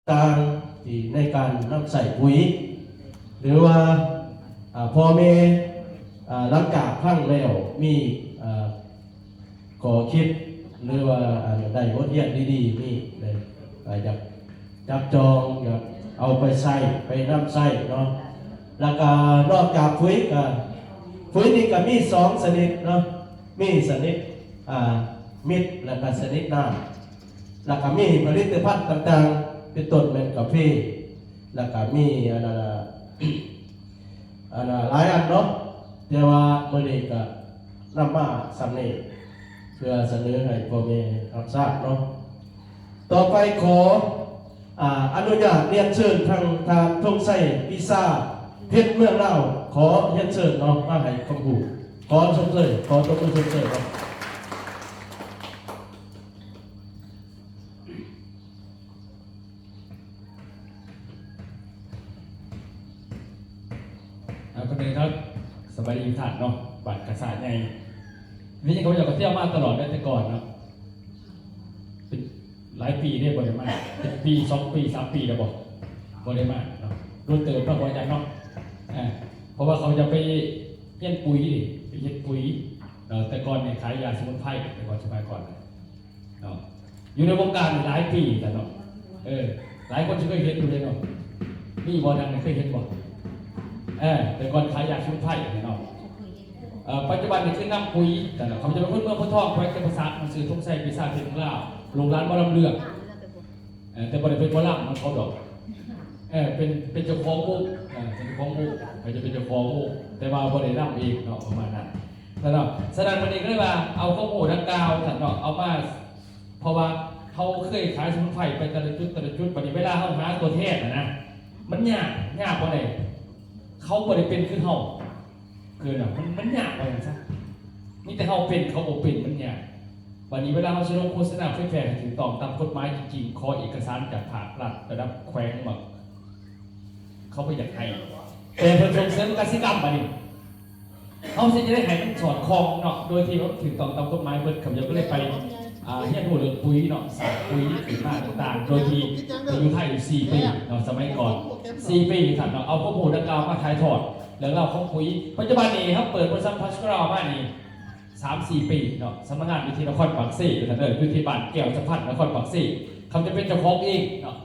ต่างที่ในการนำใส่ปุ๋ยหรือว่าพ่อแม่หลังจากพังแล้วมีขอคิดหรือว่าได้บทเรียนดีๆนี่เลยอยากจับจองอยากเอาไปใส่ไปนำใส่เนาะแล้วก็นอกจากปุ๋ยนี่ก็มีสองชนิดเนาะมีชนิดมิตรและก็ชนิดน้ำแล้วก็มีผลิตภัณฑ์ต่างๆเป็นต้นเป็นกาแฟแล้วก็มีหลายอันเนาะแต่ว่าเมื่อนี้ก็นำมาสำเร็จเพื่อเสนอให้พ่อแม่รับทราบเนาะต่อไปขออนุญาตเรียนเชิญทางทงไส้พิซซ่าเพชรเมืองเล่าขอเรียนเชิญเนาะมาให้คำพูดขอชมเชยขอตบมือชมเชยครับคนหนึ่งครับสบายดีขาดเนาะบัตรกระสานไงนี่เขาอยากเที่ยวมาตลอดแต่ก่อนเนาะเป็นหลายปีเนี่ยบริมาเป็นปี2 ปี3 ปีแล้วบอกบริมาเนาะรู้เติมพระบริจาคเนาะเพราะว่าเขาจะไปเปลี่ยนปุ๋ยไปเย็ดปุ๋ยแต่ก่อนเนี่ยขายยาสมุนไพรแต่ก่อนสมัยก่อนเนาะอยู่ในวงการหลายปีแต่เนาะหลายคนจะเคยเห็นดูเลยเนาะนี่บอดังเคยเห็นบอกแต่ก่อนขายยาสมุนไพรเนาะปัจจุบันนี่คือน้ำปุ๋ยแต่เขาจะเป็นคนเมืองพุทธทองไว้เป็นภาษาหนังสือทุ่งไส้ปีศาจเทพเล่าโรงร้านบอลำเลือกแต่บริเป็นบอลำมันเขาดอกเป็นเจ้าของมุกเป็นเจ้าของมุกเขาจะเป็นเจ้าของมุกแต่ว่าบริล่ำเองเนาะประมาณนั้นแต่เนาะแสดงวันนี้ก็เลยว่าเอาข้อมูลดังกล่าวแต่เนาะเอามาเพราะว่าเขาเคยขายสมุนไพรไปแต่ละจุดปฏิเวลาเขาหาตัวเทศนะมันยากกว่าไหนเขาบริเป็นคือเขาคือเนาะมันยากกว่าอย่างซะนี่แต่เขาเป็นเขาบอกเป็นมันยากวันนี้เวลาเขาจะลงโฆษณาแฟร์ถึงต้องตามกฎหมายจริงๆขอเอกสารจากภาครัฐระดับแขวงมาเขาไปอยากให้แต่เพื่อส่งเสริมกสิกรรมมาดิเขาจะได้ให้มันสอดคล้องเนาะโดยที่เขาถึงต้องตามกฎหมายเปิดคำเดียวก็เลยไปเฮียนหัวเรื่องปุ๋ยเนาะสารปุ๋ยขึ้นมาต่างๆโดยที่อยู่ไทยอยู่4 ปีเนาะสมัยก่อน4 ปีครับเนาะเอาข้อมูลดังกล่าวมาถ่ายทอดเรื่องเล่าของปุ๋ยปัจจุบันนี้ครับเปิดบริษัทพัชรามานี่3-4 ปีเนาะสำนักงานวิทยานครปากซี่แต่เดินวิทยาบาลแก้วสะพัดนครปากซี่เขาจะเป็นเจ้าของเองเนาะ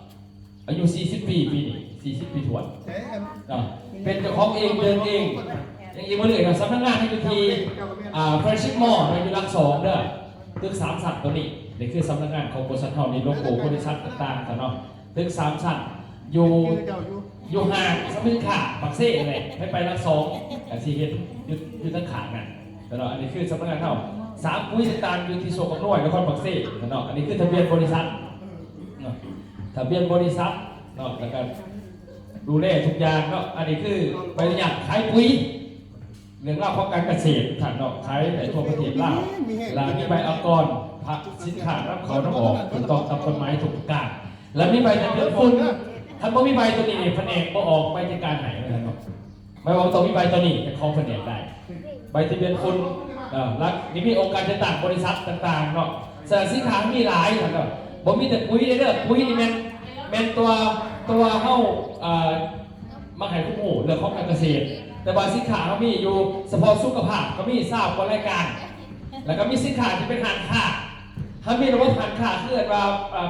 อายุ40 ปีนี้40 ปีถวดเนาะเป็นเจ้าของเองเดินเองอย่างนี้มาเลยเนาะสำนักงานให้อยู่ที่เฟรชิกมอลล์อยู่หลัก2เด้อตึก3 ชั้นตัวนี้นี่คือสำนักงานของบริษัทเท่านี้โลโก้บริษัทต่างๆเนาะตึก3 ชั้นอยู่ห่างสมิธขาปักเซ่อะไรไปหลัก2แต่4เห็นอยู่ทั้งขาน่ะแต่เนาะอันนี้คือสำนักงานเท่า3 ปุ๋ยต่างๆอยู่ที่โซกน้อยนครปักเซ่เนาะอันนี้คือทะเบียนบริษัททะเบียนบริษัทเนาะแล้วก็ดูแลทุกอย่างเนาะอันนี้คือใบอนุญาตขายปุ๋ยเรื่องเล่าเพราะการเกษตรถัดเนาะขายในทั่วประเทศลาวแล้วมีใบอากรผักสินค้ารับเขาต้องออกถูกต้องตามกฎหมายทุกประการแล้วมีใบทะเบียนฝุ่นถ้าไม่มีใบตัวนี้แผนกก็ออกใบจัดการไหนเลยเนาะไม่ว่าต้องมีใบตัวนี้จะคล้องแผนกได้ใบทะเบียนฝุ่นแล้วนี่มีองค์การต่างบริษัทต่างๆเนาะสารสินค้ามีหลายเนาะบ่มีแต่ปุ๋ยเด้อปุ๋ยนี่แม่นตัวเข้ามาให้ผู้หมู่เรื่องของการเกษตรแต่ว่าสินค้าเขามีอยู่เฉพาะสุขภาพเขามีทราบกว่ารายการแล้วก็มีสินค้าที่เป็นหานค้าเขามีระบบหานค้าคือว่า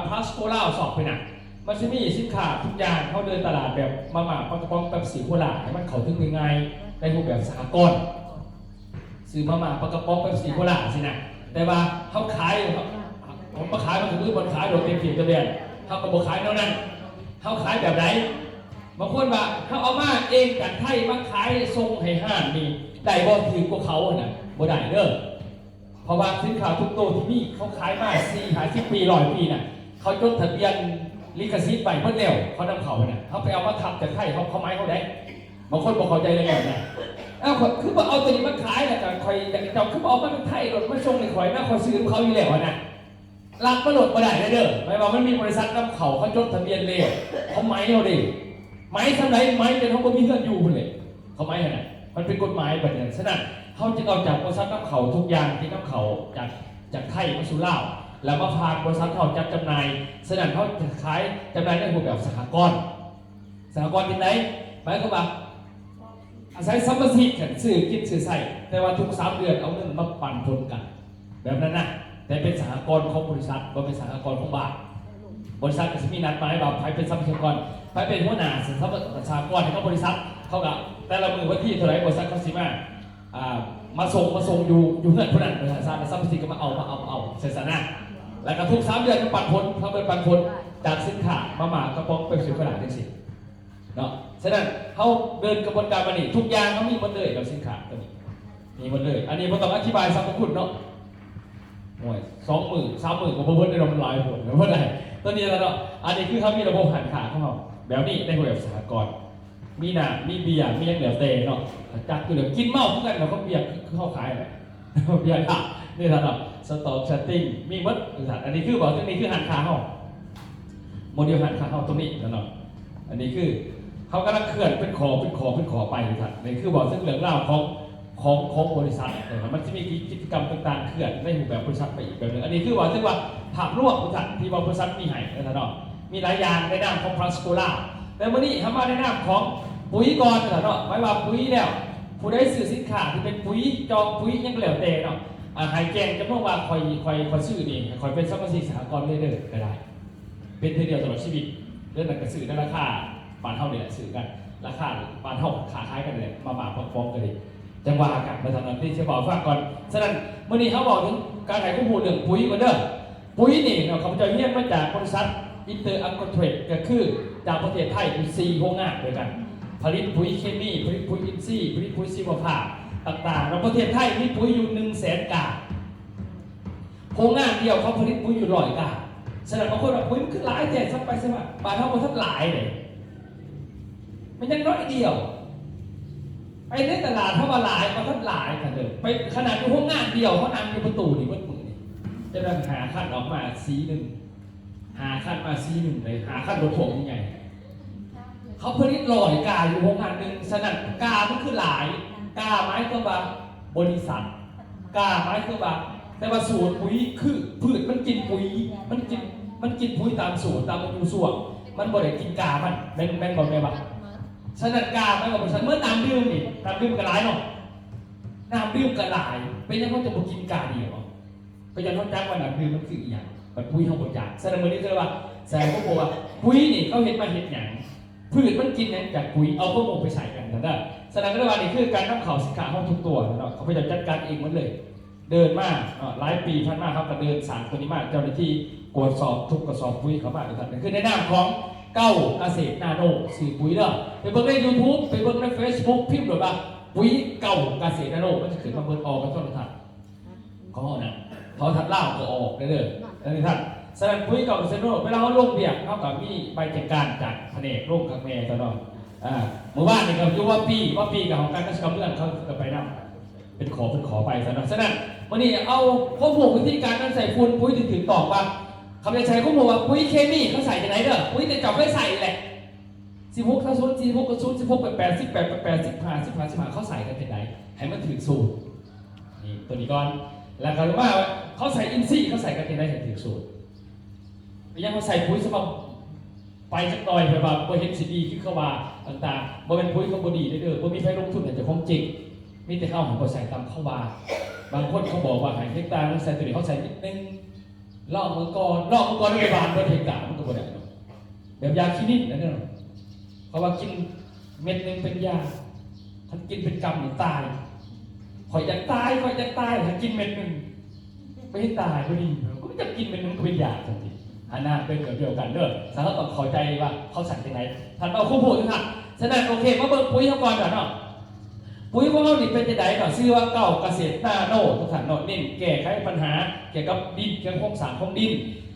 พาสโคล่าสอบไปนะมันจะมีสินค้าทุกอย่างเขาเดินตลาดแบบมาม่าปลากระป๋องแบบสีโคราให้มันเข้าถึงง่ายในรูปแบบสากลซื้อมาม่าปลากระป๋องแบบสีโคราสินะแต่ว่าเขาขายผมมาขายมันคือบนขายโดยเต็มที่ตัวเดียวเขาก็บอกขายเท่านั้นเขาขายแบบไหนบางคนว่าเขาเอามาเองจากไทยมาขายทรงให้ห้างมีได้บ่ถือกว่าเขาน่ะบ่ได้เด้อเพราะว่าสินค้าทุกตัวที่มีเขาขายมา40 ปี100 ปีน่ะเขาจดทะเบียนลิขสิทธิ์ไปเพิ่นแล้วเขานำเขาน่ะเขาไปเอามาทับจากไทยเขาไม้เขาได้บางคนบอกเข้าใจเลยนะคือว่าเอาตัวนี้มาขายแล้วก็คอยอยากจะคือเอามาจากไทยรถมาส่งในข่อยนะคอยซื้อเขาอยู่แล้วน่ะรักประโดดบ่ได้เด้อหมายว่ามันมีบริษัทนำเขาจดทะเบียนแล้วเขาไม้เอาดิไม้ทำไรไม้จนเขาก็มีเพื่อนอยู่เลยเขาไม้ขนาดมันเป็นกฎหมายแบบนั้นฉะนั้นเขาจะเอาจากบริษัทน้ำเขาทุกอย่างที่น้ำเขาจากไทยมาสู่ลาว แล้วมาผ่านบริษัทเขาจัดจำหน่ายฉะนั้นเขาจะขายจำหน่ายในรูปแบบสหกรณ์ที่ไหนหมายความว่าอาศัยสัมปทานกันซื้อกินซื้อใส่แต่ว่าทุก3 เดือนเอาเงินมาปั่นผลกันแบบนั้นนะแต่เป็นสหกรณ์ของบริษัทก็เป็นสหกรณ์ของบาทบริษัทก็จะมีนัดหมายแบบใครเป็นสัมปทานใครเป็นหัวหน้าสหกรณ์ของบริษัทเขาก็แต่ละมือวันที่เท่าไหร่บริษัทเขาสิมาส่งอยู่เงินผู้นั้นบริษัทสัมปทานก็มาเอาเสร็จนะแล้วก็ทุก3 เดือนก็ปั่นผลเขาเป็นปั่นผลจากสินค้ามากระป๋องเป็นสินค้าทั้งสิ้นเนาะฉะนั้นเขาเดินกระบวนการมานี่ทุกอย่างเขามีหมดเลยกับสินค้าตัวนี้มีหมดเลยอันนี้ผมต้องอธิบายสรรพคุณเนาะหน่วย20,000 30,000ก็เพิ่มได้เรามันหลายผลเพิ่มได้ตัวนี้แล้วเนาะอันนี้คือเขามีระบบหันขาของเขาแบบนี้ในแบบสหกรณ์มีน้ำมีเบียร์มีอย่างเหลือเตะเนาะจักคือเหลือกินเมาทุกกันเราก็เบียร์คือเขาขายอะไรเบียร์ค่ะนี่แหละเนาะสต็อกชัตติ้งมีมัดอันนี้คือบอกตรงนี้คือหันขาเขาโมเดลหันขาเขาตรงนี้เนาะอันนี้คือเขากำลังเคลื่อนเป็นคอไปครับนี่คือบอกซึ่งเรื่องราวของบริษัทมันจะมีกิจกรรมต่างๆเคลื่อนในรูปแบบบริษัทไปอีกแบบนึงอันนี้คือบอกซึ่งว่าภาพรวมบริษัทที่บริษัทมีให้นะเนาะมีหลายอย่างในด้านของพลาสโกล่าแต่วันนี้ทำมาในด้านของปุ๋ยก่อนนะเนาะไม่ว่าปุ๋ยแล้วผู้ได้ซื้อสินค้าที่เป็นปุ๋ยจองปุ๋ยยังเหลวเตะเนาะหายแกงจะพวกว่าคอยซื้อนี่คอยเป็นสมาชิกสหกรณ์เรื่อยๆก็ได้เป็นเดียวตลอดชีวิตเรื่องนั้นก็ซื้อในราคาปานเท่าเนี่ยซื้อกันราคาปานเท่าขาคล้ายกันเลยมาฟ้องกันเลยจังหวะอากาศมาทำนั้นที่เชฟบอกฟังก่อนฉะนั้นเมื่อนี้เขาบอกถึงการถ่ายข้อมูลเรื่องปุ๋ยกันเด้อปุ๋ยนี่เขาจะเรียกมาจากบริษัทอินเตอร์อัลโกเทรดก็คือจากประเทศไทยอยู่4 โรงงานด้วยกันผลิตปุ๋ยเคมีผลิตปุ๋ยอินทรีย์ผลิตปุ๋ยชีวภาพต่างๆแล้วประเทศไทยมีปุ๋ยอยู่100,000 กาโรงงานเดียวเขาผลิตปุ๋ยอยู่100 กาฉะนั้นบางคนบอกปุ๋ยมันคือหลายแต่สักไปสักมาปานเท่ามันทับหลายเลยมันยังน้อยเดียวไปในตลาดเท่าว่าหลายมันทับหลายกันเลยไปขนาดอยู่ห้องงานเดียวเขานั่งอยู่ประตูนี่วัดมือนี่จะได้หาขั้นออกมาสีหนึ่งหาขั้นมาสีหนึ่งเลยหาขั้นรถผมยังไงเขาผลิต100 กาอยู่ห้องงานหนึ่งฉะนั้นกามันคือหลายกาไม้ก็ว่าบริษัทกาไม้ก็ว่าแต่ว่าสูตรปุ๋ยคือพืชมันกินปุ๋ยมันกินปุ๋ยตามสูตรตามอายุส่วงมันบ่ได้กินกามันแม่นบ่แม่บ่ฉะนั้นกาไม่บอกฉันเมื่อน้ำดื่มนี่น้ำดื่มกระไรเนาะน้ำดื่มกระไรเป็นยังไงจะบ่กินกาเดียวเป็นยังไงจักว่าน้ำดื่มมันคืออย่างมันปุ๋ยเขาบ่จักฉะนั้นมื้อนี้คือว่าแสดงเขาบอกว่าปุ๋ยนี่เขาเฮ็ดมาเฮ็ดหยังพืชมันกินหยังจากปุ๋ยเอาข้อมูลไปใส่กันนั่นแหละแสดงว่านี่คือการนำเข้าสินค้าเข้าทุกตัวเนาะเขาไปจัดการเองหมดเลยเดินมาหลายปีผ่านมาครับก็เดินสารตัวนี้มาเจ้าหน้าที่ตรวจสอบทุกกระสอบปุ๋ยเขามาด้วยกันคือในนามของเก้าเกษตรนาโนสื่อปุ๋ยเด้อไปเบิ่งใน YouTube ไปเบิ่งใน Facebook พิมพ์เลยว่าปุ๋ยเก้าเกษตรนาโนมันจะขึ้นมาเบิ่งออกกันทั่วทัศน์เขานะเขาทัดเล่าก็ออกได้เลยนี่ท่านแสดงปุ๋ยเก้าเกษตรนาโนเวลาเขาลงเบียกเขากับมีใบแจ้งการจากแผนกโรงกับแม่ตลอดเมื่อวานนี่ก็อยู่ว่าปีกับของการเกษตรกรรมเรื่องเขาจะไปนำเป็นขอไปสำหรับฉะนั้นวันนี้เอาข้อมูลวิธีการการใส่ปุ๋ยถึงตอบว่าคำใช้ข้อมูลว่าปุ๋ยเคมีเขาใส่จากไหนเด้อปุ๋ยจะจับไม่ใส่แหละ16 กระสุน16 กระสุน16 ไป88 ไป15เขาใส่กันจากไหนให้มันถึงสูตรนี่ตัวนี้ก่อนแล้วก็รู้ว่าเขาใส่อินทรีย์เขาใส่กันจากไหนให้ถึงสูตรยังเขาใส่ปุ๋ยสำหรับไปสักหน่อยแบบว่าพอเห็นสีดีขึ้นเข้ามาต่างๆบ่เป็นปุ๋ยเขาบดีเด้อบ่มีใครลงทุนแต่จะคงจริงมีแต่เข้าของเขาใส่ตามเข้ามาบางคนเขาบอกว่าหายเทคตาร์ใส่ตัวนี้เขาใส่นิดนึงลอกมังกรในบานก็เทคตาร์มันก็บ่ได้แบบยาคินินนั่นเองเขาว่ากินเม็ดนึงเป็นยาถ้ากินเป็นกำหรือตายคอยจะตายถ้ากินเม็ดนึงไม่ให้ตายก็ดีก็จะกินเม็ดนึงก็เป็นยาทันทีอันนั้นเป็นแบบเดียวกันเด้อสาเหตุต้องเข้าใจว่าเขาใส่ที่ไหนท่านเอาคู่พูดนะครับฉะนั้นโอเคมาเบิ่งปุ๋ยเขาก่อนเนาะปุ๋ยของเรานี่เป็นจะไหนเนาะชื่อว่าเก้าเกษตรนาโนทุกท่านเนาะเน้นแก้ไขปัญหาเกี่ยวกับดินเกี่ยวกับโครงสร้างของดิน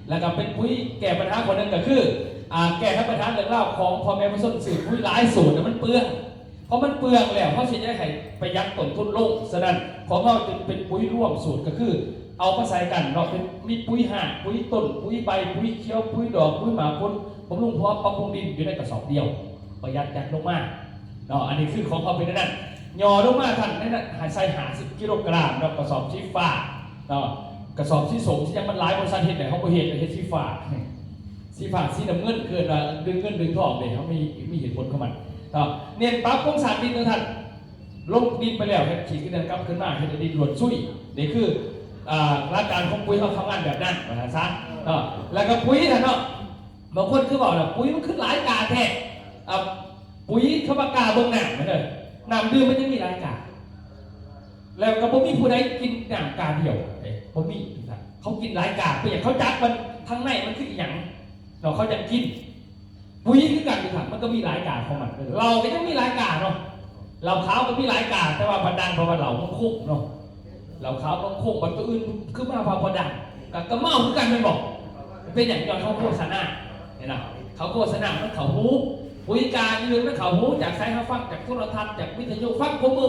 แล้วก็เป็นปุ๋ยแก้ปัญหาคนนึงก็คือแก้ไขปัญหาเรื่องราวของพ่อแม่ผู้ส่งสื่อปุ๋ยหลายสูตรมันเปลืองเพราะมันเปลืองแล้วเขาใช้ได้ไขประหยัดต้นทุนลงฉะนั้นของเราจึงเป็นปุ๋ยร่วมสูตรก็คือเอามาใส่กันเนาะเป็นมีปุ๋ยห่างปุ๋ยต้นปุ๋ยใบปุ๋ยเขียวปุ๋ยดอกปุ๋ยหมาพ้นบำรุงพร้อมปรับปรุงดินอยู่ในกระสอบเดียวประหยัดยัดลงมาเนาะอันนี้คือของเขาเป็นนั่นย่อลงมาท่านนั่นหายใส่50 กิโลกรัมเนาะกระสอบชีฟ้าเนาะ กระสอบสีส้มที่ยังมันหลายบริษัทเห็นไหนเขาไปเห็นเห็นสีฟ้าสีน้ำเงินเกิดดึงเงินดึงทองเลยเขามีเหตุผลของมันเน้นปรับโครงสร้างดินท่านลงดินไปแล้วฉีดขึ้นกลับขึ้นมาให้ดินหลวดซุยนี่คือหลักการของปุ๋ยเขาทำงานแบบนั้นนะซะแล้วก็ปุ๋ยนะเนาะบางคนคือบอกนะปุ๋ยมันขึ้นหลายกาแท้ปุ๋ยเขาประกาศเบื้องหน้าไม่เลยน้ำดื่มมันยังมีหลายกาแล้วก็บ่มีผู้ใดกินน้ำกาเดียวบ่มีเขากินหลายกาเปลี่ยนเขาจัดมันทั้งในมันคืออย่างเขาจะกินปุ๋ยคือกันคือมันก็มีหลายกาของมันเราก็ยังมีหลายกาเนาะเราขาวก็มีหลายกาแต่ว่าพันดังเพราะว่าเราต้องคุกเนาะเราขาวต้องคุกมันตัวอื่นคือมาพอดังกับเมาคือกันไม่บอกเป็นอย่างย้อนเขาโฆษณาเนี่ยนะเขาโฆษณามันเขาหูปุ๋ยกายืนมันเขาหูจากสายเขาฟังจากโทรทัศน์จากวิทยุฟังกูมื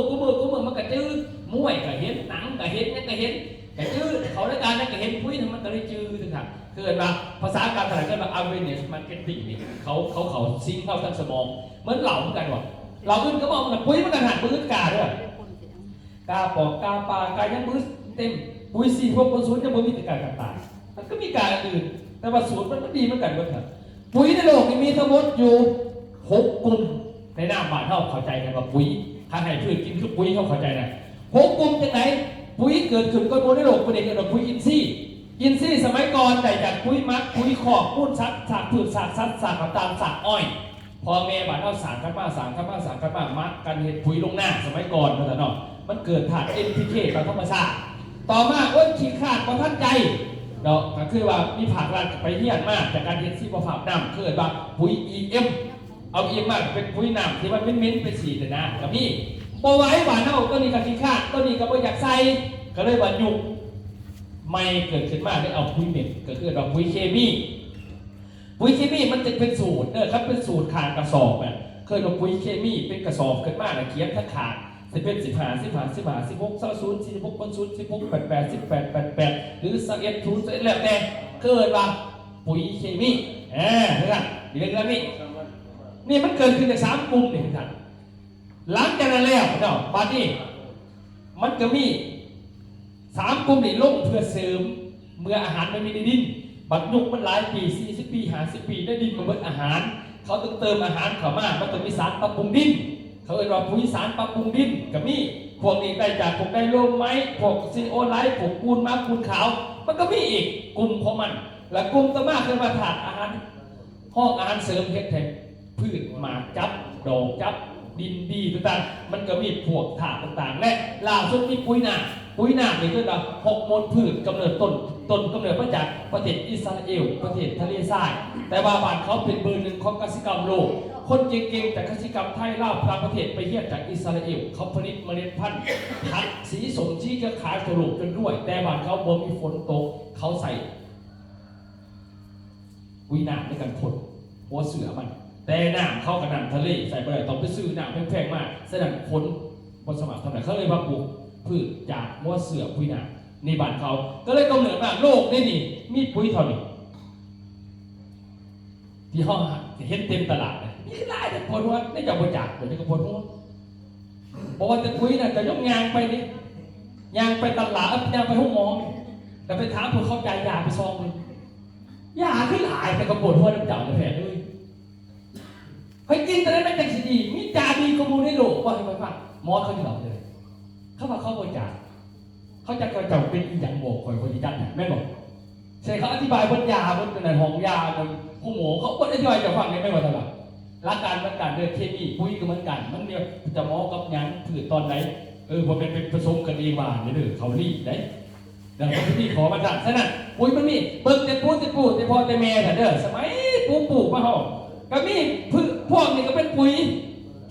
อมันกระจื้อมวยก็เห็นหนังก็เห็นนี่ก็เห็นกระจื้อเขาได้การนั่นก็เห็นปุ๋ยมันก็เลยจื้อถึงครับคือว่าภาษาการตลาดก็แบบ awareness marketing นี่เขาซิงเข้าทั้งสมองเหมือนเหล่าเหมือนกันว่ะเราอื่นก็บอกมันปุ๋ยมันกันหันปุ๋ยกาด้วยกาปอกกาปลากายังปุ๋ยเต็มปุ๋ย46%ยังบ่มีแต่การต่างๆมันก็มีการอื่นแต่ว่าสูตรมันดีเหมือนกันเว้ยครับปุ๋ยในโลกมีทั้งหมดอยู่6 กลุ่มในหน้าบ้านเข้าใจกันว่าปุ๋ยถ้าให้พืชกินคือปุ๋ยเข้าใจนะ6 กลุ่มจากไหนปุ๋ยเกิดขึ้นก็ในโลกประเด็นกันว่าปุ๋ยอินทรีย์สมัยก่อนแต่จากปุ๋ยมักปุ๋ยขอกปุ้นซักสากพืชสากซัดสากน้ำตาลสากอ้อยพอแม่บ้านเอาสารกันมามักกันเห็ดปุ๋ยลงหน้าสมัยก่อนนั่นแหละเนาะมันเกิดถาด NPK ตามธรรมชาติต่อมาขี้ขาดความทันใจเนาะก็คือว่ามีผักรันไปเฮี้ยนมากจากการเห็นซีบอผับน้ำเกิดว่าปุ๋ย EM เอา EM มากเป็นปุ๋ยน้ำที่มันเม้นเป็นสีแต่นะกับพี่พอไว้หวานเอาต้นนี้กับขี้ขาดต้นนี้กับอยากใส่ก็เลยว่ายุกไม่เกิดขึ้นมากได้เอาปุ๋ยเม็ดก็คือเราปุ๋ยเคมีมันจะเป็นสูตรครับเป็นสูตรขาดกระสอบเนี่ยเคยเอาปุ๋ยเคมีเป็นกระสอบขึ้นมาเขียนถ้าขาดจะเป็น15 16 20 46 16 88 18 88หรือ21 0แล้วแต่เกิดว่าปุ๋ยเคมีนะครับเรื่องนี่มันเกิดขึ้นจาก3 กลุ่มนี่ครับหลังจากนั้นแล้วเนาะบัดนี้มันก็มี3 กลุ่มนี่ลงเพื่อเสริมเมื่ออาหารไม่มีในดินบัดยุคมันหลายปี40 ปี50 ปีได้ดินมาเบิดอาหารเขาต้องเติมอาหารเข้ามามันต้องมีสารปรับปรุงดินเขาเรียกว่าปุ๋ยสารปรับปรุงดินก็มีพวกนี้ได้จากพวกได้โลมไม้พวกซีโอไลท์พวกปูนม้าปูนขาวมันก็มีอีกกลุ่มของมันและกลุ่มต่อมาคือมาถาดอาหารห้องอาหารเสริมเฮ็ดแทนพืชหมากจับดอกจับดินดีต่างๆมันก็มีพวกถาดต่างๆและล่าสุดมีปุ๋ยหน้านี่คือแบบฮอร์โมนพืชกำเนิดต้นกำเนิดมาจากประเทศอิสราเอลประเทศทะเลทรายแต่ว่าบ้านเขาเป็นเบอร์ 1ของกสิกรรมโลกคนเก่งๆจากกสิกรรมไทยลาวพลังประเทศไปเยี่ยมจากอิสราเอลเขาผลิตเมล็ดพันธุ์พัดสีสมชี้จะขายตัวลูกจนด้วยแต่บ้านเขาบ่มีฝนตกเขาใส่ปุ๋ยหน้าในการพ่นหัวเสือมันแต่น้ำเข้ากับน้ำทะเลใส่ไปเลยต้องไปซื้อน้ำแพงๆมากแสดงฝนบนสมัครเท่าไหร่เขาเลยมาปลูกพืชจากหัวเสือปุ๋ยหน้าในบ้านเขาก็เลยกำเนิดมาโลกนี่มีปุ๋ยเท่านี้ที่ห้องเห็นเต็มตลาดเลยนี่ได้แต่ปวดหัวนี่จะบริจาคเดี๋ยวจะปวดหัวบอกว่าจะปุ๋ยน่ะจะยกยางไปนี่ยางไปตลาดยางไปห้องหมอแต่ไปถามคนเข้าใจยาไปซองเลยยาที่หลายแต่ก็ปวดหัวน้ำเจ้าแผลด้วยไปกินแต่นั้นไม่แต่งสีดีมีจาดีกมูในโลกว่าให้ไปฟังหมอเขาที่หลับเลยเขามาเข้าบริจาคเขาจะกระจกเป็นอีหยังโบกคอยคนที่จัดเนี่ยแม่บอกใช่เขาอธิบายบนยาบนในห้องยาบนห้องหมอเขาบนอธิบายจะฟังได้ไม่ว่าเท่าไหร่หลักการมันการเดินเคมีปุ๋ยก็เหมือนกันมันเนี่ยจะหมอกับยังถือตอนไหนพอเป็นผสมกันเองมาเนี่ยเขารีดได้ดังนั้นที่ขอมาจัดฉะนั้นปุ๋ยมันมีเบิกแต่ปูแต่พอแต่แม่แต่เด้อสมัยปลูกมาห่อก็มีพวกนี้ก็เป็นปุ๋ย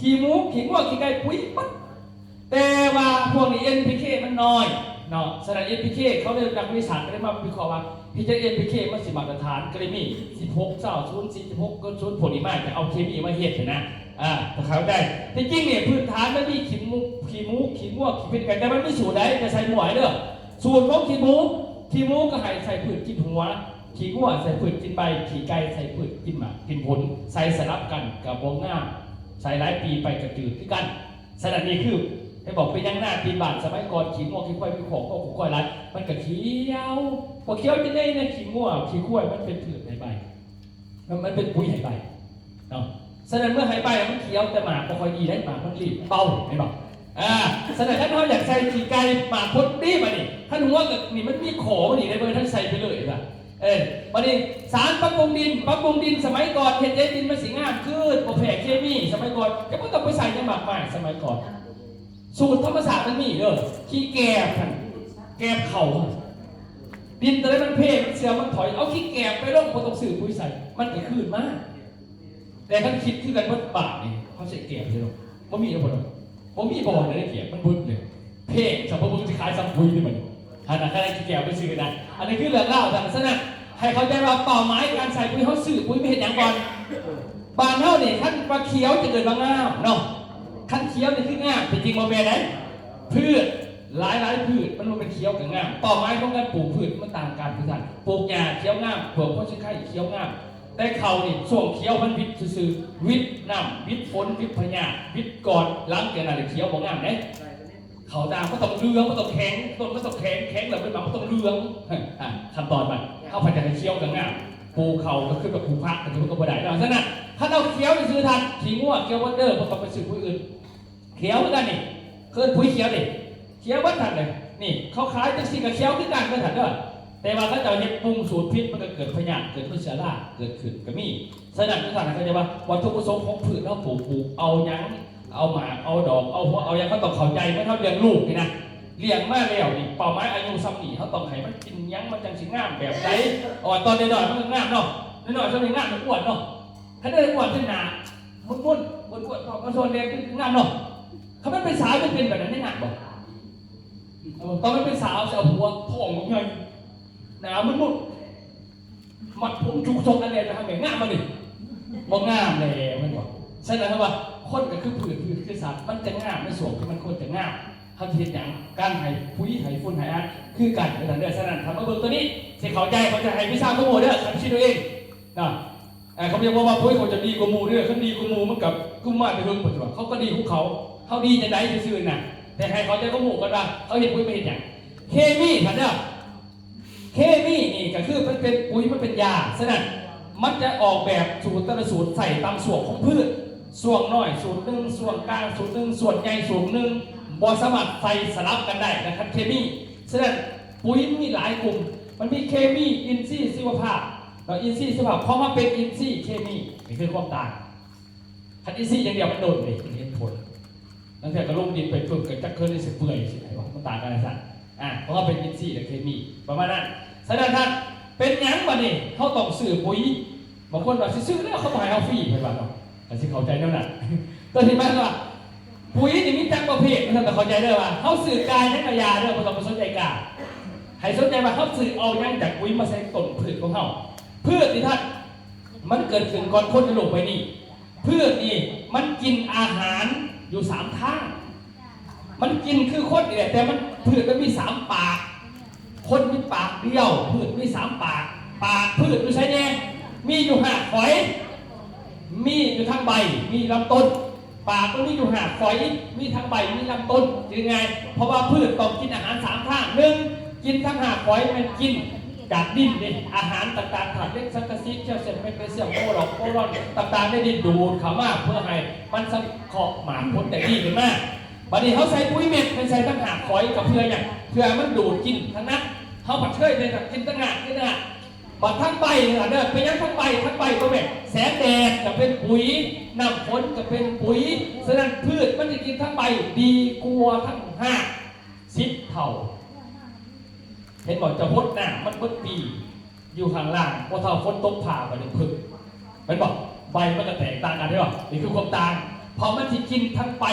ขี้หมูขี้งัวขี้ไก่ปุ๋ยปั๊บแต่ว่าพวกนี้ NPK มันน้อยเนาะฉะนั้น NPK เขาเลยนักวิชาการได้มาวิเคราะห์ว่าที่จะ NPK มันสิมาตรฐานก็เลยมี16 9 0 46 0ผลนี้มากจะเอาเคมีมาเฮ็ดนะถ้าเข้าใจที่จริงเนี่ยพื้นฐานมันมีขี้หมูขี้งัวขี้เป็ดไก่แต่มันไม่สูตรใดจะใส่หมวยเด้อสูตรของขี้หมูก็ให้ใส่พืชกินหัวขี้งัวใส่พืชกินใบขี้ไก่ใส่พืชกินหมากกินผลใส่สลับกันกับวงหน้าใส่หลายปีไปกระจืดที่กันฉะนั้นนี่คือ ให้บอกเป็นยังหน้าตีบานสมัยก่อนขี้งัวขี้ควายมีของก็ขี้ควายรัดมันก็เขียวพอเขียวจะได้เนี่ยขี้งัวขี้ควายมันเป็นผืนใบมันเป็นปุ๋ยใบเนาะฉะนั้นเมื่อหายไปมันเขียวแต่หมากพอคอยดีได้หมากมันรีบเบาเห็นบอกฉะนั้นถ้าเราอยากใส่ขี้ไก่หมากพ้นรีบมานี่ท่านหัวกับนี่มันมีขอนี่ในเบอร์ท่านใส่ไปเลยล่ะวันนี้สารปรับปรุงดินสมัยก่อนเห็นดินมันสีงามขึ้นโปรแพคเคมีสมัยก่อนก็ไม่ต้องไปใส่ยังหมากใหม่สมัยก่อนสูตรธรรมศาสตร์มันมีขี้แกบแกบเข่าดินตอนนั้นมันเพ่มันเสียมันถอยเอาขี้แกบไปลงบนตรงสื่อปุ๋ยใส่มันก็ขึ้นมากแต่ท่านคิดคือกันว่าป่านี่เขาใส่แกบใช่หรอมันมีอะไรผมมีบ่อในแกบมันบุญเลยเพ่สัมปะรดจะขายสัมปุ๋ยนี่มันขนาดแค่ขี้แกบไปซื้อนะอันนี้คือเรื่องเล่าแต่สนะให้เขาใจว่าเป่าไม้การใส่ปุ๋ยเขาสื่อปุ๋ยไม่เห็นอย่างก่อนบานเท่านี่ท่านปลาเขียวจะเกิดบางงามเนาะขั้นเขียวนี่คืองามเป็นจริงมาเป็นไหนพืชหลายพืชมันเป็นเขียวกับงามต่อไม้ของการปลูกพืชมันต่างกันคือกันปลูกหญ้าเขียวงามปลูกพ่อชิ้นไข่เขียวงามแต่เขานี่ช่วงเขียวมันวิทย์ซื่อวิทย์น้ำวิทย์ฝนวิทย์พญาวิทย์ก่อนหลังเกิดอะไรเขียวของงามเนี่ยเขาดามก็ต้องเรืองก็ต้องแข็งต้นก็ต้องแข็งแบบเป็นหมาก็ต้องเรืองขั้นตอนมันเข้าไปจะให้เขียวกับงามปูเขาก็ขึ้นแบบปูพักแต่มันก็บ่ได้แล้วฉะนั้นถ้าเราเขียวจะซื้อทันขี้ง่วเขียววันเดอร์มันก็ไปซื้อปุ๋ยอื่นเขียวเหมือนกันนี่เคลื่อนปุ๋ยเขียวนี่เขียววัดทันเลยนี่เขาขายจังสิ่งกับเขียวขึ้นกันก็ทันเด้อแต่ว่าถ้าเราเห็ดปรุงสูตรพิษมันก็เกิดพยาธิเกิดพืชเชื้อราเกิดขึ้นก็มีฉะนั้นทุกท่านเข้าใจว่าวัตถุประสงค์ของพืชเราปลูกเอายังเอาหมากเอาดอกเอาหัวเอายังเขาต้องเข้าใจไม่เท่าเลี้ยงลูกนี่นะเลี้ยงมาแล้วนี่เป่าไม้อายุซ้ำนี่เขาต้องให้มันกินยังมันจังสิงามแบบไหนตอนเด็กๆมันก็งามเนาะเด็กๆช่วงนี้งามมันอ้วนเนาะถ้าเด็กอ้วนขึ้นหนามุ่นพอโซนเด็กงามเนาะเขาไม่เป็นสาวเป็นแบบนั้นได้หนักบ่ตอนมันเป็นสาวจะเอาหัวพ่องของเงินหนามุ่นมัดผมจุกทรงอะไรจะทำแบบงามมาดิบ่งามเลยมันบอกใช่ไหมครับว่าคนก็คือผืนคือสัตว์มันจะงามไม่สวยมันควรจะงามเขาเห็นอย่างการไห้ปุ๋ยไห้ฝุ่นไห้อาคือการในทางเดินฉะนั้นทำมาเบิ่งตัวนี้เสียเขาใจเขาจะให้พิซซ่าขโมยเด้อทำชิ้นตัวเองนะเขาเรียกว่าปุ๋ยเขาจะดีกว่ามูเด้อเขาดีกว่ามูมันกับกุ้มมาไปเรื่องปัจจุบันเขาก็ดีของเขาดีจะได้ซื่อๆน่ะแต่ให้เขาใจก็หมู่กันว่าเขาเห็นปุ๋ยไม่เห็นอย่างเคมีท่านเด้อเคมีนี่ก็คือมันเป็นปุ๋ยมันเป็นยาฉะนั้นมันจะออกแบบสูตรแต่ละสูตรใส่ตามส่วนของพืชส่วนน้อยสูตรหนึ่งส่วนกลางสูตรหนึ่งส่วนใหญ่สูตรหนึ่งบอสมัครใส่สลับกันได้นะครับเคมีฉะนั้นปุ๋ยมีหลายกลุ่มมันมีเคมีอินทรีย์ชีวภาพแล้วอินทรีย์ชีวภาพพอมาเป็นอินทรีย์เคมีนี่คือความต่างคันอินทรีย์อย่างเดียวมันโดนเลยเห็นผลตั้งแต่กระลงดินไปเพิ่มเกิดจากเคลื่อนในสิเปื่อยสิไหนวะมันต่างกันอะไรสักเพราะว่าเป็นอินทรีย์และเคมีประมาณนั้นฉะนั้นท่านเป็นยังบัดนี้เขาต้องซื้อปุ๋ยบางคนแบบซื้อแล้วเขาบอกให้เอาฟรีไปบ้างเนาะแต่สิเข้าใจแน่นอนตัวที่มันว่าปุ๋ยนี่มีจังประเภทมันทำแต่เข้าใจได้ว่าเขาสื่อกายนักยาเรื่องมันต้องสนใจกายให้สนใจว่าเขาสื่อเอายังจากปุ๋ยมาใส่ต้นพืชของเขาพืชที่ท่านมันเกิดขึ้นก่อนคนจะลงไปนี่พืชนี่มันกินอาหารอยู่3ทางมันกินคือคนนี่แหละแต่มันพืชมันมี3ปากคนมีปากเดียวพืชมี3ปากพืชไม่ใช่แน่มีอยู่5ฝอยมีอยู่ทั้งใบมีลำต้นปากมันมีอยู่5ฝอยมีทั้งใบมีลำต้นยังไงเพราะว่าพืชต้องกินอาหาร3ทาง1กินทั้ง5ฝอยมันกินจากดินเนี่ยอาหารต่างๆถัดเล็กสังกะสีเชื่อเซนไม่เป็นเสี่ยงโอหลอกโอรอนต่างๆได้ดินดูดเขามากเพื่อให้มันสังเคราะห์หมากพ้นแต่ดีขึ้นมากบัดนี้เขาใส่ปุ๋ยเม็ดเป็นใส่ทั้ง5ฝอยกับเพื่ออย่างเพื่อมันดูดกินทั้งนั้นเขาผัดเชยเลยกินตั้งหากนี่นะบัดทั้งใบเนี่ยเด้อเป็นยังทั้งใบก็แบบแสงแดดจะเป็นปุ๋ยน้ำฝนจะเป็นปุ๋ยฉะนั้นพืชมันจะกินทั้งใบดีกว่าทั้ง10 เท่าเห็นบอกจะพดหน้ามันพดปีอยู่ข้างล่างพอเท่าฝนตกผ่าไปเลยพึ่งมันบอกใบมันจะแตกต่างกันใช่ป่ะนี่คือความต่างพอมันจะกินทั้งใบ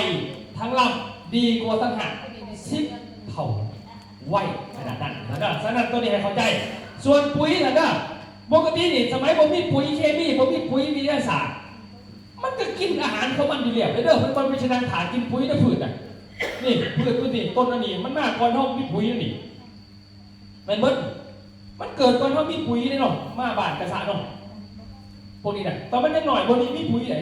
ทั้งลำดีกว่าทั้ง10 เท่าไวขนาดนั้นนะฉะนั้นตัวนี้ให้เข้าใจส่วนปุ๋ยนะปกตินี่สมัยผมมีปุ๋ยเคมีผมมีปุ๋ยวิทยาศาสตร์มันก็กินอาหารของมันอยู่แล้วเด้อมันไม่ใช่นางฐานกินปุ๋ยนะพืชอ่ะนี่พืชนี่ต้นอันนี้มันมากกว่าท้องมีปุ๋ยนี่มันเกิดก่อนท้องมีปุ๋ยเลยเนาะมาบาดกระสาเนาะพวกนี้นะตอนมันยังหน่อยบนนี้มีปุ๋ยไหน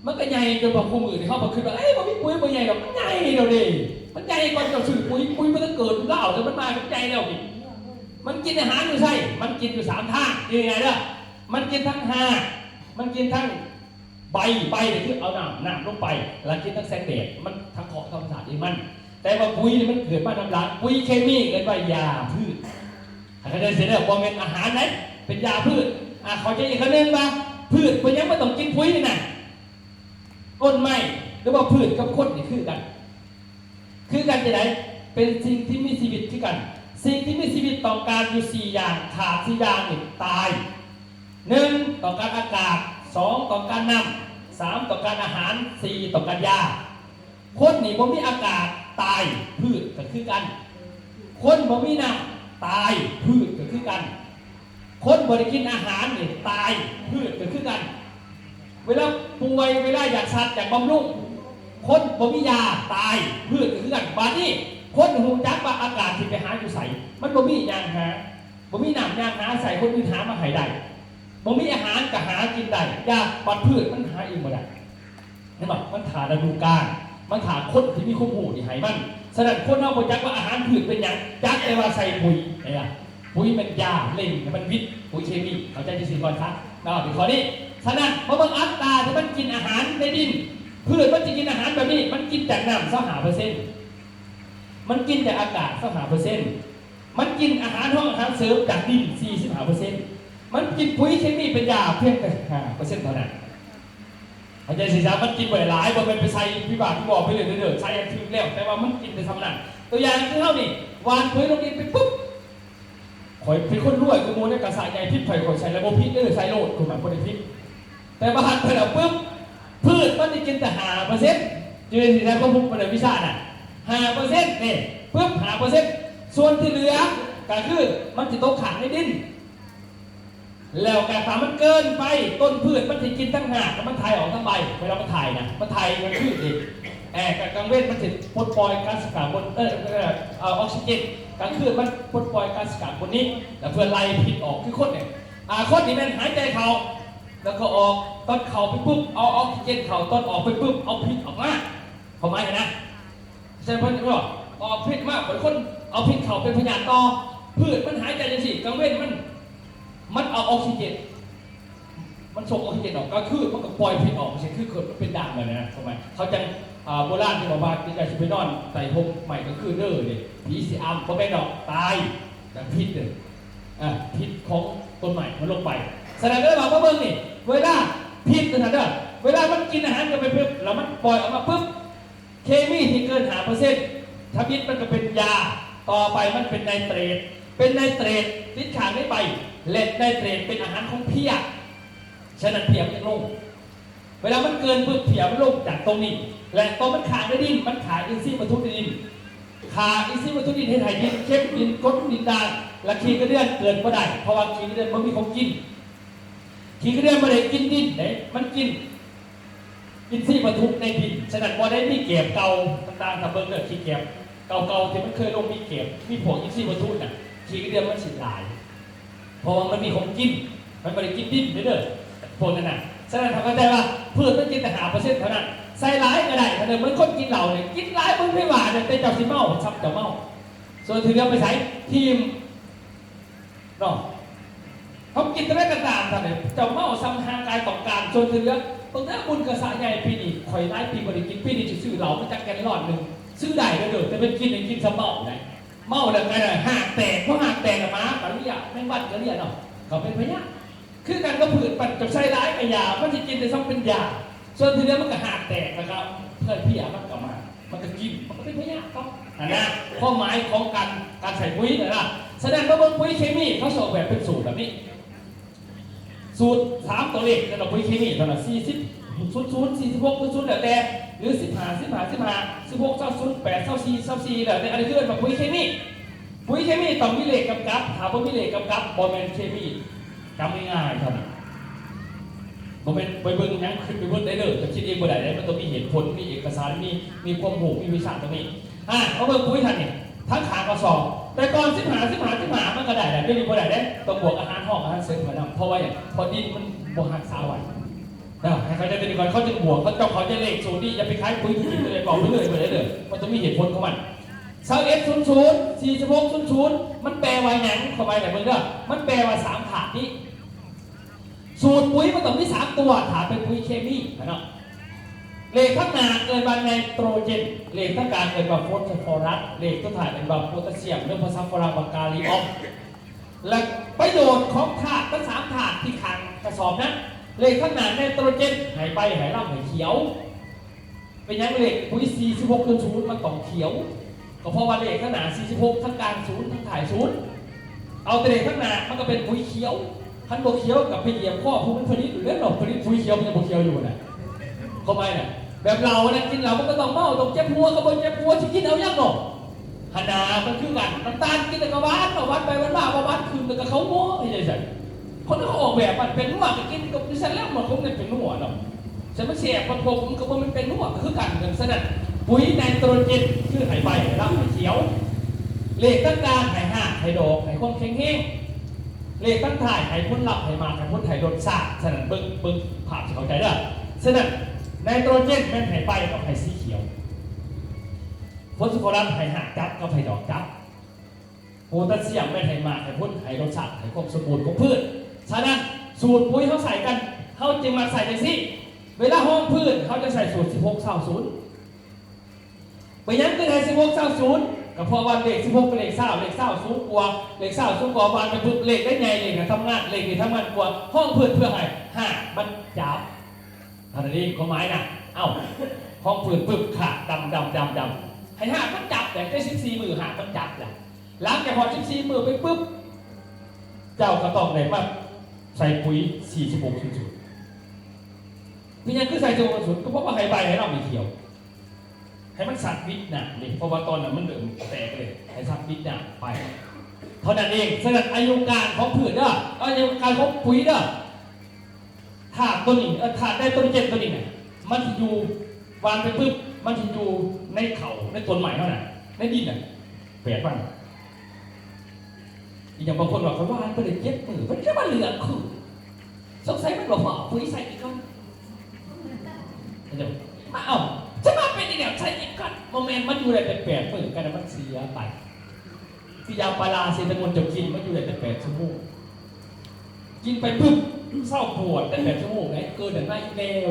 มันก็ใหญ่จนบอกคู่มือที่เขาบอกขึ้นว่ามันมีปุ๋ยมันใหญ่หรอกมันใหญ่เดี๋ยวดิมันใหญ่ก่อนจะสื่อปุ๋ยมันต้องเกิดเล่าแต่มันมามันใหญ่แล้วดิมันกินอาหารอยู่ใช่มันกินอยู่3 ท่ายังไงเด้อมันกินทั้งหามันกินทั้งใบเนี่ยคือเอาน้ำลงไปแล้วกินทั้งแสงแดดมันทั้งของธรรมชาติเองมันแต่ว่าปุ๋ยนี่มันเกิดมาทำลายปุ๋ยเคมีเกิดมายาพืชเขาจะเสียเรื่องความเป็นอาหารนั้นเป็นยาพืชเขาจะอีกคนนึงมาพืชมันยังไม่ต้องกินปุ๋ยนี่นะต้นไม้หรือว่าพืชกับคนนี่คือกันจะไหนเป็นสิ่งที่มีชีวิตคือกันสิ่งที่มีชีวิตต้องการอยู่4 อย่างขาด4 อย่างนี่ตาย 1. ต้องการอากาศ 2. ต้องการน้ำ 3. ต้องการอาหาร 4. ต้องการยาคนนี่บ่มีอากาศตายพืชก็คือกันคนบ่มีน้ำตายพืชก็คือกันคนบ่ได้กินอาหารนี่ตายพืชก็คือกันเวลาป่วยเวลาอยากสัตว์อยากบำรุงคนบ่มียาตายพืชก็คือกันบาดนี้คนหูจักว่าอากาศที่ไปหาอยู่ใส่มันบ่มียางหาบ่มีน้ำยางหาใส่คนอื่นหามาให้ได้บ่มีอาหารก็หากินได้ยาปัดพืชมันหาเองบ่ได้เห็นบ่มันขาดฤดูกาลมันขาดคนที่มีความรู้ที่ให้มันฉะนั้นคนเราบ่จักว่าอาหารพืชเป็นหยังจักแต่ว่าใส่ปุ๋ยไงล่ะปุ๋ยมันยาเล่งมันพิษปุ๋ยเคมีเข้าใจที่สิ่งก่อนครับถึงข้อนี้ฉะนั้นเพราะบางอัตราที่มันกินอาหารในดินพืชมันจะกินอาหารแบบนี้มันกินจากน้ำ25%มันกินจากอากาศ25%มันกินอาหารห้องอาหารเสริมจากดิน45%มันกินปุ๋ยเคมีเป็นยาเพียงแค่5%เท่านั้นอาจารย์ศิษย์มันกินไปหลายบ่เป็นไปใส่พิบัติที่บอกไปเลยเด้อใส่อันถึงแล้วแต่ว่ามันกินไปทำนั่นตัวอย่างคือเท่านี้วานปุ๋ยลงดินไปปุ๊บข่อยเป็นคนรวยกูโมในกระสายใหญ่พิษไผ่ข่อยใส่ระบบพิษเด้อใส่โลดกูหมายคนพิษแต่บาหันไปแล้วปุ๊บพืชมันจะกินแต่5%จืดสินะก็พุ่งไปเลยวิชาน่ะ5%นี่ปุ๊บ5%ส่วนที่เหลือก็คือมันจะตกขังในดินแล้วกระถางมันเกินไปต้นพืชมันจะกินทั้งหากมันถ่ายออกทั้งใบเวลามันถ่ายนะมันถ่ายมันพืชเองกลางเว้นมันจะปลดปล่อยก๊าซคาร์บอนออกซิเจนกลางคืนมันปลดปล่อยก๊าซคาร์บอนนี้แล้วเพื่อไล่พิษออกคือคนเนี่ยคนที่มันหายใจเขาแล้วก็ออกต้นเข่าไปปุ๊บเอาออกซิเจนเข่าต้นออกไปปุ๊บเอาพิษออกมาเข้ามาเห็นนะใช่ไหมเพื่อนก็ออกพิษมากเหมือนคนเอาพิษเข่าเป็นพยาธิต่อพืชมันหายใจจังสิกลางเว้นมันเอาออกซิเจนมันส่งออกซิเจนออกก็คือมันก็ปล่อยพิษออกไม่ใช่คือเกิดมันเป็นด่างเลยนะทำไมเขาจังโบราณที่บอกว่าที่จะไปนอนใส่พงใหม่ก็คือเด้อเนี่ยผีสีอัมพอไปดอกตายจากพิษเลยพิษของต้นใหม่มันลงไปแสดงว่าพระเบิ้งนี่เวลาพิษนะเด้อเวลามันกินอาหารกันไปปุ๊บแล้วมันปล่อยออกมาปุ๊บเคมีที่เกิน5%ถ้าพิษมันก็เป็นยาต่อไปมันเป็นไนเตรตติดขาดไม่ไปเลดไนเตรตเป็นอาหารของเพี้ยฉะนั้นเพี้ยมันจะลงเวลามันเกินปุ๊บเพี้ยมันลงจากตรงนี้และตอนมันขาดในดินมันขาดอินทรีย์วัตถุในดินขาดอินทรีย์วัตถุดินให้ถ่ายดินเข้มดินก้นดินดานและขี้กระเดื่อนเกินก็ได้เพราะว่าขี้กระเดื่อนมันมีของกินขี้กระเดื่อนไม่ได้กินดินมันกินอินทรีย์วัตถุในดินฉะนั้นพอได้มีเก็บเก่าต่างๆทำเบิ้งเด้อขี้เก็บเก่าๆที่มันเคยลงมีเก็บมีผงอินทรีย์วัตถุน่ะขี้กระเดื่อนมันสิหลายเพราะว่ามันมีของกินมันไม่ได้กินดินเด้อพวกนั้นน่ะฉะนั้นเขาเข้าใจว่าพืชมันกินแต่5%เท่านั้นใส่ร้ายก็ได้ถ้าเดิมมันคนกินเหล้าเนี่ยกินร้ายมึงไม่หวานเนี่ยแต่เจ้าสิเมาซับเจ้าเมาส่วนถือเอาไปใช้ทีมเนาะเขากินแต่ได้กระตามท่านเนี่ยเจ้าเมาซ้ำทางกายต่อการส่วนถือตรงนี้บุญกระสาใหญ่ปีนี้คอยร้ายปีบริกินปีนี้จะซื้อเหล้ามาจากแกนหลอดหนึ่งซื้อได้เด้อแต่เป็นกินเนี่ยกินสมเมาได้เมาแล้วไงน่ะหากแตกเพราะหากแตกอะมาปริยะแม่งบัดกระเรียนเนาะเขาเป็นพยาคือการกระผืนปัดกับใส่ร้ายกับยามันจะกินแต่ซ้ำเป็นยาส่วนทีนี้มันก็หากแตกนะครับเพื่อนพี่มันกลับมามันก็กินมันก็เป็นพยาธิครับนะข้อหมายของการใส่ปุ๋ยนะแสดงว่าปุ๋ยเคมีเขาสอบแบบเป็นสูตรแบบนี้สูตร3ตัวเลขสำหรับปุ๋ยเคมีตอนนั้น40 46 00แล้วแต่หรือ15 16 20 8 24แล้วแต่อันนี้คือแบบปุ๋ยเคมีต้องมีเลขกำกับถ้าบ่มีเลขกำกับบอแมนเคมีจำง่ายๆครับผมเป็นไปเบิ่งยังขึ้นไปเบิ่งได้เลยแต่คิดเองบ่ได้มันต้องมีเหตุผลมีเอกสารมีความรู้มีวิชาตรงนี้เอาเบิ่งปุ๋ยทันเนี่ยทั้งขากระสอบแต่ก่อน15มันก็ได้แต่ไม่บ่ได้ต้องบวกอาหารห้องอาหารเสริมมาเพราะว่าอย่างพอดินมันบ่หักษาไว้นะให้ เขาจะเป็นก่อนเขาจะบวกเขาจะเลขสูตรนี่อย่าไปคล้ายปุ๋ยที่เลยบอกไปเลยมันจะมีเหตุผลของมัน2100 4600มันแปลว่าหยังเข้าไปไหนเบิ่งเด้อมันแปลว่า3ถาดนี้สูตรปุ๋ยมันต้องมี3ตัวถาดเป็นปุ๋ยเคมีเนาะเลขข้างหน้าเกิดว่าไนโตรเจนเลขข้างกลางเกิดว่าฟอสฟอรัสเลขตัวถ่ายเป็นว่าโพแทสเซียมเรื่องภาษาฝรั่งกาลิออมและประโยชน์ของถาดทั้ง3ถาดที่ขังกระสอบนั้นเลขข้างหน้าไนโตรเจนหายไปหายล่ำหายเขียวเป็นยังเลขปุ๋ย4600มันต้องเขียวก็เพราะว่าเลขข้างหน้า46ทั้งกลาง0ทั้งถ่าย0เอาแต่เลขข้างหน้ามันก็เป็นปุ๋ยเขียวขันบวเขียวกับไปเหยียบข้อผู้ผลิตหรือเล่นหลอกผลิตปุ๋ยเขียวมันจะบวเขียวอยู่นะเข้าไปเนี่ยแบบเราเนี่ยกินเราก็ต้องเมาต้องเจ็บหัวก็บ่เจ็บหัวที่กินเอายังหรอกหนามันคือกันน้ำตาลกินแต่กระวานวัดไปวันมาวัดคืนแต่กระเขาโม้ไม่ใช่ใช่คนที่เขาออกแบบมันเป็นนัวก็กินกับดิฉันแล้วมันคงไม่เป็นนัวหรอกฉันไม่เสียบผมก็ว่ามันเป็นนัวคือกันเงินสนั่นปุ๋ยไนโตรเจนคือไห่ใบรับเขียวเลขตั้งการไห่ห่าไห่ดอกไห่คนแข็งแห้งเลขตั้งถ่ายไห่พ้นหลับไห่มาไห่พ้นไห่โดนซากสนั่นเบิ้งผ่าจะเข้าใจได้สนั่นไนโตรเจนแม่นไห่ใบกับไห่สีเขียวฟอสฟอรัสไห่ห่าจับกับไห่ดอกจับโพแทสเซียมแม่นไห่มาไห่พ้นไห่โดนซากไห่ความสมบูรณ์ของพืชฉะนั้นสูตรปุ๋ยเขาใส่กันเขาจึงมาใส่ในซี่เวลาห้องพืชเขาจะใส่สูตร16-20ไปยังเป็นไง16-20ก็เพราะว่าเลข16เป็นเลข20เลข20สูงกว่าเลข20สูงกว่าบานไปปุ๊บเลขได้ไงเลขทำงานเลขทำงานกว่าห้องพืชเพื่อให้มันจับอะไรนี่ก็หมายนะเอ้าห้องพืชปึ๊บขาดดำให้มันจับแต่ได้14 มือมันจับแหละหลังจากพอ14 มือไปปุ๊บเจ้าก็ต้องเลยมาใส่ปุ๋ย46-00พี่ยังคือใส่46-00ก็เพราะว่าไฮใบให้เราไม่เขียวให้มันสัตว์วิทย์นะนี่เพราะว่าตอนนั้นมันเดือดแตกเลยให้สัตว์วิทย์นะไปเท่านั้นเองฉะนั้นอายุการของผืนเด้ออายุการของปุ๋ยเด้อถาดตัวนี้ถาดได้ต้นเจ็ดตัวนี้เนี่ยมันจะอยู่วางไปปุ๊บมันจะอยู่ในเขาในต้นใหม่เท่านั้นในดินน่ะแปลกบ้างอย่างบางคนบอกเขาว่าไปเลยเจ็บมือมันแค่มาเหลือคือสงสัยมันหลอกปุ๋ยใส่อีกก้อนมาเอาจะมาเป็นเนี่ยใช้อีกก้อนโมเมนต์มันอยู่ได้เป็น8 มือกันมันเสียไปพี่ยาปลาเซนตามนจะกินมันอยู่ได้เป็น8 ชั่วโมงกินไปปุ๊บเศร้าปวดได้8 ชั่วโมงไงเกินแต่ไม่อีเมล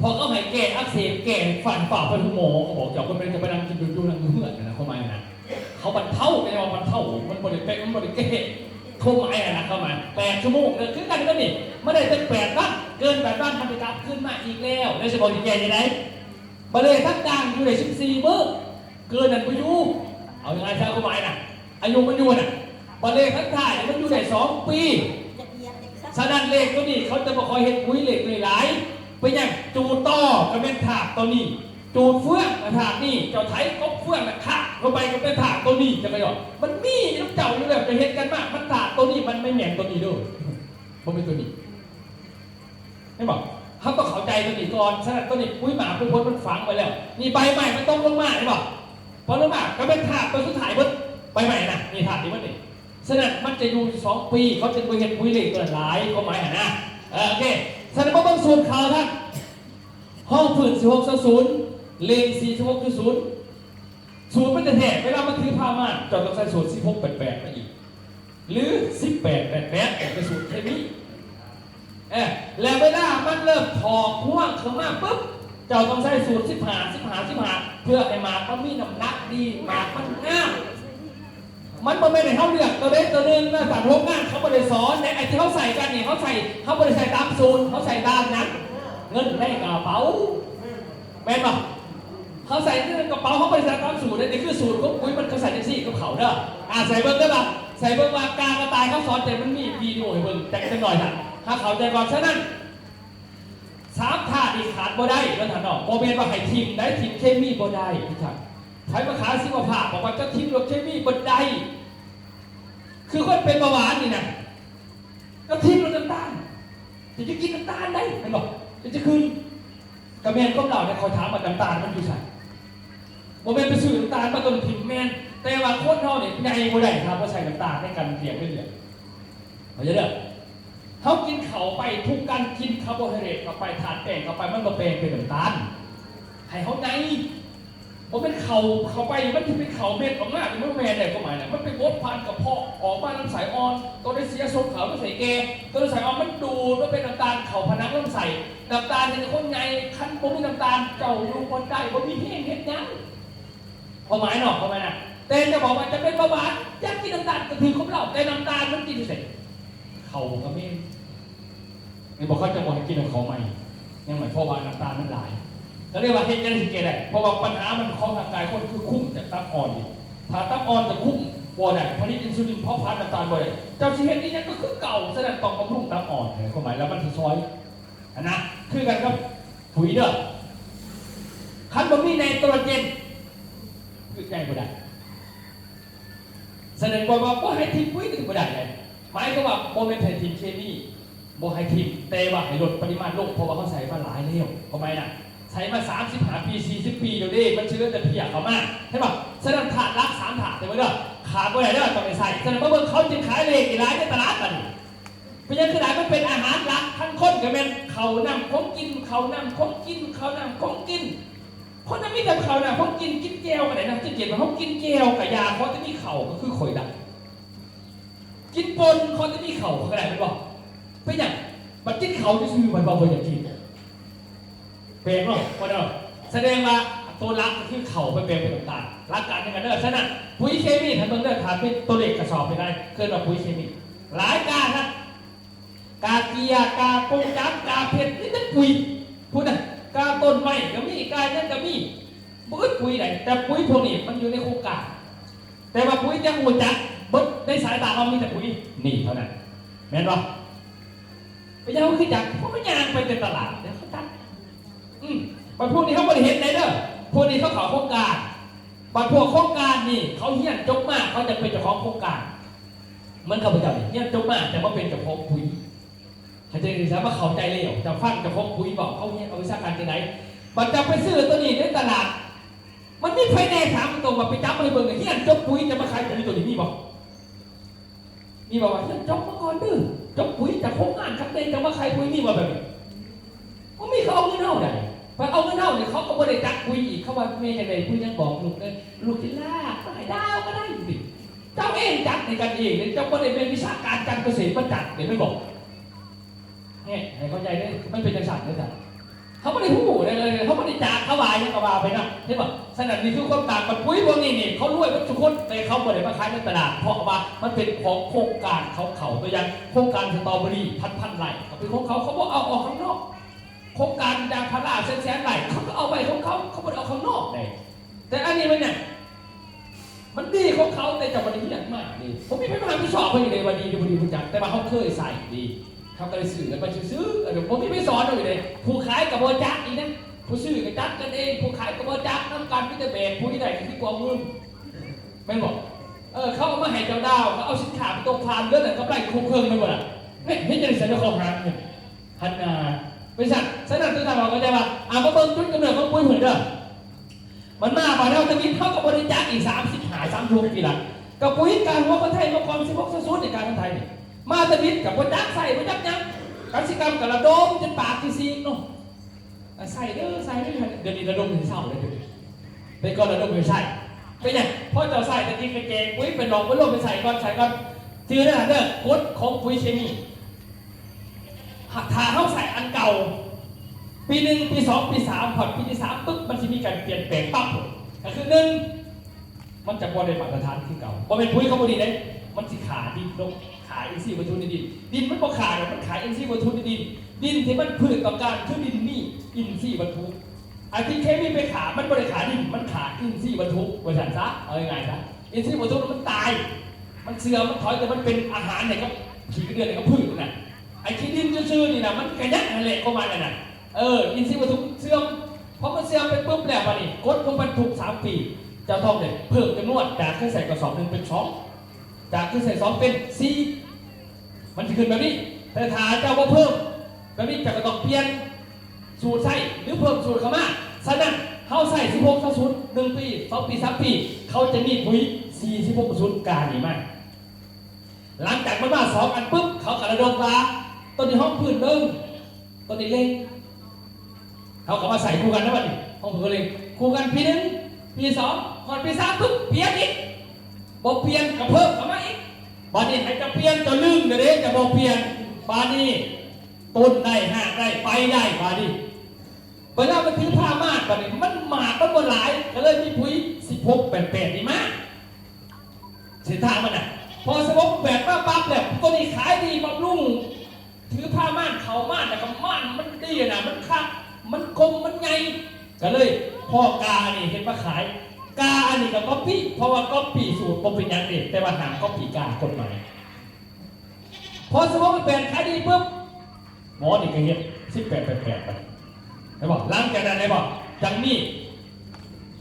พอเขาหายแก่อักเสบแก่ฝันฝ่าไปทุกหมอเขาบอกจะคนเป็นจะไปนั่งกินดูนั่งดูเหื่อนนะเข้ามานะเขาบรรเทาไม่ใช่ว่าบรรเทามันบริเวณมันบริเวณเข้ามานะเข้ามา8 ชั่วโมงเนี่ยคือกันก็นี่ไม่ได้เป็น8 วันเกิน8 วันมันจะกลับขึ้นมาอีกแล้วได้จะบอกที่แก่ยังไงบริเวณทั้งกลางอยู่ใน14 มื้อเกินนั่นไปอยู่เอาอย่างไรถ้าเข้ามาน่ะอายุมันอยู่น่ะบริเวณทั้งถ่ายมันอยู่ใน2 ปีฉะนั้นเลขตัวนี้เขาจะมาคอยเห็นปุ๋ยเลขหลายไปยังจูต่อก็เป็นถาดตัวนี้จูเฟื่องถาดนี่เจ้าไทยก็เฟื่องนะค่ะเข้าไปก็เป็นถาดตัวนี้จะไปหรอมันมีน้ำเจ้าอยู่แบบจะเห็นกันมากมันถาดตัวนี้มันไม่เหมือนตัวนี้ด้วยมันเป็นตัวนี้ไม่บอกเขาต้องเข้าใจตัวนี้ก่อนฉะนั้นตัวนี้ปุ๋ยหมาปุ๋ยพ้นมันฝังไว้แล้วนี่ใบใหม่มันต้องลงมาไม่บอกพอลงมาก็เป็นถาดตัวสุดท้ายมันใบใหม่นะนี่ถาดนี้มันนี่ฉะนั้นมันจะอยู่2 ปีเขาจะไปเห็นปุ๋ยเหล็กตัวหลายเขาหมายนะโอเคฉะนั้นต้องสูตรข่าวท่านห้องผืน46-00เลน46-00สูตรมันจะแทกเวลามันถือผ้าม่านจะต้องใช้สูตร16-88มาอีกหรือ18-88เป็นสูตรเคมีแล้วเวลามันเริ่มถอกพ่วงเข้ามาปุ๊บเจ้าต้องใช้สูตร15เพื่อให้หมากมันมีน้ำหนักดีหมากมันงามมันไม่ได้เขาเลือกตัวเด็กตัวนึงนะแต่โรงงานเขาไม่ได้สอนในไอ้ที่เขาใส่กันเนี่ยเขาไม่ได้ใส่ตามสูตรเขาใส่ตามนั้นเงินในกระเป๋าแม่นปะเขาใส่เงินกระเป๋าเขาไม่ได้ใส่ตามสูตรนี่คือสูตรของปุ๋ยมันเขาใส่ในซี่กับเขาเด้อใส่เบิ้งได้ปะใส่เบิ้งว่ากากระต่ายเขาสอนแต่มันมีวีดีโอให้เบิ้งแต่กันหน่อยนะถ้าเขาใจก่อนฉะนั้น3 ถาดอีกขาดบ่ได้แล้วถามน้องโมเมนต์ว่าให้ทีมได้ทีมเคมีบ่ได้พี่ชายใช้มาขาสิวภาพบอกว่าจะทิ้งรถเคมีบนใดคือคนเป็นเบาหวานนี่นะก็ทิ้งรถน้ำตาลจะกินน้ำตาลได้เห็นบอกจะคืนกระเมนก็เราเนี่ยเขาถามว่าน้ำตาลมันอยู่ใส่โมเมนต์ไปซื้อน้ำตาลมาต้นพิมพ์แมนแต่ว่าโคตรเท่าเนี่ยใหญ่บ่ได้ครับเพราะใส่น้ำตาลให้กันเสียงไม่เหลือเขาจะเด้อ เขากินเขาไปทุกการกินคาร์โบไฮเดรตเข้าไปถาดแป้งเข้าไปมันมาแปลงเป็นน้ำตาลให้เขาไงมันเป็นเขาไปมันจะเป็นเขาเม็ดออกมาเป็นมันแม่เนี่ยก็หมายเนี่ยมันเป็นบดพันกับเพาะออกมาน้ำสายอ่อนตัวได้เสียทรงเขาไม่ใส่แกตัวได้สายอ่อนมันดูดมันเป็นน้ำตาลเขาพนักน้ำใสน้ำตาลเป็นคนไงคันผมมีน้ำตาลเจ้าอยู่คนได้ผมมีแห้งเห็ดยังพอหมายหนอกพอหมายน่ะแต่จะบอกว่าจะเป็นเบาหวานอยากกินน้ำตาลก็ถือเขาเล่าแต่น้ำตาลมันกินเสร็จเขาก็ไม่ไอ้บอกเขาจะบอกให้กินของใหม่ยังหมายเพราะว่าน้ำตาลมันหลายเขาเรียกว่าเห็นยังสิเกได้เพราะว่าปัญหามันของร่างกายคนคือคุ้มจากตับอ่อนถ้าตับอ่อนจะคุ้มบ่ได้ผลิตอินซูลินเพราะพันน้ำตาลบ่ได้เจ้าชีวิตนี้ก็คือเก่าแสดงต้องบำรุงตับอ่อนความหมายแล้วมันจะซอยนะคือกันครับปุ๋ยเด้อคันบ่มีในตัวเจนคือใจบ่ได้แสดงว่าบ่ให้ทิ้งปุ๋ยถึงบ่ได้เลยหมายก็ว่าบ่เป็นให้ทิ้งเคมีบ่ให้ทิ้งแต่ว่าให้ลดปริมาณลงเพราะว่าเขาใส่มาหลายแล้วทำไมน่ะใช้มา35 ปี 40 ปีเดี๋ยวนี้มันเชื้อจะเพียเขามากใช่ป่ะแสดงถาดรัก3 ถาดแต่ว่าเด้อขาดบ่ได้เด้อต้องไปใส่แสดงว่าเบิ่งเขาจึงขายเลขอีหลายในตลาดมันเพราะฉะนั้นคือหลายมันเป็นอาหารหลักทั้งคนกับแม่นเขานำของกินเขานำของกินเขานำของกินเพราะนั้นมีแต่เขานำของกินแก้วกันไหนนะจะเจ็บมันเขากินแก้วกับยาเพราะจะมีเข่าก็คือข่อยดักกินปนเขาจะมีเข่าเขาก็ได้ไม่บอกเป็นอย่างมันกินเขาที่ซื้อมันบอกว่าอย่างกินเป็นหรอคนเดียวแสดงว่าตัวรักคือเข่าไปเป็นต่างๆรักกันกันเด้อฉะนั้นปุ๋ยเคมีถ้าเบิ่งเด้อถามเป็นตัวเลขกระสอบไปได้เคยเอาปุ๋ยเคมีหลายกานะกาเกียกาโปงจับกาเผ็ดนี่เป็นปุ๋ยพูดนะกาต้นไม้ก็มีกาเนี่ยก็มีปุ๋ยไหนแต่ปุ๋ยพวกนี้มันอยู่ในโครงการแต่ว่าปุ๋ยจะหัวจักบดในสายตาเรามีแต่ปุ๋ยนี่เท่านั้นแม่นบ่ไปยังคือจักเพราะมันยางไปในตลาดเดี๋ยวเขาตัดบางพวกนี้เขาไม่ได้เห็นเลยเด้อพวกนี้เขาขอโครงการบางพวกโครงการนี่เขาเฮี้ยนจบมากเขาจะเป็นเจ้าของโครงการมันเขาไปจับเฮี้ยนจบมากแต่ว่าเป็นเจ้าของปุ๋ยเขาจะรู้สึกว่าเขาใจเร็วจะฟังเจ้าของปุ๋ยบอกเขาเฮี้ยนเอาวิชาการที่ไหนมันจะไปซื้อตัวนี้ในตลาดมันไม่เคยแน่ถามตรงว่าไปจับไปเบิ่งเฮี้ยนจบปุ๋ยจะมาขายปุ๋ยตัวนี้มีบอกว่าเฮี้ยนจบมาก่อนดื้อจบปุ๋ยจากโครงการขั้นเต้นจะมาขายปุ๋ยมีบอกแบบนี้เขาไม่เขาเอาเงินเท่าไหร่พอเอาเงินเท่าเนี่ยเขาก็ไม่ได้จักคุยอีกเขาว่าเมย์ยังไงคุยยังบอกลูกเลยลูกที่ล่าก็ให้ดาวก็ได้ดิเจ้าเองจัดในกันเองเนี่ยเจ้าก็ได้เป็นวิชาการการเกษตรมาจัดเดี๋ยวไม่บอกเนี่ยให้เข้าใจได้ไม่เป็นจังสันเลยจ้ะเขาไม่ได้พูดเลยเขาไม่ได้จ่าเขาวายยังกวาไปนะใช่ป่ะสนั่นนี่คือความต่างกับปุ๋ยพวกนี้นี่เขารวยทุกคนแต่เขาไม่ได้มาขายในตลาดเพราะว่ามันเป็นของโครงการเขาตัวอย่างโครงการสตรอเบอรี่พันไร่เป็นของเขาบอกเอาออกข้างนอกโครงการยางพาราแสนไหลเขาก็เอาไปของเขาไม่ได้เอาข้างนอกเลยแต่อันนี้มันเนี่ยมันดีของเขาแต่จะวันนี้อย่างมากดีผมมีพนักงานที่สอบเขาอยู่ในวันดีคุณจักแต่มาเขาเคยใส่ดีเขาก็เลยสื่อกันไปซื้อผมมีไปสอนอยู่เลยผู้ขายกับโบจักอีกนะผู้ซื้อกับจักกันเองผู้ขายกับโบจักน้ำกันพิจารณาผู้ที่ไหนที่กวางมือไม่บอกเขาเอามาให้เจ้าดาวเขาเอาสินค้าไปตรงพานเรื่องนั้นก็ได้คุ้มเครื่องไม่หมดอ่ะเนี่ยเห็นยังไงเสนอของร้านเนี่ยพันนาบริษัทสนับสนุนเราก็จะว่ามาเบิ้งจุดกำเนิดของปุ๋ยเหมือนเดิมมันมาพอเราจะมีเท่ากับบริจาคอีก30 ปีหลังกับปุ๋ยการหัวคนไทยมาความ16 ในการคนไทยมาตะบิดกับบริจาคใส่บริจาคยังกสิกรรมกับระดมจนปากที่ซีเนาะใส่เด้อเดี๋ยวนี้ระดมถึงเศร้าเลยเป็นก้อนระดมไม่ใช่เป็นไงพ่อเจ้าใส่ตะกี้กระเจงปุ๋ยเป็นหลอกเป็นโลกไปใส่ก้อนชื่อนั่นเด้อกดของปุ๋ยเคมีถ้าเขาใส่อันเก่าปี 1 ปี 2 ปี 3ผ่อนปีที่ 3ปุ๊บมันจะมีการเปลี่ยนแปลงปั๊บก็คือ1มันจะบริเวณมาตรฐานที่เก่าพอเป็นปุ๋ยเขาบริเวณมันจะขาดินลงขาอินทรีย์วัตถุในดินมันก็ขามันขายอินทรีย์วัตถุในดินที่มันพืชต่อการคือดินนี่อินทรีย์วัตถุไอ้ที่เคมีไปขามันบริขาดินมันขาอินทรีย์วัตถุบริษัทซะเอาไงซะอินทรีย์วัตถุมันตายมันเสื่อมมันถอยแต่มันเป็นอาหารเนี่ยก็ผีกระเดือนเนี่ยก็พืชน่ะไอ้ที่ดินซื่อๆนี่นะมันกระยักนั่นแหละเข้ามาเนี่ยนะอินทรีย์วัตถุเสื่อมพอมันเสื่อมไปปุ๊บแล้วมานี่กดลงไปถูก3 ปีเจ้าทองเนี่ยเพิ่มจำนวนจากเคยใส่กระสอบ1เป็น2จากเคยใส่2เป็น4มันจะขึ้นแบบนี้แต่ถ้าเจ้าว่าเพิ่มแบบนี้จะก็ต้องเปลี่ยนสูตรใส่หรือเพิ่มสูตรเข้ามาฉะนั้นเขาใส่16 1 ปี2 ปี 3 ปีเขาจะมีปุ๋ย46 การนี่มากหลังจากมันมา2 อันปุ๊บเขากระโดดมา ตัวนี้ห้องพื้นเดิมตัวนี้เล็กเขาก็มาใส่คู่กันนะบัดนี้ห้องพื้นเล็กคู่กันปี 1 ปี 2ก่อนปี 3ปุ๊บเปลี่ยนอีกบ่เปลี่ยนก็เพิ่มเข้ามาอีกบัดนี้ให้จะเปลี่ยนจะลืมเด้จะบ่เปลี่ยนบัดนี้ต้นได้หากได้ไปได้บัดนี้เวลามันถือผ้ามาดบัดนี้มันหมาดมันบ่หลายก็เลยมีปุ๋ย16 88นี่มาเส้นทางมันน่ะพอ16 88มาปั๊บแล้วตัวนี้ขายดีบำรุงถือผ้าม่านเขาม่านแต่ก็ม่านมันดีนะมันคักมันคมมันใหญ่ก็เลยพ่อกานี่เห็นมาขายกาอันนี้ก็ก๊อปปี้เพราะว่าก๊อปปี้สูตรผมเป็นอย่างเด็ดแต่ว่าหาก๊อปปี้กากฎหมายพอ16 88ขายดีปุ๊บหมอนี่ก็เห็น18 88ไปได้บอกหลังจากนั้นได้บอกจังนี่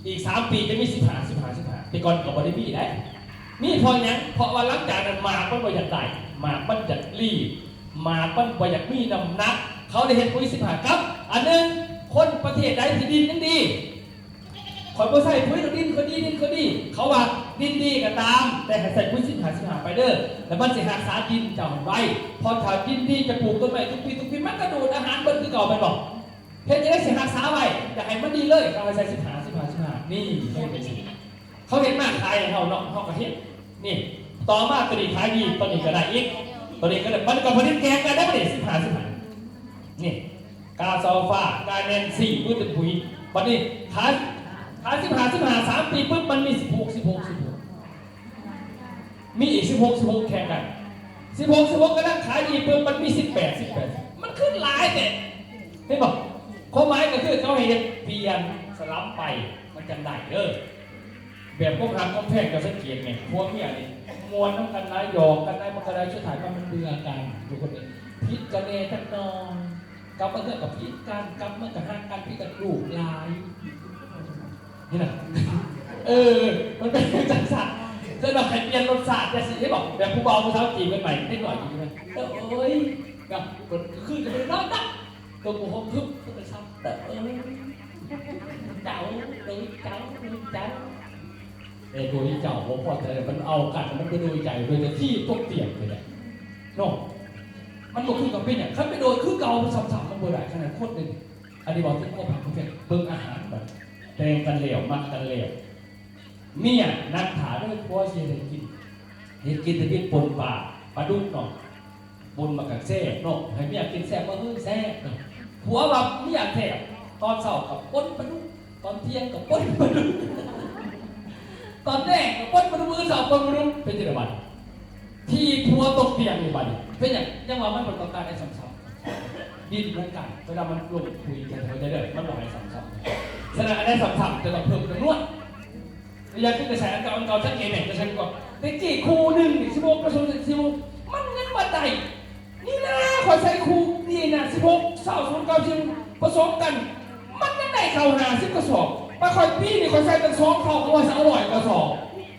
อีก3 ปีจะมี15ที่ก่อนกับบริบี้ได้นี่พออย่างเพราะว่าหลังจากนั้นมามันบ่อยากได้มามันจะรีบมามันบ่อยากมีน้ำหนักเขาได้เห็นปุ๋ย15ครับอันนึงคนประเทศใดที่ดินยังดีคอยบ่ใส่ปุ๋ยดินคนดีดินคนดีเขาว่าดินดีก็ตามแต่ให้ใส่ปุ๋ย15ไปเด้อแล้วมันสิรักษาดินเจ้าไว้พอถ้าดินดีจะปลูกต้นไม้ทุกปีมันก็ดูดอาหารเบิ่งคือเก่าไปบอกเฮ็ดจะได้สิรักษาไว้อยากให้มันดีเลยเขาให้ใส่15นี่เขาเป็นสิเขาเห็นมากขายเฮาเนาะเฮาก็เฮ็ดนี่ต่อมาตัวนี้ขายดีตัวนี้ก็ได้อีกตัวนี้ก็ได้มันก็ผลิตแกงกันได้บ่ได้15นี่กาซอฟ้ากาแนน4มือตึกปุ๋ยวันนี้ขาย15 3 ปีปุ๊บมันมี16มีอีก16แข่งกัน16ก็นั่งขายดีปุ๊บมันมี18มันขึ้นหลายแต่เห็นบ่ความหมายก็คือเขาให้เฮ็ดเปลี่ยนสลับไปมันจังได้เด้อแบบพวกรักพวกแพงก็สังเกตไงพวกเมียนี่มวนน้ำกันได้หยอกกันได้มันก็ได้ช่วยถ่ายความมันเบื่อกันอยู่คนเดียวพิษกันเนทั้งนองกับเมื่อกับพิษกันกับเมื่อกับหักกันพิษกันลูกลายนี่นะมันเป็นจังสัตว์จะบอกให้เปลี่ยนรสชาติจะสิให้บอกแบบผู้เบาผู้เท้าจีบกันใหม่ได้หน่อยจีบกันโอ้ยกับขึ้นจะเป็นนอนดักตัวผู้ห้องทึบตัวไปซ้ำแต่เจ้าโดยเจ้าผมพอใจมันเอากันมันก็โดยใจโดยที่ตกเตียงไปเลยเนาะมันบอกคือกับเป็นอย่างขั้นไปโดยคือเก่าซ้ำๆมันบ่ได้ขนาดโคตรเลยอันนี้บอกที่เขาผักเขาเป็นเบิ่งอาหารแบบแตงกันเหลวมักกันเหลวเมียนักถาด้วยพ่อเสียเห็นกินแต่กินปนปลาดุกเนาะปนมากับแซ่เนาะให้เมียกินแซ่บมาแซ่เนาะผัวแบบเมียแซ่ตอนเช้ากับปนปลาดุกตอนเที่ยงกับปนปลาดุกตอนแรกกับปนปลาดุกมื้อเช้าปนปลาดุกเป็นจังได๋บัดที่ผัวตกเตียงนี่บัดเป็นอย่างยังว่ามันเป็นต้องการได้ซ้ำๆดินเหมือนกันเวลามันลงคุยกันเขาจะได้มันหลายซ้ำๆฉะนั้นอันได้ซ้ำๆจะต้องเพิ่มจำนวนอยากขึ้นกระแสอันเก่าชัดเจนเนี่ยจะใช้ก่อนแต่จีคูหนึ่ง16กระสุน16มันยังมาได้นี่นะขอใช้คูนี่นะ16 20 90ผสมกันมันยังได้เข้า50กระสอบมาคอยพี่นี่คอยใส่กัน2เข้าก็ว่าจะอร่อยกระสอบ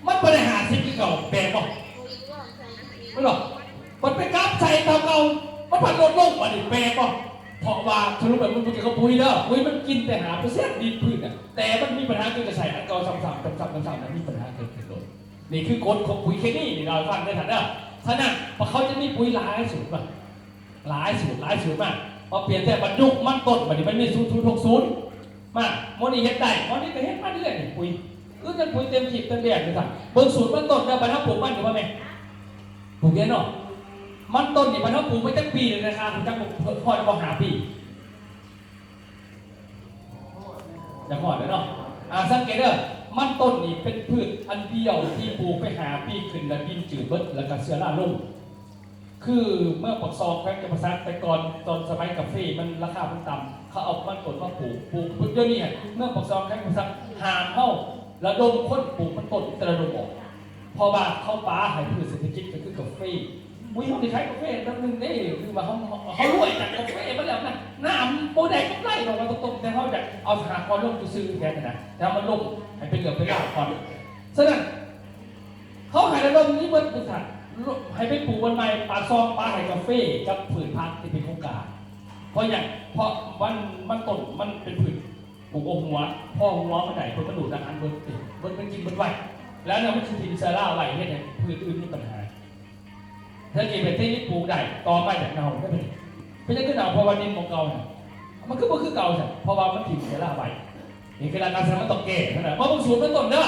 มันไม่ได้50ที่เก่าแปลกป่ะไม่หรอกมันเป็นกราฟใส่เก่ามันผันลดลงมาดิแปลกป่ะเพราะว่าทะลุแบบมันกินกับปุ๋ยเด้อปุ๋ยมันกินแต่หาเปอร์เซ็นต์ดินพืชอ่ะแต่มันมีปัญหาคือจะใส่อันเก่าซ้ำนั้นมีปัญหาเกิดขึ้นเลยนี่คือกฎของปุ๋ยเคมีนี่เราฟังได้ทันเด้อฉะนั้นพอเขาจะมีปุ๋ยหลายสูตรป่ะหลายสูตรมากพอเปลี่ยนแต่บรรจุมันต้นบัดนี้มันมี0060มาโมนี่เฮ็ดได้โมนี่ก็เฮ็ดมาเรื่อยนี่ปุ๋ยคือจะปุ๋ยเต็มที่เต็มแดดเลยสั่งเบิ่งสูตรมันต้นแล้วบรรทัดปลูกมันอยู่ว่าแม่ปลูกเงี้ยเนาะมันต้นนี่บรรทัดปลูกไม่ตั้งปีเลยนะครับผมจะปลูกพอจะบอกหาปีจะหอดเลยเนาะสังเกตเด้อมันต้นนี่เป็นพืชอันเดียวที่ปลูกไปหาปีขึ้นแล้วดินจืดเบิดแล้วก็เชื้อราลงคือเมื่อปักซองแควงจะประสานแต่ก่อนตอนสมัยกาแฟมันราคามันต่ำเขาเอามันต้นมาปลูกเดี๋ยวนี้เมื่อปักซองแควงประสานหามเข้าระดมคนปลูกมันต้นจะระดมออกพอว่าเข้าป่าหายพืชเศรษฐกิจก็คือกาแฟมุ้ยเขาที่ขายกาแฟตั้งนึงได้คือว่าเขารวยจากกาแฟมาแล้วนะน้ำโปรแดกก็ไล่ลงมาตรงๆแต่เขาจะเอาสหกรณ์ลงไปซื้อแทนนะแต่มันลงให้เป็นเหลือเป็นหลากก่อนฉะนั้นเขาหายระดมนี้มันคือถัดให้ไปปลูกวันใหม่ปลาซองปลาไห่กาแฟกับผืนพักที่เป็นโครงการเพราะมันต้นมันเป็นผืนปลูกหัวพ่อหัวมันไหนคนมันดูดอาหารมันกินมันไหวแล้วเนี่ยมันคือถิ่นซาร่าไหวเนี่ยผืนอื่นมีปัญหาถ้ากินเป็นที่นี่ปลูกได้ต่อไปจากเงาได้ไหม ไม่ใช่ขึ้นเอาเพราะว่าดินของเก่าเนี่ยมันคือเก่าใช่เพราะว่ามันถิ่มเสียละไปนี่คือการทำมันต้องแก่นั่นแหละเพราะมันสูตรมันต้นเด้อ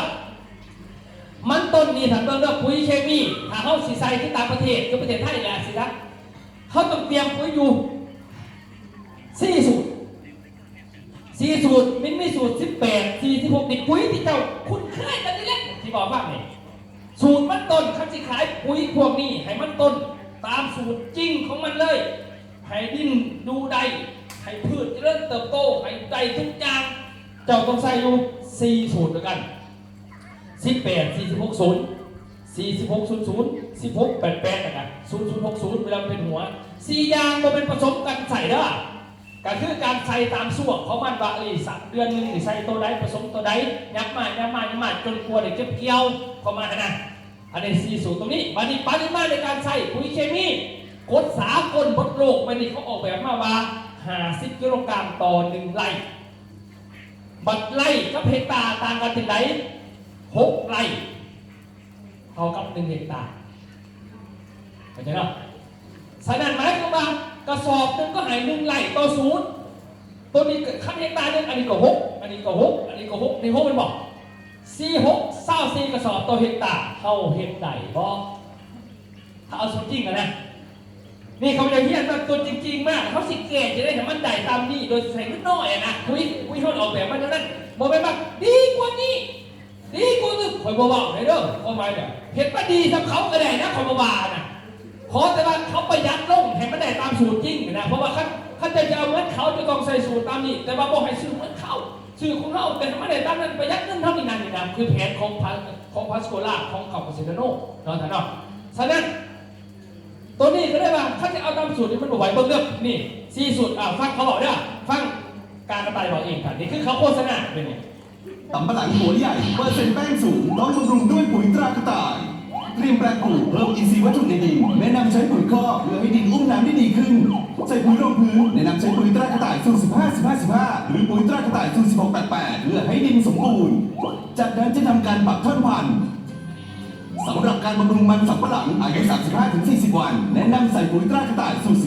มันต้นนี่ถ้าเบิ่งเด้อปุ๋ยเคมีถ้าเขาสีใส่ที่ต่างประเทศก็ประเทศไทยแหละสิครับเขาต้องเตรียมปุ๋ยอยู่4 สูตรมันมีสูตร18 46นี่ปุ๋ยที่เจ้าคุ้นเคยกันนี่แหละที่บอกว่านี่สูตรมันต้นเขาจะขายปุ๋ยพวกนี้ให้มันต้นตามสูตรจริงของมันเลยให้ดินดูได้ให้พืชเจริญเติบโตให้ได้ทุกอย่างเจ้าต้องใส่อยู่4 สูตรด้วยกัน18 46 0 46 00 16 88นะครับ0060เวลาเป็นหัว4อย่างมันเป็นผสมกันใส่ได้ก็คือการใส่ตามส่วงของมันว่าสักเดือนนึงใส่ตัวใดผสมตัวใดยับมาจนกลัวเด็กเก็บเกี่ยวเข้ามานะอันนี้4 สูตรตรงนี้วันนี้ปริมาณในการใส่ปุ๋ยเคมีกฎสากลบนโลกวันนี้เขาออกแบบมาว่า50 กิโลกรัมต่อ1 ไร่บัดไร่กับเฮกตาร์ต่างกันถึงไหน6 ไร่เท่ากับ1 เฮกตาร์เข้าใจเนาะฉะนั้นหมายความว่ากระสอบนึงก็หาย1 ไร่ต่อศูนย์ตัวนี้ขั้นเฮกตาร์นึงอันนี้ก็6อันนี้ก็6อันนี้ก็6นี่6มันบอก24 กระสอบต่อเฮกตาร์เท่าเฮกได้บ่ถ้าเอาสุดจริงกันนะนี่เขาจะเฮียนแบบตัวจริงๆมากเขาสิเกตจะได้ทำมันได้ตามนี้โดยใส่นิดหน่อยนะคุยเขาออกแบบมาเท่านั้นบอกไปว่าดีกว่านี้ดีกว่านี้คอยบอกเลยเด้อเขาหมายแบบเห็นว่าดีทำเขาก็ได้นะคอยบอกนะขอแต่ว่าเขาประหยัดลงให้มันได้ตามสูตรจริงนะเพราะว่าเขาจะเอาเหมือนเขาจะต้องใส่สูตรตามนี้แต่ว่าบอกให้ซื้อเหมือนเขาซื้อของเขาแต่ทำไม่ได้ตามนั้นประหยัดเงินเท่านี้นั่นนี่นะคือแผนของพาสโกล่าของเขาเซนโน่เนาะท่านเนาะฉะนั้นตัวนี้ก็ได้ว่าเขาจะเอาตามสูตรที่มันบอกไว้เบื้องเรื่องนี่4 สูตรฟังเขาบอกด้วยฟังการกระต่ายบอกเองค่ะนี่คือเขาโฆษณาเป็นไงสำปะหลังหัวใหญ่เปอร์เซ็นต์แป้งสูงต้องบำรุงด้วยปุ๋ยตรากระต่ายเตรียมแปลงปลูกเพิ่มอินทรีย์วัตถุในดินแนะนำใช้ปุ๋ยคอกเพื่อให้ดินอุ้มน้ำได้ดีขึ้นใส่ปุ๋ยรองพื้นแนะนำใช้ปุ๋ยตรากระต่ายสูตร15 หรือปุ๋ยตรากระต่ายสูตร16 88เพื่อให้ดินสมบูรณ์จากนั้นจะทำการปักท่อนพันธุ์สำหรับการบำรุงมันสำปะหลังอายุ 35-40 วันแนะนำใส่ปุ๋ยตรากระต่ายสูตร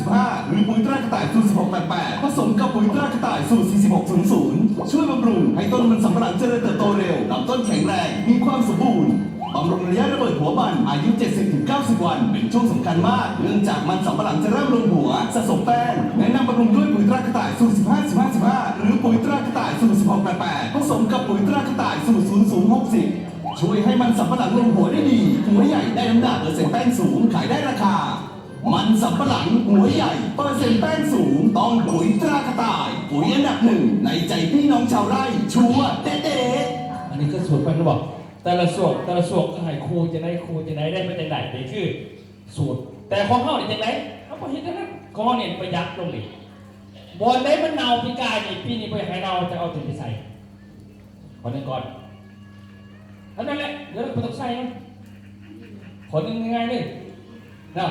15 หรือปุ๋ยตรากระต่ายสูตร16 88ผสมกับปุ๋ยตรากระต่ายสูตร46 00ช่วยบำรุงให้ต้นมันสำปะหลังเจริญเติบโตเร็วลำต้นแข็งแรงมีความสมบูรณ์บำรุงระยะระเบิดหัวมันอายุ 70-90 วันเป็นช่วงสำคัญมากเนื่องจากมันสำปะหลังจะเริ่มลงหัวสะสมแป้งแนะนำบำรุงด้วยปุ๋ยตรากระต่ายสูตร15 หรือปุ๋ยตรากระต่ายสูตร16 88ผสมกับปุ๋ยตรากระต่ายสูตร0060ช่วยให้มันสำปะหลังลงหัวได้ดีหัวใหญ่ได้น้ำหนักเปอร์เซ็นต์แป้งสูงขายได้ราคามันสำปะหลังหัวใหญ่เปอร์เซ็นต์แป้งสูงต้องปุ๋ยตรากระต่ายปุ๋ยอันดับ1ในใจพี่น้องชาวไร่ชัวร์เด๊ะอันนี้ก็สูตรไปนะบอกแต่ละส่วนก็ให้ครูจะได้ไม่จะได้นี่คือสูตรแต่ของเขาเนี่ยจะไหนเขาบอกเห็นได้ไหมของเขาเนี่ยประหยัดลงเลยบอลได้มันเนาปีกายนี่ปีนี้ไปให้เราจะเอาถึงไปใส่ขอหนึ่งก่อนเท่านั้นแหละเดี๋ยวเราต้องใส่นะขอหนึ่งง่ายๆเลยนะ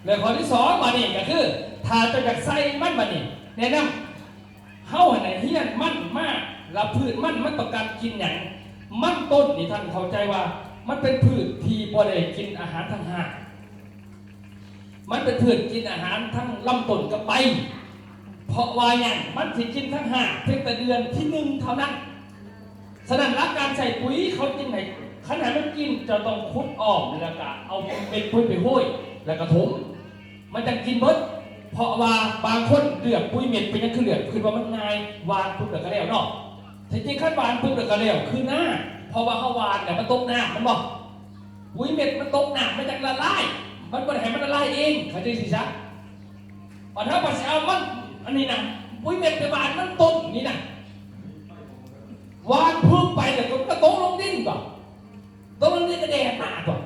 แล้วข้อที่2มานี่ก็คือถ้าจะอยากใส่มันมานี่แนะนำเข้าไหนเฮี้ยนมันมากละพืชมันต้องการกินอย่างมันต้นนี่ท่านเข้าใจว่ามันเป็นพืชที่บ่ได้กินอาหารทั้งหากมันเป็นพืชกินอาหารทั้งลำต้นกับใบเพราะว่าอย่างมันสิกินทั้งหากเพียงแต่เดือนที่1เท่านั้นฉะนั้นหลักการใส่ปุ๋ยเขาจริงไหนขนาดมันกินจะต้องคุดออกแล้วก็เอาเป็นปุ๋ยไปห้อยแล้วก็ถมมันจะกินเบิดเพราะว่าบางคนเลือกปุ๋ยเม็ดเป็นยังคือเลือกคือว่ามันง่ายวานปุ๊บเดือดก็แล้วเนาะที่จริงขั้นวานปุ๊บเดือดก็แล้วคือหน้าเพราะว่าเขาวานเนี่ยมันตกน้ำมันบอกปุ๋ยเม็ดมันตกน้ำมันจะละลายมันไม่ได้ให้มันละลายเองเข้าใจสิจ๊ะพอถ้าปัสสาวะมันอันนี้นะปุ๋ยเม็ดไปวานมันต้นนี่นะวานพึ่งไปแต่ก็ตกลงดินก่อนตกลงดินก็แดดหนาก่อน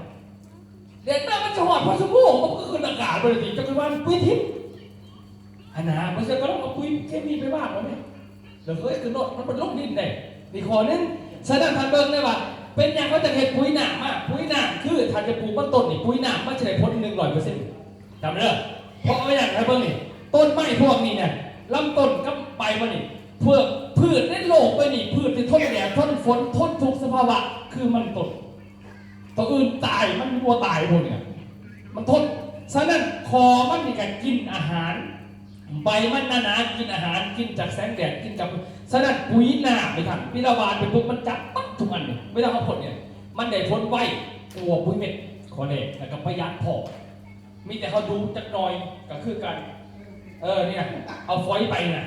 แดดหน้ามันจะหอดพอสมองมันก็คืออากาศบริสุทธิ์จะเป็นวานปุ๋ยทิพย์อันนั้นมันจะก็ต้องเอาปุ๋ยเคมีไปบ้านเราเนี่ยเดี๋ยวเฮ้ยคือรถมันเป็นลงดินเลยนี่ขอนึงฉะนั้นท่านเบิ่งได้ว่าเป็นอย่างเขาจะเห็นปุ๋ยหนามากปุ๋ยหนามคือท่านจะปลูกมันต้นนี่ปุ๋ยหนามมันจะได้ผล100%จำได้เพราะเอาอย่างไรเบิ่งนี่ต้นไม้พวกนี้เนี่ยลำต้นกับใบมันนี่เพื่อพืชในโลกไปนี่พืชที่ทนแดดทนฝนทนทุกสภาวะคือมันต้นตัวอื่นตายมันวัวตายพวกเนี่ยมันทนฉะนั้นคอมันมีการกินอาหาร ใบมันหนาๆกินอาหารกินจากแสงแดดกินจากฉะนั้นปุ๋ยหนาไม่ทันพิระบาลไปปุ๊บมันจับปั๊บทุกอันเนี่ยไม่ต้องเอาผลเนี่ยมันได้ผลไวตัวปุ๋ยเม็ดขอเด็กแล้วก็ประหยัดพอมีแต่เขาดูจักหน่อยก็คือกันเนี่ยเอาฟอยไปน่ะ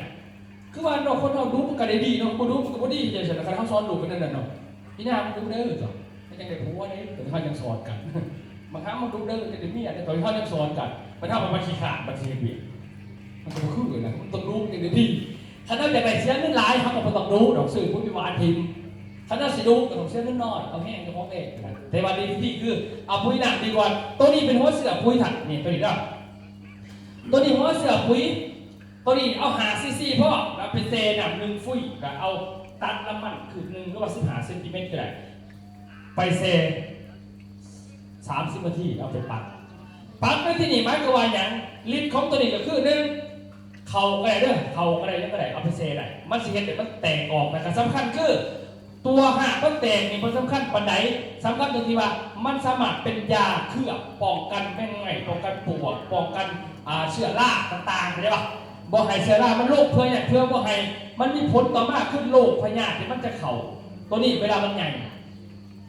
คือว่าเราคนเราดูมันก็ได้ดีเนาะคนดูมันก็ดีอย่างเช่นเขาสอนดูกันนั่นแหละเนาะพี่นามันดูเด้อจ้ะไม่ยังได้ผัวเนี่ยแต่เขายังสอนกันบางครั้งมันดูเด้อจะได้เมียแต่ตอนเขายังสอนกันมันทำมันขี้ขาดมันเสียเบียดมันต้องคือเลยนะมันต้องรู้อย่างดีถ้าเราอยากได้เสียเงินหลายเขาก็ต้องรู้ดอกสื่อผู้พิวานทีมถ้าเราสิดูก็ต้องเสียเงินน้อยเอาแห้งก็พอเองแต่วันนี้ที่คือเอาปุ๋ยหนักดีกว่าตัวนี้เป็นหัวเสือปุ๋ยถัดนี่ตัวนี้นะตัวนี้หัวเสือปุ๋ยตัวนี้เอาซีเพราะเราเป็นเซน1 ฟุ้ยก็เอาตัดน้ำมันคือ1หรือว่า15 เซนติเมตรก็ได้ไปเซ30 นาทีเอาไปปักในที่นี่หมายความว่าอย่างลิตรของตัวนี้ก็คือ1เข่าก็ได้เข่าก็ได้ยังก็ได้เอาไปเซได้มันสิเห็นแต่มันแตกออกนะครับสำคัญคือตัวหากมันแตกนี่มันสำคัญปันไหนสำคัญตรงที่ว่ามันสามารถเป็นยาเคลือบป้องกันแมงไงป้องกันปวดป้องกันเชื้อราต่างๆใช่ปะบ่ให้เชื้อรามันโรคเพื่ออย่างเพื่อบ่ให้มันมีผลต่อมากขึ้นโรคพยาธิที่มันจะเข่าตัวนี้เวลามันใหญ่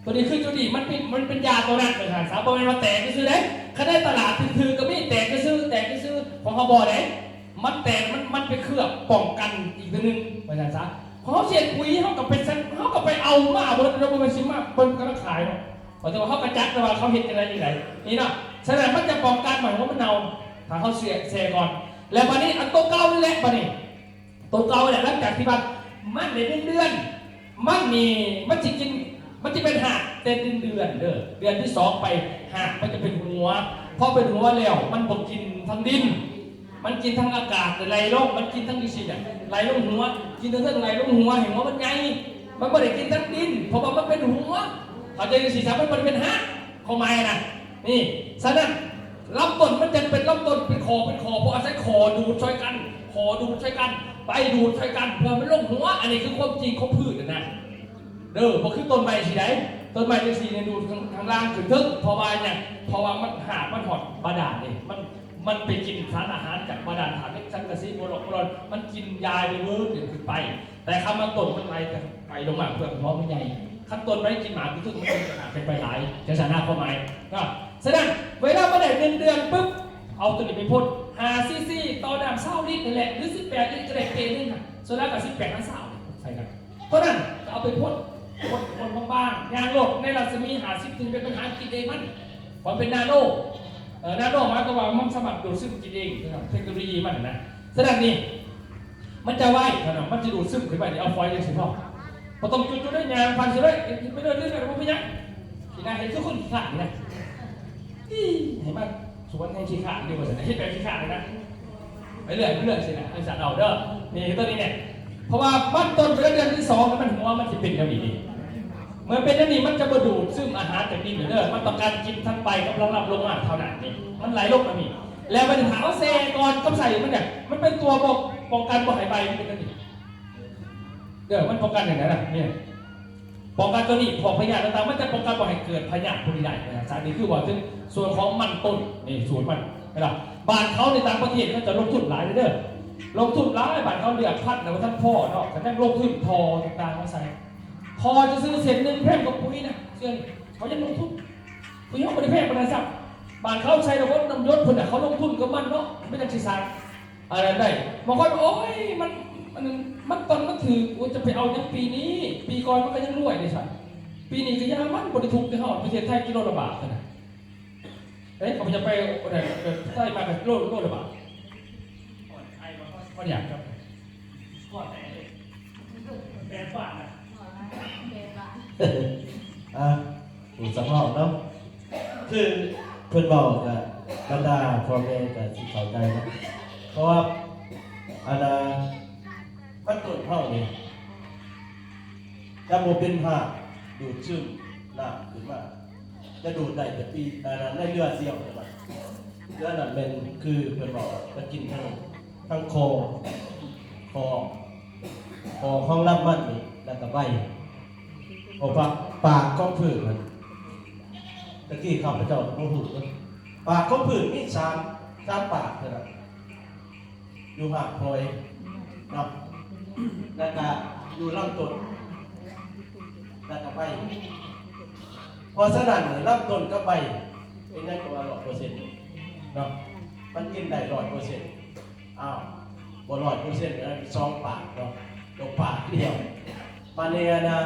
ตัวนี้คือตัวนี้มันเป็นยาตัวนั้นเลยค่ะสาวบอกว่าแตกก็ซื้อได้ถ้าได้ตลาดถือก็ไม่แตกก็ซื้อของเขาบอกได้มันแตกมันไปเคลือบป้องกันอีกตัวนึงไปอย่างซะพอเขาเสียปุ๋ยเขากับเป็นเขากับไปเอามาบนเราบนซิมาบนกระขายเนาะแต่ว่าเขากระจัดแต่ว่าเขาเห็นอะไรนี่ไหนนี่เนาะฉะนั้นมันจะป้องกันหมายว่ามันเน่าถ้าเขาเสียก่อนแล้ววันนี้อันตัวเก่านี่แหละวันนี้ตัวเก่าเนี่ยหลังจากที่มันในเดือนมันจะกินมันจะเป็นหักเต็มเดือนเดือนที่2ไปหักมันจะเป็นหัวพอเป็นหัวแล้วมันบอกกินทั้งดินมันกินทั้งอากาศไหลลงมันกินทั้งดินไหลลงหัวกินทั้งไหลลงหัวเห็นหัวมันใหญ่มันไม่ได้กินทั้งดินเพราะว่ามันเป็นหัวเขาจะสีสันมันเป็นหักเขาไม่นะนี่ฉะนั้นลำต้นมันจะเป็นลำต้นเป็นคอเพราะอาศัยคอดูดช่วยกันไปดูดช่วยกันเพื่อมันลงหัวอันนี้คือความจริงของพืชนะเพราะคือต้นไม้สีไหนต้นไม้เป็นสีเนี่ยดูทางล่างถึงทึกเพราะว่ามันหามันหอดบาดาลเนี่ยมันไปกินสารอาหารจากบาดาลฐานเล็กชั้นกระซิบโมโลกรอนมันกินยาไปเวิร์ดขึ้นไปแต่คำว่าต้นมันไปลงมาเพื่อเพราะมันใหญ่ขั้นต้นไม่กินหมาคือทึกมันเป็นไปหลายจะสานาความหมายก็ฉะนั้นเวลามาได้เดือนปุ๊บเอาตัวนี้ไปพ่น5 ซีต่อน้ำ20 ลิตรนี่แหละหรือ18 ลิตรก็ได้เปนึงค่ะส่วนแล้วกับ18 น้ำ20ใช่ครับเพราะนั้นเอาไปพ่นบางๆยางโลกในรัศมี50 ถึงเป็นปัญหากินเองมันเป็นนาโนหมายความว่ามันสามารถดูดซึมกินเองเทคโนโลยีมันนะฉะนั้นนี่มันจะไหวมันจะดูดซึมขึ้นไปเอาฟอยล์ยังสิพ่อพอต้องจุดได้ยางพันสิเลยไม่เดินเรื่องอะไรพวกนี้ที่น่าเห็นทุกคนขี้ขาดนะเห็นไหมสวนให้ขี้ขาดดีกว่าสินะให้เป็นขี้ขาดเลยนะไปเรื่อยสินะไอ้สัตว์เอาเด้อนี่ตัวนี้เนี่ยเพราะว่ามันต้นเดือนที่2มันหัวมันจะเป็นอย่างนี้เมื่อเป็นอย่างนี้มันจะมาดูดซึมอาหารจากดินเด้อมันต้องการกินทั้งไปกับรับลงมาเท่านั้นนี่มันไหลลงมานี่แล้วมันหาว่าเซก่อนก็ใส่มันเนี่ยมันเป็นตัวป้องกันบ่หายไปมันเป็นอย่างนี้มันป้องกันอย่างนั้นนะเนี่ยป้องกันตัวนี้พอพยาธิต่างๆมันจะป้องกันบ่ให้เกิดพยาธิพวกนี้ได้นะสารนี้คือว่าถึงส่วนของมันต้นนี่ส่วนมันนะบ้านเขาในต่างประเทศเขาจะลงทุนหลายลงทุนหลายบ้านเขาเดือดพัดนะว่าท่านพ่อเนาะแต่ท่านลงทุนทอต่างๆมาใส่พอจะซื้อเศษหนึ่งแพงกับปุ๋ยนะเชื่อเขาจะลงทุนปุ๋ยเขาไม่ได้แพงขนาดนั้นบ้านเขาใช้ระบบน้ำยศเพื่อนเขาลงทุนกับมันเนาะไม่ต้องใช้สารอะไรได้บางคนโอ้ยมันตอนมันถือว่าจะไปเอาอย่างปีก่อนมันก็ยังรวยเลยใช่ปีนี้ก็ยังมันบริทุกที่เขาประเทศไทยกิโลละบาทนะเขาจะไปอะไรใต้มากับโลละบาทก็อยากครับก็แต่บาทนะถูกสมองเนาะคือเพื่อนบอกกับบรรดาพ่อแม่กับสิเข้าใจนะเพราะว่ามันต้นเท่านี้จะโมเป็นผ้าดูดซึมน้ำขึ้นมาจะดูดได้แต่ปีในเลือดเสี้ยวใช่ไหมเลือดนั่นเป็นคือเพื่อนบอกจะกินทั้งคอของรับมันนี่แล้วก็ใบโอ้ปากก็ผืนมันตะกี้ข้าพเจ้าโมโหปากก็ผืนนี่3 ปากเท่านั้น อยู่หากพลอยเนาะแล้วก็อยู่ลำต้นแล้วก็ใบเพราะฉะนั้นลำต้นกับใบเป็นยังตัว100%เนาะมันกินได้100%อ้าวบ่100%นะ2 ปากเนาะตกปากเดียวมาเนี่ยนะ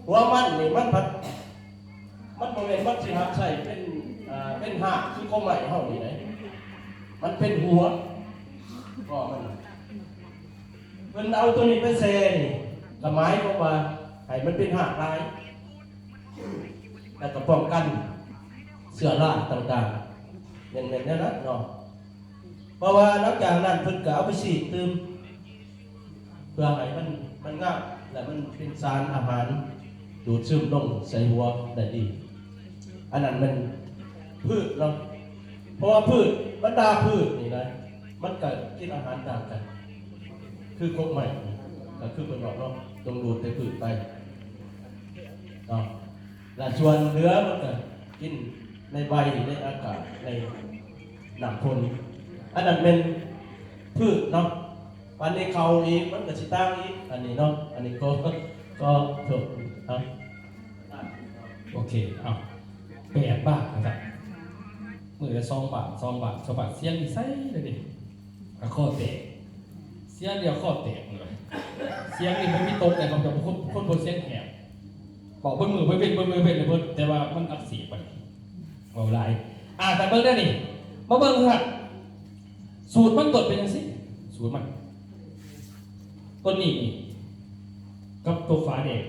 หัวมันนี่มันบ่แม่นมันสิหักใส่เป็นหากคือข้อใหม่เฮานี่ไหนมันเป็นหัวก็มันเพิ่นเอาตัวนี้ไปแซ่นี่ละไม้ก็ว่าให้มันเป็นหากลายแล้วก็ป้องกันเสื้อราต่างๆอย่างนั้นนะเนาะเพราะว่าหลังจากนั้นเพิ่นก็เอาไปฉีดเติมเพื่อให้มันงามและมันเป็นสารอาหารดูดซึมลงใส่หัวได้ดีอันนั้นมันพืชเนาะเพราะว่าพืชบรรดาพืชนี่นะมันก็กินอาหารต่างกันคือคงใหม่ก็คือเป็นบอกเนาะต้องดูดแต่พืชไปเนาะและส่วนเนื้อมันก็กินในใบในอากาศในหนังคนอันนั้นเป็นพืชเนาะวันนี้เขาอีกมันก็สิตั้งอีกอันนี้เนาะอันนี้ก็ถูกครับ โอเคเอา8 บาทนะครับมือละ2 บาทเสียงนี่ใส่เลยดิกระข้อแตกเสียงเดียวข้อแตกเลยเสียงนี่มันมีตกแต่ผมจะคนบนเสียงแหบบอกบนมือเป็นเลยเพิ่นแต่ว่ามันอักเสบไปเอาหลายแต่เบิ่งได้นี่มาเบิ่งครับสูตรมันตดเป็นจังซี่สูตรมันต้นนี้กับตัวฟ้าแดง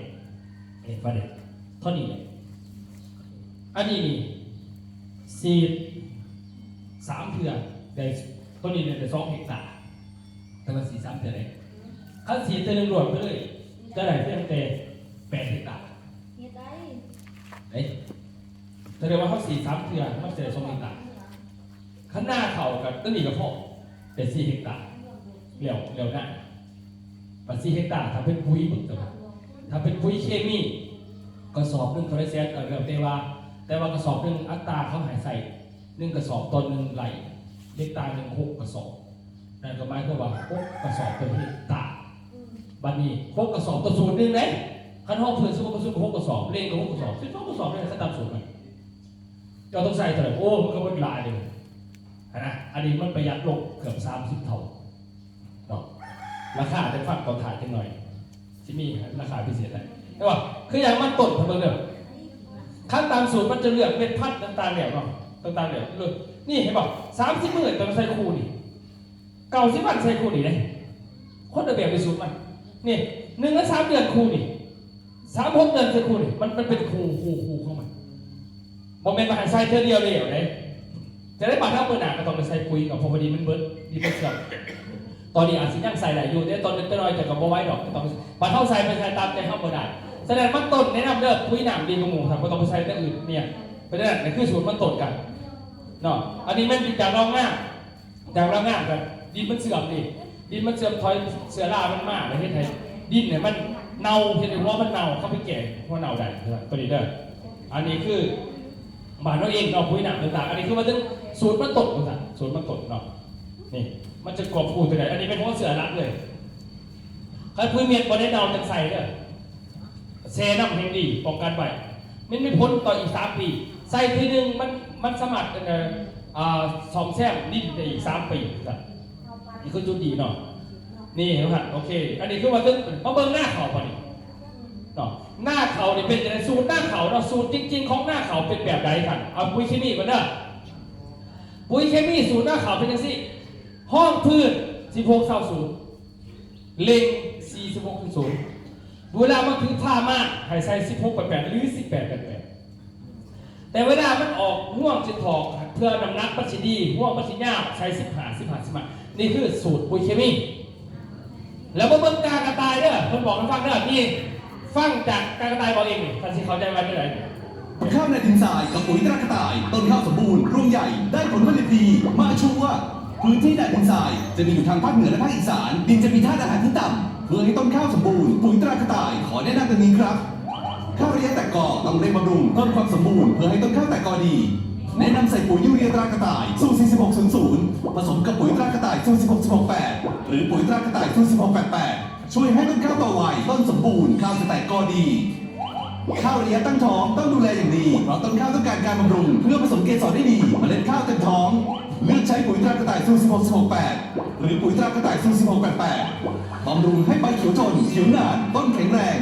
ฟ้าแดงเท่านี้เลยอันนี้นี่สีด3 เทื่อได้ต้นนี้ได้2 เฮกตาร์แต่ว่าสีด3 เทื่อได้ขั้นสีดเทื่อนึงรวมไปเลยจะได้เพียงแต่8 เฮกตาร์เอ้ยแสดงว่าเขาสีด3 เทื่อมันจะได้2 เฮกตาร์ข้างหน้าเขากับต้นนี้กับพ่อเป็น4 เฮกตาร์เหลี่ยวหน้าปัจ4 เฮกตาร์ถ้าเป็นปุ๋ยบึกตัวถ้าเป็นปุ๋ยเคมีกระสอบนึงเขาได้เสียเรื่องแต่ว่ากระสอบนึงอัตราเขาหายใส่1 กระสอบต้น1 ไหลเฮกตาร์1 6 กระสอบนั่นก็หมายความว่า6 กระสอบต่อเฮกตาร์บัดนี้6 กระสอบต่อสูตรนึงเลยคันห้องเพื่อนสมมติว่า6 กระสอบเล่นกับ6 กระสอบ12 กระสอบได้ขั้นต่ำสูตรมันเราต้องใส่เท่าไหร่มันก็เป็นหลายเลยนะอันนี้มันประหยัดลงเกือบ30 เท่าเนาะราคาจะฟังก่อนถ่ายกันหน่อยที่มีราคาพิเศษอะไรใช่ป่ะคืออย่างมันต้นทำเบอร์เดิมขั้นตามสูตรมันจะเลือกเป็นพัดต่างๆเหลี่ยมเนาะต่างๆเหลี่ยมเลยนี่เห็นป่ะ30 มื้อต้องใส่คู่นี่90 วันใส่คู่นี่เลยคนละแบบไปสูตรมันนี่1 และ 3 เดือนคู่นี่3-6 เดือนใส่คู่นี่มันเป็นคู่ของมันโมเมนต์มาหันใส่เท่าเดียวเลยเลยจะได้บาดเท่าเปิดหนาก็ต้องไปใส่ปุ๋ยกับพอดีมันเบิร์ดดีมันเสื่อมตอนนี้อาจจะยังใส่หลายอยู่แต่ตอนนี้น้อยแต่กับโบไว้ดอกต้องบาดเท่าใส่ไปใส่ตามใจเข้าเปิดได้แสดงมันต้นแนะนำเด้อปุ๋ยหนามดีกว่าหมูครับก็ต้องไปใส่แต่อื่นเนี่ยเป็นนั่นนี่คือสูตรมันต้นกันเนาะอันนี้มันจากรองง่ากันดินมันเสื่อมดินมันเสื่อมถอยเสือรามันมากประเทศไทยดินเนี่ยมันเน่าเห็นหรือว่ามันเน่าเข้าไปแก่เพราะเน่าได้ตัวนี้เด้ออันนี้คือบาดเราเองเราปุ๋ยหนามต่างๆอันนี้คือมันต้องสูตรมันต้นต่างสูตรมันต้นเนาะนี่มันจะกรอบกูตัวไหนอันนี้เป็นเพราะเสือรักเลยใครพื้นเมียนบนได้เน่าจังใส่เนี่ยเซน้ำเฮงดีป้องกันไว้มันไม่พ้นต่ออีก3 ปีใส่ทีนึงมันสมัคร2 แซมดิ้นได้อีก3 ปีนี่คือจุดดีเนาะนี่ครับโอเคอันนี้คือว่าตึ้งมาเบิ้งหน้าเขาพอดีเนาะหน้าเขาเนี่ยเป็นอะไรสูตรหน้าเขาเนาะสูตรจริงๆของหน้าเขาเป็นแบบใดกันเอาปุ๋ยเคมีก่อนเด้อปุ๋ยเคมีสูตรหน้าเขาเป็นยังสิห้องพืช16:00เล็ง46:0เวลามันถึงท่ามากให้ใส่16:8หรือ18:8แต่เวลามันออกห่วงจิตถอกเพื่อน้ำหนักปัจจุบันห่วงปัจจุบันใช้15นี่คือสูตรปุ๋ยเคมีแล้วเบิ่งการกระต่ายเด้อเพิ่นบอกให้ฟังเด้อนี่ฟังจากการกระต่ายบอกเองนี่ท่านสิเข้าใจไว้เมื่อไหร่ ข้าวในดินทรายกับปุ๋ยตรากระต่ายต้นข้าวสมบูรณ์รวงใหญ่ได้ผลผลิตดีมาชัวร์พื้นที่แดนดินทรายจะมีอยู่ทางภาคเหนือและภาคอีสานดินจะมีธาตุอาหารที่ต่ำเพื่อให้ต้นข้าวสมบูรณ์ปุ๋ยตรากระต่ายขอแนะนำตัวนี้ครับข้าวระยะแตกกอต้องเร่งบำรุงเพิ่มความสมบูรณ์เพื่อให้ต้นข้าวแตกกอดี แนะนำใส่ปุ๋ยยูเรียตรากระต่ายสูตร4600ผสมกับปุ๋ยตรากระต่ายสูตร1618หรือปุ๋ยตรากระต่ายสูตร1688ช่วยให้ต้นข้าวโตไวต้นสมบูรณ์ข้าวจะแตกกอดีข้าวระยะตั้งท้องต้องดูแลอย่างดีเพราะต้นข้าวต้องการการบำรุงเพื่อผสมเกสรได้ดีเมล็ดข้าวเต็มท้องเลือกใช้ปุ๋ยตรากระต่ายสูตร1618หรือปุ๋ยตรากระต่ายสูตร1688บำรุงให้ใบเขียวทนเขียวหนาต้นแข็งแรง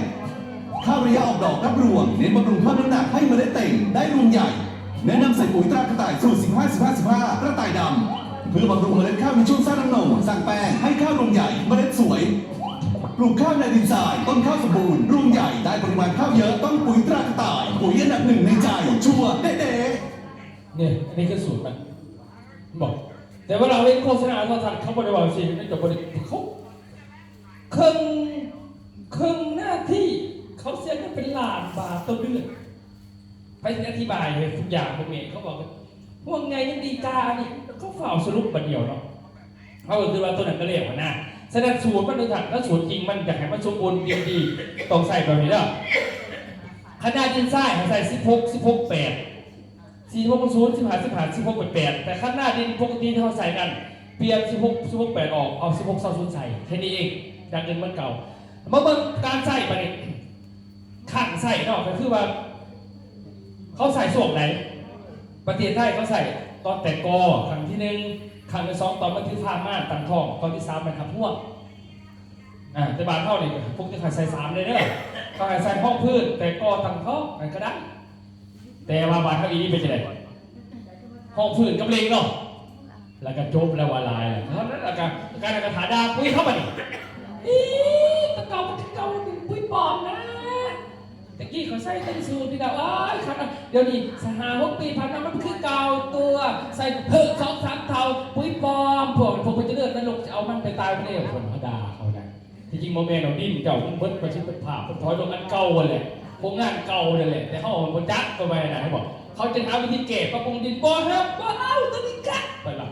ข้าวระยะออกดอกรับรวงเน้นบำรุงเพิ่มน้ำหนักให้เมล็ดเต่งได้รวงใหญ่แนะนำใส่ปุ๋ยตรากระต่ายสูตร15-15-15กระต่ายดำเพื่อบำรุงเมล็ดข้าวในช่วงสร้างน้ำนมสร้างแป้งให้ข้าวรวงใหญ่เมล็ดสวยปลูกข้าวในดินทรายต้นข้าวสมบูรณ์รวงใหญ่ได้ปริมาณข้าวเยอะต้องปุ๋ยตรากระต่ายปุ๋ยอันดับหนึ่งในใจชัวร์เด๊ะ เนี่ยอันนี้คือสูตรมันบอกแต่ว่าเราเล่นโฆษณาโทรทัศน์เขาบริวารสิไม่จบบริเขาครึ่งหน้าที่เขาเสียกันเป็นล้านบาทต่อเดือนไปอธิบายเลยทุกอย่างพวกนี้เขาบอกว่าพวกไงยังดีกานี่เขาฝ่าสรุปประเดียวเนาะเขาคือว่าตัวนั้นก็เรียกว่าหน้าแสดงสูตรมันดูถัดถ้าสูตรจริงมันอยากให้มันสมบูรณ์ดีๆต้องใส่แบบนี้แล้วขนาดดินทรายใส่16 8 46 15 แต่ข้างหน้าดินปกติที่เขาใส่กันเปลี่ยน16 8ออกเอา16 20ใส่แค่นี้เองจากเดิมมันเก่าเมื่อการใส่ไปเนี่ยขังใส่เนาะก็คือว่าเขาใส่ส่วนไหนประเทศไทยเขาใส่ตอนแต่กอครั้งที่1ครั้งที่2ตอนมันที่พาม่านตังทองตอนที่3มันทับพวกแต่บานเท่านี่พวกจะใส่3เลยเด้อเขาใส่ห้องพื้นแต่กอตังทองมันก็ได้แต่ว่าบานเท่านี้เป็นยังไงห้องพื้นกับเลงเนาะแล้วก็จบแล้วว่าลายเพราะนั้นการกระถาดาปุ้ยเข้ามาดิตะเกาปุ้ยปอมนะตะกี้เขาใส่ตั้งสูตรที่แบบคันเดี๋ยวนี้6 ปีผ่านมามันคือเก่าตัวใส่เพิ่ม2-3 เท่าปุ้ยปอมพวกจะเลือดนรกจะเอามันไปตายไปเร็วคนเขาด่าเขาได้ที่จริงโมเมนต์เราดิ้นเจ้าเบิ้ลประชิดเป็นผ่าเป็นถอยลงอันเก่าเลยพวกงานเก่าเลยแหละแต่เขาเอาคนจัดตัวไปนะให้บอกเขาจะหาวิธีเก็บปรับปรุงดินบ่ครับบ่เอาตัวนี้กัดไปละ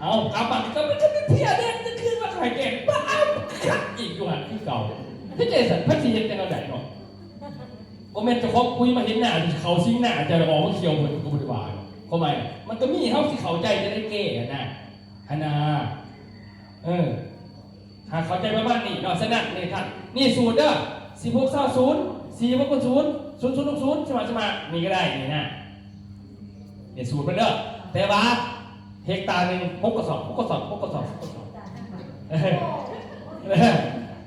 เอากำบังก็ไม่ใช่เพี้ยเนี่ยจะคือว่าใครเก็บบ่เอากัดอีกอยู่หันที่เก่าพี่เจสันพัชรีจะเอาไหนเนาะโมเมนต์จะคบคุยมาเห็นหน้าเขาซิ้งหน้าจะบอกว่าเขียวเหมือนกูบริวารทำไมมันก็มีเขาที่เขาใจจะได้เก๋นะฮานาหากเขาใจประมาณนี้เนาะสนัดนี่ท่านนี่สูตรเด้อ4690 ใช่ไหมนี่ก็ได้นี่นะเนี่ยสูตรมันเด้อแต่ว่าเฮกตาร์นึง6 กระสอบ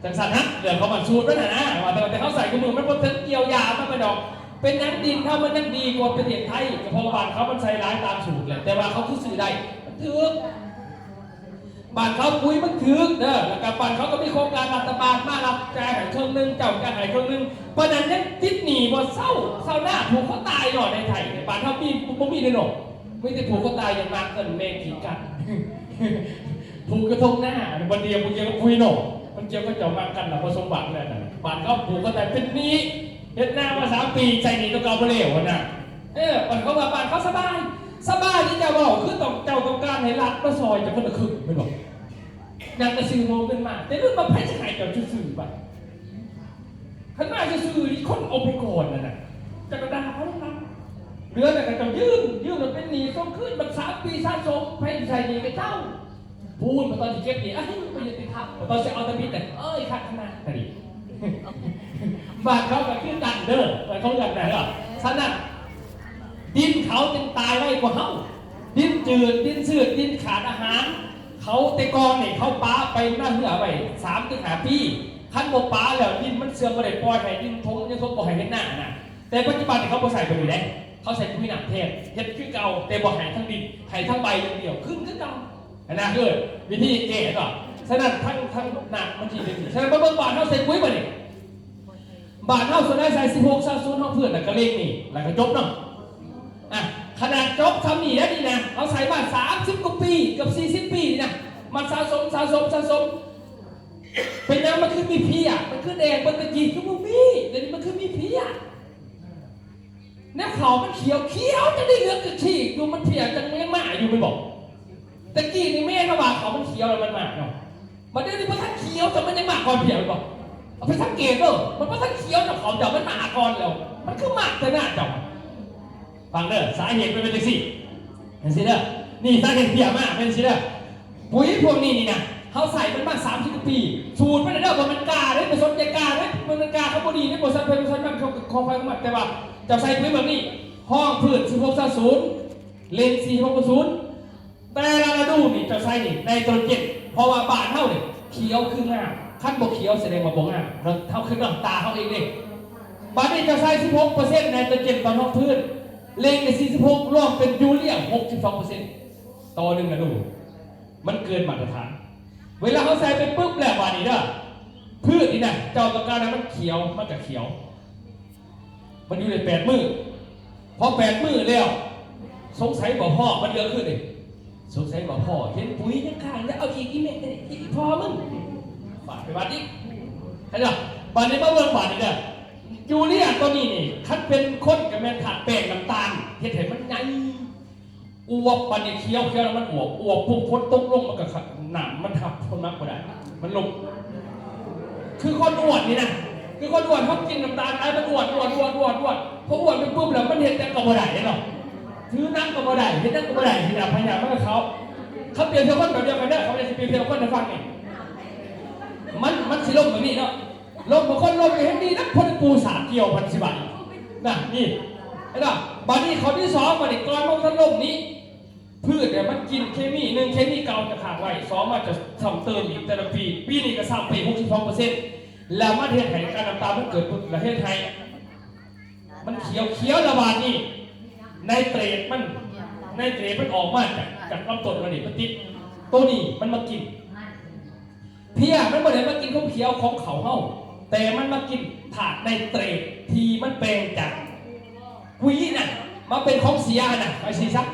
จังสันนะเดี๋ยวเขามาสูตรด้วยนะว่าแต่เขาใส่กระมือมันพอถึงเกี่ยวยามันไปดอกเป็นนักดินถ้ามันนักดีกว่าประเทศไทยกับพอบานเขามันใส่ร้ายตามสูตรแหละแต่ว่าเขาคือสื่อใดมันถือบานเขาคุยมันถือเด้อแล้วกับบานเขาก็มีโครงการรัฐบาลมารับแจกเครื่องนึงเจ้าแจกเครื่องนึงเพราะนั้นยังติดหนีบ่เศร้าหน้าผูกเขาตายหน่อยในไทยบานเขามีในหนกไม่ได้ผูกเขาตายอย่างมากเกินเมฆขีดกันผูกกระทงหน้าวันเดียวมึงยังคุยหนกมันเกี่ยวกับเจ้ามากกันนะผสมบัติเลยนะบานเขาผูกเขาตายเป็นนี้เฮ็ดหน้ามา3 ปีใจนี้ต้องเกาไปเร็วนะบานเขาว่าบานเขาสบายที่จะบอกคือเจ้าต้องการให้รัดมาซอยจะคนละครึ่งไม่หรอกนั่งจะซื้อโมกันมาแต่เรื่องมาแพ้จะหายเจ้าซื้อไปข้างหน้าจะซื้อคนเอาไปก่อนน่ะจะกระดาษเขาต้องรับเรือแต่ก็จะยื่นมันเป็นหนีส่งขึ้นมัน3 ปีสะสมแพ้ใจนี้กับเจ้าพูดมาตอนที่เก็บหนีไม่ยุติธรรมตอนจะเอาตะบิดแต่ข้างหน้าแต่ดิบาดเขาแบบขึ้นกันเด้อบาดเขาแบบไหนอ่ะฉะนั้นดินเขาจึงตายไว้กว่าเขาดินจืดดินสืดดินขาดอาหารเขาแต่ก่อนเนี่ยเขาป้าไปหน้าเหือไป3-5 ปีขั้นโบป้าแล้วดินมันเสื่อมไปเลยปล่อยให้ดินทงยังทงปล่อยให้เห็นหน้าน่ะแต่ปัจจุบันเนี่ยเขาบ่ใส่ไปอยู่แล้วเขาใส่ปุ๋ยหนักเทศเฮ็ดขึ้นเก่าแต่บ่ให้ทั้งดินให้ทั้งใบอย่างเดียวขึ้นเก่านะคือวิธีเก๋ก่อนฉะนั้นทั้งหนักมันจีเป็นฉะนั้นเมื่อก่อนเขาใส่ปุ๋ยมาเนี่ยบาทเท่าส่วนได้ใส่16-30เขาเพื่อนแต่ก็เล่งนี่แล้วก็จบเนาะขนาดจบทำนี่แล้วนี่นะเขาใส่มา30 กว่าปีกับ40 ปีนี่นะมันสะสมเป็นน้ำมันคือมีเพียมันคือแดงมันตะกี้คือมันมีเดี๋ยวนี้มันคือมีเพียเนี่ยเขามันเขียวจะได้เลือกกระฉีกดูมันเพียจังไม่มาอยู่มันบอกตะกี้นี่แม่เขาว่าเขามันเขียวแล้วมันมาเนาะมันเดี๋ยวนี้มันทั้งเขียวแต่มันยังมาก่อนเพียมันบอกเอาไปสังเกตเนอะมันทั้งเขียวแต่ของเจ้ามันมาก่อนแล้วมันคือหมักแต่หน้าเจ้า ฟังเด้อสาเหตุเป็นจังซี่เห็นสิเด้อนี่สาเหตุเพี้ยมากเป็นสิเด้อปุ๋ยพวกนี้นี่นะเขาใส่มันมา30 ปีสูตรมันเด้อว่ามันกล้าเด้อผสมยากล้าเด้อมันกล้าเขาบ่ดีเด้อบ่ซันเพิ่นซันมันเขาของไฟของมันแต่ว่าจะใส่ปุ๋ยแบบนี้ห้องพืช16-0เลน46-0แต่ละฤดูนี่จะใส่นี่ในตัวเจ็ดเพราะว่าบ้านเฮานี่เขียวคืองามคันบ่เขียวแสดงว่าบ่งามเราเฮาคือน้ำตาเฮาเองเด้บ้านนี้จะใส่16%ในตัวเจ็ดตอนห้องพืชเลน46รวมเป็นยูเรีย62%ต่อ1ฤดูมันเกินมาตรฐานเวลาเขาใส่ไปปุ๊บแล้วบ้านนี้เด้อพืชนี่นะเจ้าต้องการให้มันเขียวมันจะเขียวมันอยู่ใน8 มื้อพอ8 มื้อแล้วสงสัยบ่พ่อมันเยอะขึ้นเลยสงสัยบ่พ่อเห็นปุ๋ยยังข้างแล้วเอาอีกเม็ดอีกพอมึงฝากไปบ้านนี้เห็นไหมบ้านนี้มาเมืองบ้านนี้เด้อยูเรียตัวนี้นี่คันเป็นคนกับแม่ขาดแป้งน้ำตาลเห็นมันใหญ่อวบบ้านนี้เคี้ยวแล้วมันอวบพุ่งพ้นตกลงมันก็หนามมันทับคนมากกว่าได้มันลงคือคนอ้วนนี่นะคือคนอ้วนเขากินน้ำตาลไอ้มันอ้วนพออ้วนไปปุ๊บแล้วมันเห็นแต่กระบอกได้เนาะถือน้ำกระบอกได้เห็นน้ำกระบอกได้ที่เราพยายามให้เขาเปลี่ยนเท่าคนแบบเดียวกันได้เขาจะเปลี่ยนเท่าคนในฟังนี่มันสิลงแบบนี้เนาะลงบางคนลงไปเห็นดีนักพลปูสาเกี่ยวพันสิบบาทนะนี่ไอ้ดอกบานี้เขาที่2บานี้ก่อนมันถล่มนี้พืชเนี่ยมันกินเคมี1เคมีเก่าจะขาดไว้2มันจะซ้ำเติมอีกแต่ละปีนี้ก็ซ้ำไป62%แล้วมาเทศไทยการน้ำตาลมันเกิดประเทศไทยมันเขียวระบาดนี่ในเตรดมันออกมาจากลำต้นมันนี่มันติดตัวนี้มันมากินเพี้ยมันไม่ได้มากินของเขียวของเขาเฮาแต่มันมากินถาดในเตรดทีมันแปลงจากปุ๋ยน่ะมาเป็นของเสียน่ะไอ้ซีซัก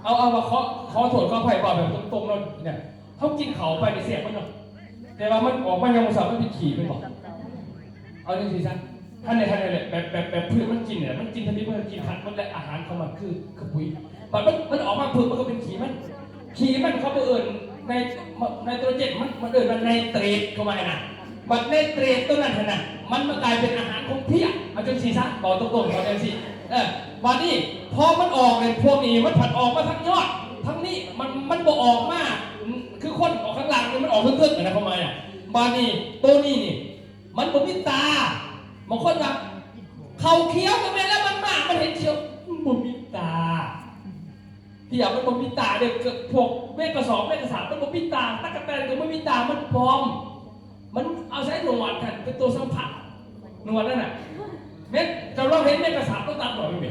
เอามาขอโทษขออภัยบอกแบบตรงๆเลยเนี่ยเขากินเขาไปในเสียงมันเนาะแต่ว่ามันออกมาอย่างมุสามันเป็นขี่ไปบอกเอาจริงๆซะท่านในเลยแบบพืชมันกินเนี่ยมันกินทันทีมันกินทันมันและอาหารของมันคือปุ๋ยมันออกมาพืชมันก็เป็นขี่มันเขาเอิญในตัวเจ็ดมันเอิญมันในเตรดเข้ามาน่ะมันในเตรดตัวนั้นน่ะมันกลายเป็นอาหารของเพี้ยเอาจริงๆซะบอกตรงๆเอาจริงๆวันนี้พอมันออกเลยพวกนี้มันผัดออกมาทั้งยอดทั้งนี้มันบ่ออกมาคือคนออกข้างหลังเนี่ยมันออกเพิ่มๆนะเข้ามาเนี่ยมานี่ตัวนี้นี่มันบ่มีตาบางคนแบบเขาเคี้ยวกันไปแล้วมันมากมันเห็นเขียวมันบ่มีตาที่อยากมันบ่มีตาเด็กพวกเมฆกระสอบเมฆกระสามันบ่มีตาตะกะแตนก็ไม่มีตามันปลอมมันเอาใช้หนวดกันเป็นตัวสัมผัสหนวดนั่นน่ะเม็ดจะลองเห็นเมฆกระสาต้องตาปลอมไหม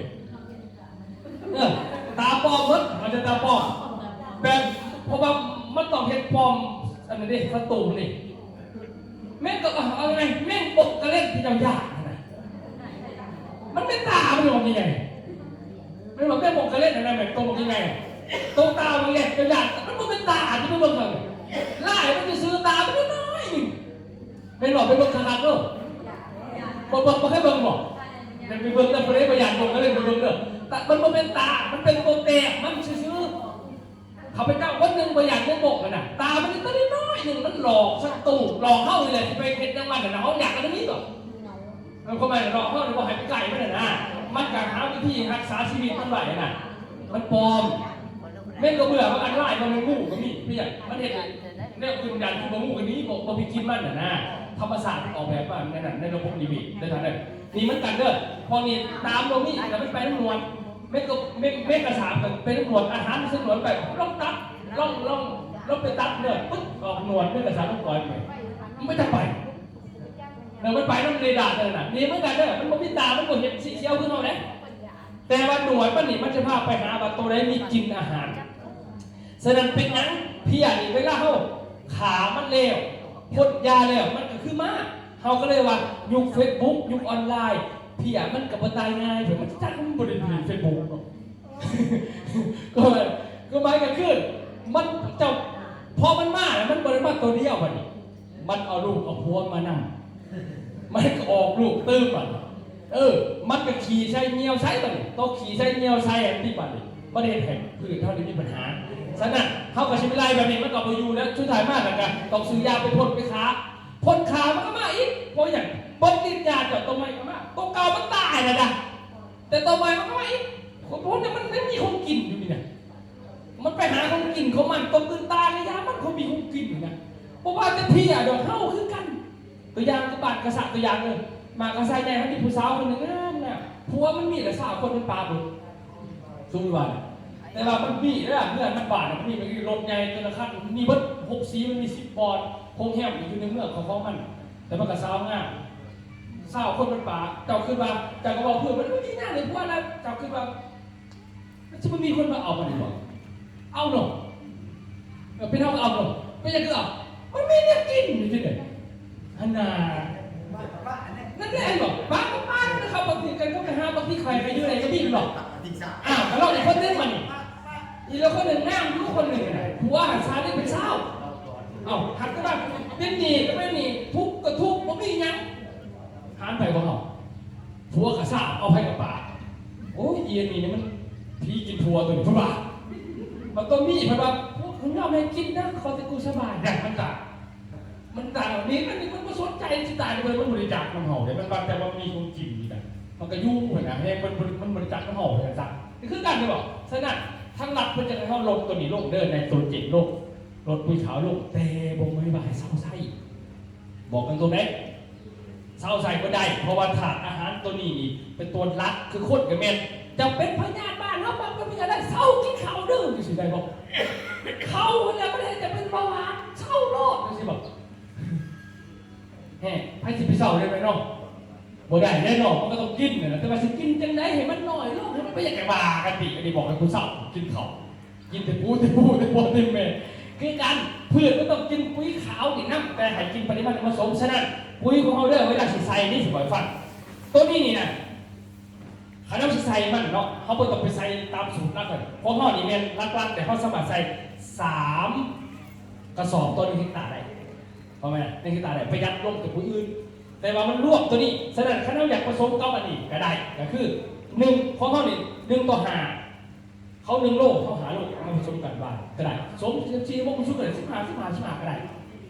ตาปลอมมันจะตาปลอมแบบเพราะว่ามันต้องเห็นปลอมอันนี้ดิศัตรูนี่แม่งก็เอาไงแม่งปกกระเล่นที่เจ้ายากนะมันไม่ตามันบอกยังไงไม่บอกแม่ปกกระเล่นอะไรแบบตรงยังไงตรงตามันเล่นเจ้ายากมันไม่เป็นตาที่ไม่เบิ่งเลยไล่มันจะซื้อตามันน้อยไม่บอกไปเบิ่งขนาดนู้นบอกให้เบิ่งบอกไปเบิ่งแต่ประเดี๋ยวประหยัดปกกระเล่นไปเบิ่งเด้อแต่มันไม่เป็นตามันเป็นตัวแตกมันซื้อเขาไปเจ้าคนหนึ่งประหยัดไม่บอกเลยนะตามันก็ได้น้อยหนึ่งมันหลอกสักตูหลอกเข้าเลยไปเพชรจังหวัดแต่เขาอยากกันตรงนี้ก่อนมันก็ไม่หลอกเข้าเลยว่าหายไปไกลไม่ได้นะมันการหาวิธีรักษาชีวิตมันไหวนะมันปลอมเม่นก็เบื่อมันอันไล่มันงูก็มีพี่ใหญ่มันเห็นเนี่ยคุณยันคุณงูกันนี้บอกไปกินมันนะธรรมศาสตร์ออกแบบมาในระบบนิวิตได้ทันเลยนี่มันกันเด้อพอนี่ตามตรงนี้แต่ไม่ไปน้ำนวลเม็ดกระสาเป็นหนวดอาหารซึ่งหนวดไปล่องตัดล่องไปตัดเนี่ยปึ๊บออกหนวดเม็ดกระสาต้องปล่อยไปมันไม่จะไปเราไม่ไปต้องเรดาร์เลยนะนี่เหมือนกันเนี่ยมันไม่ตามันก็เห็นสีเขียวขึ้นมาเลยแต่ว่าหนวดมันนี่มันจะพาไปหาว่าตัวไหนมีกินอาหารฉะนั้นเป็นงั้นพี่อ่ะนี่เวลาเขาขามันเลวพ่นยาแล้วมันก็คือมาเขาก็เลยว่ายุคเฟซบุ๊กยุคออนไลน์พี่อ่ะมันกับตายง่ายเผื่อมันจัดมันบริเวณเฟซบุ๊กก็หมายกันขึ้นมันจะพอมันมามันบริมาตัวเดียวมันเอาลูกเอาพวงมานั่งมันก็ออกลูกตื้มมันก็ขี่ใช้เงี้ยวใช้ตัวนี้ต้องขี่ใช้เงี้ยวใช้อันที่บัดนี้ประเด็นแห่งพืชเท่านี้มีปัญหาฉะนั้นเขากับชิมิไลแบบนี้มันก็ไปอยู่แล้วชุดถ่ายมากกันต้องซื้อยาไปพ่นไปขาพ่นขามันก็มาอีกเพราะอย่างบนดินยาจอดตรงไหนก็มาตัวเก่ามันตายนะจ๊ะแต่ตัวใหม่มันก็มาอีก เพราะเนี่ยมันไม่มีของกินอยู่นี่เนี่ยมันไปหาของกินของมันต้มตื่นตาเลยยามันเขามีของกินอยู่นะเพราะว่าแต่พี่อ่ะดอกเข้าคือกันตัวอย่างกระบาดกระสะตัวอย่างเลยมากระใส่ในเขามีผู้สาวคนหนึ่งน่ะผัวมันมีแต่สาวคนเป็นปลาบุญสู้ไม่ไหวแต่ว่ามันมีแล้วเมื่อมันบาดมันมีมันรถใหญ่จนกระทั่งมีเบิด6 สีมันมี10 ปอนด์คงแห้งอยู่ในเมืองของมันแต่มันกระสาวง่ายสาวคนเป็นปลาเจ้าขึ้นมาเจ้าก็บอกเพื่อนมันไม่ดีหน้าเลยเพราะว่านะเจ้าขึ้นมาจะมันมีคนมาเอามันหรือเปล่าเอาหน่อยเป็นเอาหน่อยไม่ใช่คือเอามันไม่ได้กินไม่ใช่เลยฮันนานั่นแหละหรอบ้านะครับบางทีกันก็ไปหาบางทีใครไปอยู่ไหนก็บินหรอกอ้าวแล้วเราอีกคนนึงมันอีกแล้วคนหนึ่งนั่งลูกคนหนึ่งผัวหันซ้ายนี่เป็นเศร้าเอาหันก็แบบเป็นหนีก็ไม่หนีทุกก็ทุกมันไม่ยังหันไปบ่เอาผัวกระซ่าเอาไปกับป่าโอ้ยเอียนนี่มันพี่กินผัวตัวนี้เพราะว่ามันต้องมีเพราะว่าพวกคุณเราไม่กินนะคอตะกูสบายอย่างมันต่างนี้มันสนใจที่ตายเลยมันบริจาคน้ำหอมเลยมันบางแต่ว่ามีคนกินนี่นะมันก็ยุ่งเหมือนกันมันบริจาคน้ำหอมเลยจ้ะนี่คือการที่บอกฉะนั้นทั้งหลักเพื่อจะให้เขาลงตัวนี้ลงเดินในตัวจิตลงรถปุยขาวลงแต่บ่งไม่บ่ายเศร้าไส้บอกกันตัวไหนเศร้าไส้ก็ได้เพราะว่าถาดอาหารตัวนี้นี่เป็นตัวรักคือโคตรกับเมนจะเป็นพญานบ้านเขาบางคนพญานได้เศร้ากินข้าวดื้อจะสิได้บอกเขาแล้วไม่ได้จะเป็นเบาหวานเศร้าโลดจะสิบอกแฮ่ให้สิไปเศร้าได้ไหมน้องบ่ได้แน่นอนมันก็ต้องกินนะแต่ว่าสิกินจังไดให้มันน้อยลงให้มันไม่อยากแก่บากันดิอันนี้บอกให้คุณเศร้ากินข้าวกินแต่ปูแต่เมคือการเพื่อนก็ต้องกินปุ๋ยขาวนี่น้ำแต่ให้กินปริมาณผสมฉะนั้นปุ๋ยของเขาเรื่องเวลาสิใส่นี่สิบ่อยฟังตัวนี้นี่นะเขาต้องใส่มันเนาะเขาบ่ต้องไปใส่ตามสูตรนักเลยเพราะห่อนี่แม่นลักๆแต่เขาสามารถใส่3 กระสอบตัวนึงที่ตาได้เพราะไหมนี่คือตาได้ประหยัดลงจากปุ๋ยอื่นแต่ว่ามันรวบตัวนี้ฉะนั้นเขาอยากผสมกับอันนี้ก็ได้ก็คือ1ของเขานี่1 ต่อ 5เขา1 โลเขาหาโลมาผสมกันบ้างก็ได้สมชีวมันชุดกัน15ก็ได้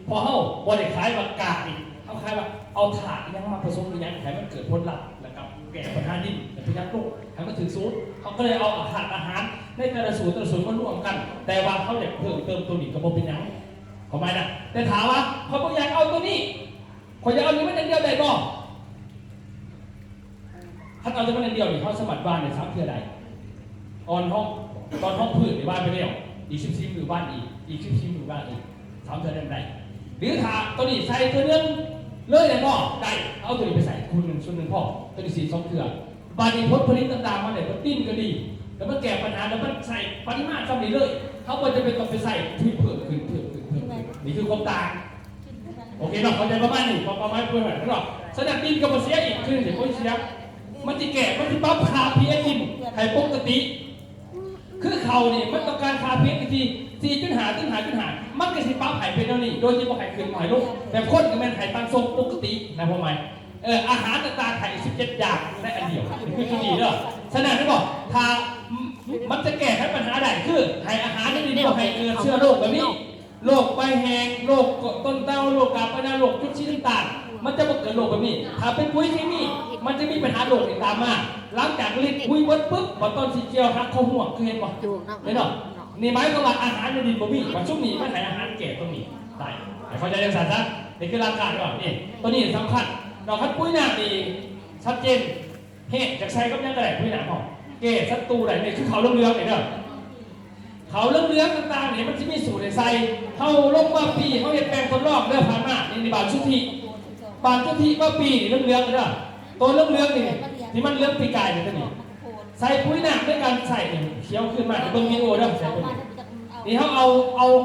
พอเขาบริขายว่ากาอีกเขาขายว่าเอาถาดยังมาผสมยังให้มันเกิดผลลัพธ์แล้วกับแก่ปัญหาดินแต่ประหยัดโลกให้มันถึงสูตรเขาก็เลยเอาอาหารในแต่ละสูตรมารวมกันแต่ว่าเขาอยากเพิ่มเติมตัวนี้ก็บ่เป็นยังเข้าใจนะแต่ถามว่าเขาบอกอยากเอาตัวนี้เขาอยากเอานี้มันอย่างเดียวได้บ่ถ้าเอาตัวมันอย่างเดียวนี่เขาสมัครบ้านใน3 เทื่อใดตอนห้องพื้นในบ้านไปเดียวอีก14 หมู่บ้านอีก14 หมู่บ้านอีก3 เทื่อได้หรือถ้าตัวนี้ใส่ตัวนึงเลยได้บ่ได้เอาตัวนี้ไปใส่คุณ1 ส่วน 1พ่อตัวนี้2 เทื่อบ้านนี้ผลผลิตต่างๆมาเนี่ยมันติ้นก็ดีแล้วมันแก้ปัญหาแล้วมันใส่ปริมาณซ้ำนี้เลยเขาควรจะเป็นต้องไปใส่ที่เพิ่มขึ้นนี่คือความต่างโอเคเนาะเข้าใจประมาณนี้ประมาณเพื่อนหรอกสนับดินกับเสียอีกคือเดี๋ยวเขาเสียมันจะแก่มันจะปั๊บคาพีเอดินให้ปกติคือเขาเนี่ยมันต้องการคาพีเอที4.5มันก็สิปั๊บหายเป็นเท่านี้โดยที่พอหายขึ้นหายลงแบบคนก็มันหายตั้งทรงปกตินะพ่อหมายอาหารต่างๆไข่17 อย่างได้อันเดียวคือที่ดีเด้อฉะนั้นไม่บอกถ้ามันจะแก้ปัญหาได้คือให้อาหารได้ดีกว่าให้เชื้อโรคแบบนี้โรคใบแห้งโรคต้นเต้าโรคกาบปัญหาโรคจุดชี้ต่างๆมันจะมาเกิดโรคแบบนี้ถ้าเป็นปุ๋ยเคมีมันจะมีปัญหาโรคตามมาหลังจากลิดปุ๋ยวัดปุ๊บพอต้นสีเขียวหักเข้าหัวคือเห็นป่ะเห็นหรอนี่หมายความว่าอาหารในดินบ่มีว่าช่วงนี้มันให้อาหารแก่ตรงนี้ได้เข้าใจยังสัตว์นะนี่คือหลักการก่อนนี่ตัวนี้สำคัญเราคัดปุ๋ยหน้าดีชัดเจนเฮ้จากใช้ก็ยังกระไรปุ๋ยหน้าหอมเกศศัตรูไหนเนี่ยคือเขาเรื่องเนี่ยเด้อเขาเรื่องต่างๆเนี่ยมันจะมีสูตรในใส่เขาลงมาปีเขาเห็นแปลงคนรอบเรื่องผ่านมาในบางชุดที่ว่าปีเรื่องเด้อตัวเรื่องนี่ที่มันเรื่องปีกายเนี่ยตัวนี้ใส่ปุ๋ยหนักด้วยการใส่เนี่ยเคี้ยวขึ้นมาเบิ่งมีโอเด้อใส่ตัวนี้นี่เขาเ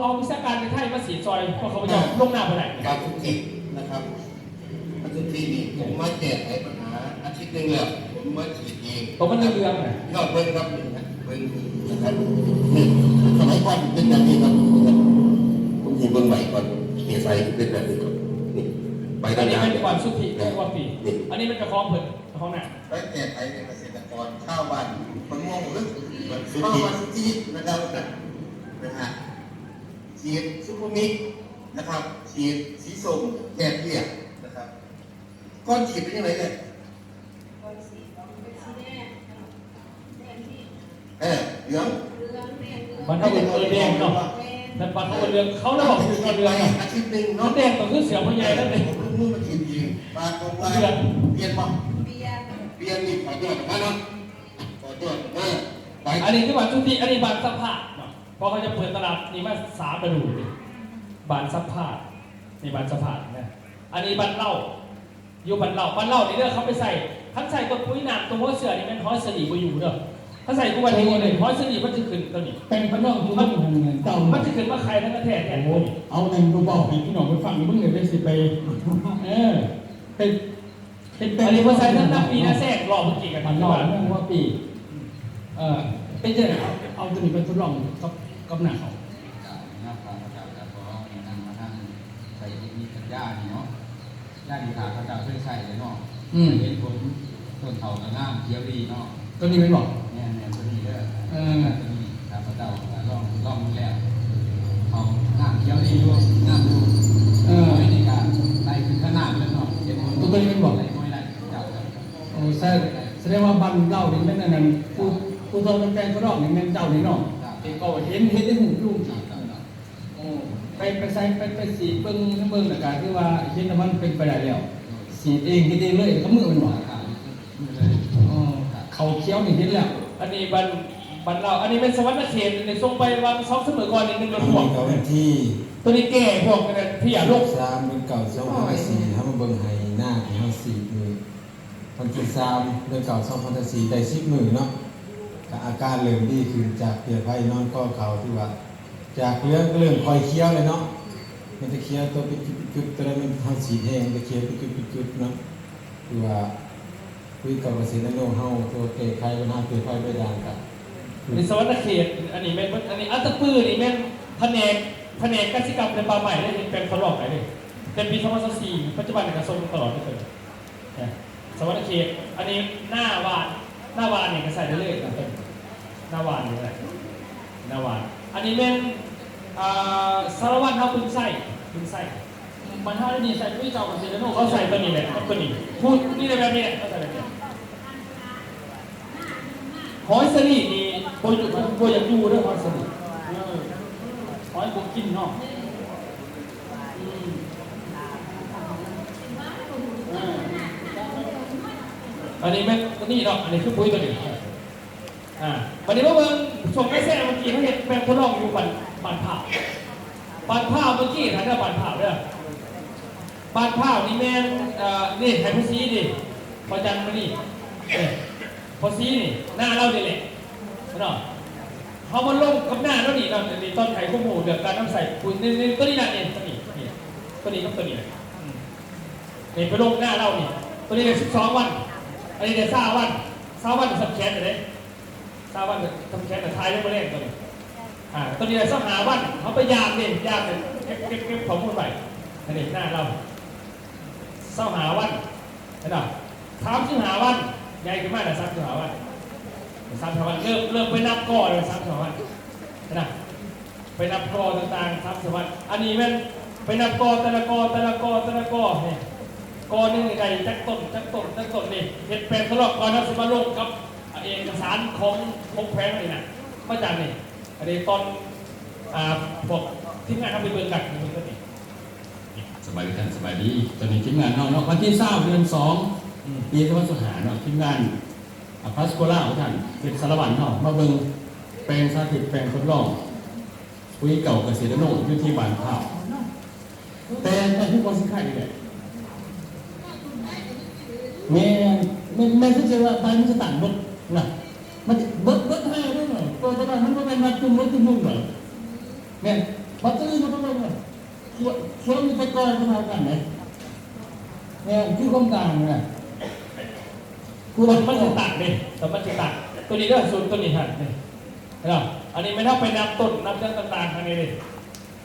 อาวิชาการไปไทยมาสีซอยเพราะเขาจะลงหน้าไปไหนการทุกทีนะครับทุกทีนี่ผมมาแก้ไขปัญหาอาทิตย์นึงแล้วผมมาฉีดเองตัวมันเรื่องไงยอดเบิ้ลครับเบิ้ลนะครับนี่สมัยก่อนเป็นแบบนี้ครับผมฉีดเบิ้ลใหม่ก่อนเกี่ยไฟเป็นแบบนี้นี่ไปอันนี้เป็นความสุทธิเป็นความปีอันนี้เป็นกระเพาะเผินกระเพาะหนักไปแก้ไขในเกษตรกรข้าวบ้านคนมองลึกข้าวบ้านจีดนะครับนะฮะฉีดซุปเปอร์มิกนะครับฉีดสีส้มแกะเลี่ยนะครับก้อนฉีดเป็นยังไงเนี่ยก้อนสีเป็นสีแดง ลือง มันถ้าเป็นแดงเนาะแต่ปันเขาเป็นเรืองเขาแล้วบอกคือเรืองอ่ะ อาทิตย์หนึ่ง น้อ เนาะ งแดงก็คือเสียงพ่อใหญ่แล้วเลย มือมากินดีมาตรงว่าเปลี่ยนป่ะเปลี่ยนนี่ขอตรวจมาเนาะขอตรวจมาไป อันนี้คือบัตรชุติอันนี้บัตรสัมภาษณ์เนาะพอเขาจะเปิดตลาดนี่มา3ฤดูดิบัตรสัมภาษณ์นี่บัตรสัมภาษณ์นะอันนี้บัตรเหล้าอยู่บัตรเหล้านี่เด้อเขาไปใส่ทั้งใส่ตัวปุ้ยหนักตัวหัวเสือนี่มันห้อยสลีไปอยู่เด้อถ้าใส่กูวันนี้เลยห้อยสลีมันจะขึ้นตัวนี้ เป็นพระน้องที่มันเจ้า มันจะขึ้นว่าใครทั้งกระแทกแทน โอ้เอาหนึ่งดูบอกให้พี่น้องไปฟังมึงเลยได้สิไปเป็นอันนี้มาใส่ทั้งนับปีนะแทรกรอเมื่อกี้กัน มันนอนเรื่องว่าปีเป็นจะเอาตัวนี้ไปทดลองกับหนังเขา หน้าพระเจ้าจะพอนั่งมานั่งใส่ที่นี่กับย่านี่เนาะย่าดีขาพระเจ้าช่วยใส่เลยเนาะเห็นผลต้นเถากระง่ามเขียวดีเนาะ ตัวนี้เป็นบอก เนี่ยตัวนี้เด้อตัวนี้ข้าพเจ้าลองแล้วเขาง่ามเขียวดีด้วยง่ามดูวิธีการไล่ขึ้นขนาดเลยเนาะเห็นผลตัวนี้เป็นบอกไล่ไม่ไล่เจ้าโอ้แสดงว่าบันเล่านี่แม่นั่นผู้ทรงแปลงทดลองนี่แม่เจ้านี่เนาะก็เห็นได้หูลูกไปใส่ไปสีเบิ้งแล้วกันคือว่าเห็นมันเป็นไปได้แล้วสีเองคิดเองเลยเขามือมันหวานเขาเคี้ยวนี่เห็นแล้ว อันนี้บันเราอันนี้เป็นสวรรค์เขตในทรงไปวางซ้อมเสมอก่อนอีกหนึ่งรถพ่วง เขาวันที่ ตัวนี้แก่พวกกันพี่อย่าลูก 3 เดือนเก่า2004ถ้ามาเบิ่งให้หน้าที่เฮา4มื้อวันที่3 เดือนเก่า2004ได้10มื้อเนาะก็อาการเริ่มดีขึ้นจากเปลี่ยนไผนอนก็เขาที่ว่าจากเรื่องคอยเคี้ยวเลยเนาะมันจะเคี้ยวตัวปิดๆตัวนั้นมันเฮาสีแห้งจะเคี้ยวปิดๆเนาะคือว่าคุยกับเกษตรโนเฮาตัวแก้ไขปัญหาเปลี่ยนไผได้ด่านกัน ในสวรรค์เขตอันนี้เป็นอันนี้อัตปื้อนี่แม่นแผนกกสิกรรมในป่าใหม่ได้เป็นเขาหลอกไหนเลยเป็นปี2004ปัจจุบันกระทรวงตลอดเลยสวรรค์เขตอันนี้หน้าวานเนี่ยก็ใส่ได้เลยหน้าวานนี่แหละหน้าวานอันนี้เป็นสารวัตรเขาพึงใส่มันถ้าได้ดีใส่ด้วยเจ้ากับเซเลโน่เขาใส่ตัวนี้แหละตัวนี้พูดนี่เลยแบบนี้เขาใส่แบบนี้หอยสลีนี่โบอยากดูด้วยหอยสลีหอยโบกินเนาะอันนี้แม่ตัวนี้เนาะอันนี้คือปุ๋ยตัวนี้วันนี้เมื่อส่งไปแซ่เมื่อกี้เขาเห็นแปลงทดลองอยู่บันผ่าเมื่อกี้ท่านจะบันผ่าเด้อบันผ่านี่แม่นี่ไทยพุซีดิพอจันมานี่พอซีนี่หน้าเราเนี่ยแหละเนาะเขามาลงกับหน้าเราดิเนาะนี่ต้นไข่ข้าวหมูเดือดการน้ำใส่ปุ๋ยนี่ตัวนี้นะนี่ตัวนี้กับตัวนี้นี่ไปลงหน้าเรานี่ตัวนี้12 วันอันนี้ได้20 วันสับแขนเลย20 วันสับแขนแต่ท้ายยังไม่เล่นตัวนี้ตัวนี้ได้25 วันเขาไปยามเก็บของมูลไปอันนี้หน้าเรา25 วันเห็นไหม35 วันใหญ่ขึ้นมากเลย35 วันเริ่มไปนับก้อนเลย35 วันเห็นไหมไปนับก้อต่างๆ30 วันอันนี้มันไปนับก้อแต่ละก้อเนี่ยก้อนนึงไก่จักต้นนี่เห็ดแปลงตลอดก่อนนะสิมาลงกับเอกสารของแพงนี่นะมาจากนี่อันนี้ตอนพวกที่งานทำเป็นเมืองกัดในเมืองนี่ สบายดีตอนนี้ทีมงานเนาะวันที่20 เดือน 2 ปี2565เนาะทีมงานพาสโกล่าของท่านเป็นสารวัตรเนาะมาเบิ่งแปลงสาธิตแปลงทดลองปุ๋ยเก่าเกษตรโนอยู่ที่บ้านข้าวแต่ผู้คนสิขายนี่แหละแม่ที่จะว่าไปมันจะต่างบดนะมันบดให้ด้วยหน่อยตัวตลาดมันก็เป็นมาจุ่มหน่อยแม่ปัจจัยมันก็เป็นช่วงนี้ไปก่อนก็มากันไหนแม่ที่กองกลางเนี่ย มันจะตัดเลยแต่มันจะตัดตัวนี้ก็ส่วนตัวนี้หันนี่เห็นไหมอันนี้ไม่ต้องไปนับต้นนับเรื่องต่างๆทางนี้เลย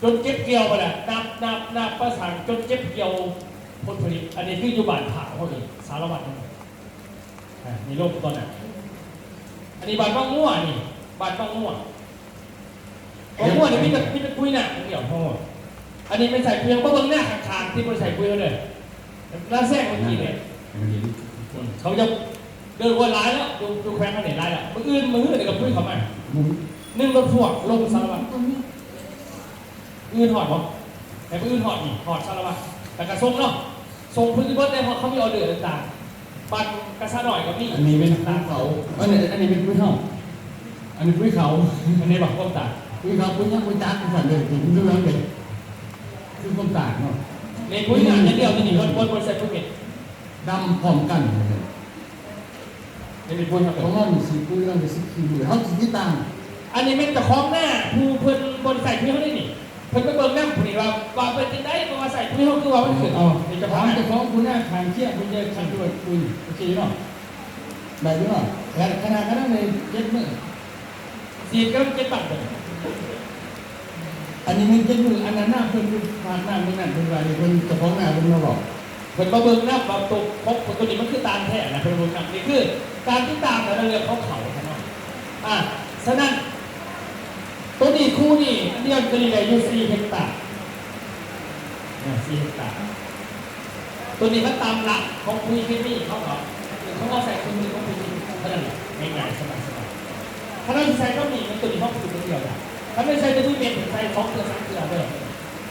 จนเก็บเกี่ยวไปแหละนับประสานจนเก็บเกี่ยวผลผลิตอันนี้คืออยู่บ้านผ่าเขาเลยสารวัตรนี่โลกตอนนั้นอันนี้บ้านบ้างมั่วนี่บ้านบ้างมั่วนี่พี่จะคุยหนักเกี่ยวพ่ออันนี้ไม่ใส่เพียงเพราะเบื้องหน้าข้างๆที่ไม่ใส่คุยเลยแล้วแทรกเมื่อกี้เนี่ยเขาจะเดินวนร้ายแล้วดูแฟนเขาเห็นร้ายแล้วมืออื่นกับคุยเขามา หมุน นึ่งรถพ่วงลงสารวัตรอื่นหอดบ่แต่อื่นหอดนี่หอดสารวัตรแต่กระทรงเนาะทรงพื้นที่เบิร์ดได้เพราะเขามีออเดอร์ต่างๆปันกระซาหน่อยกับนี่ อันนี้เป็นภูเขาอันนี้เป็นภูเขาอันนี้ภูเขา อันนี้บอกความต่าง ภูเขาภูยังภูจักภูสันเลยถึงเรื่องเลยคือความต่างเนาะ ในพื้นงานเดียวที่นี่บนเซ็ตพื้นเม็ด ดำพร้อมกัน นี่เป็นพื้นครับ เพราะว่ามีสีพื้นเราเป็นสีขีดเขาสีที่ต่าง อันนี้เป็นตะคองหน้าผู้เพิ่นบนใส่พื้นเขาได้นี่เพิ่นไปเบิ่งน้ำผู้นี่ว่าเพิ่นจะได้มาใส่พื้นเขาคือว่ามันคือนี่จะ ถา ถาม ม เจ้าของคุณหน้าทางเชี่ยคุณจะขันด้วยคุณโอเคเนาะแบบนี้เนาะขนาดนั้นเลย7 มื้อ สีก็เจ็บปัดเลย อันนี้มัน7 มื้ออันนั้นหน้าเพิ่นผ่านหน้าเพิ่นนั่นเพิ่นว่าเพิ่นเจ้าของหน้าเพิ่นมาบอก เพิ่นมาเบิ่งน้ำว่าตัวพกตัวนี้มันคือตาลแท้นะเพิ่นรู้จักนี่คือการที่ตามแต่ละเรื่องเขาเขาเนาะฉะนั้นตัวนี้คู่นี่อันเดียวกันเลยอยู่4 เฮกตาร์4 เฮกตาร์ตัวนี้ก็ตามหลักของคุยเคมีเขาเหรอเขาเอาใส่คนมือเขาคุยเท่านั้นแหละง่ายๆสบายๆถ้าเราใส่ก็มีมันตัวนี้เขาคุยตัวเดียวกันถ้าไม่ใส่จะคุยเป็นใส่2 เดือน 3 เดือนเลย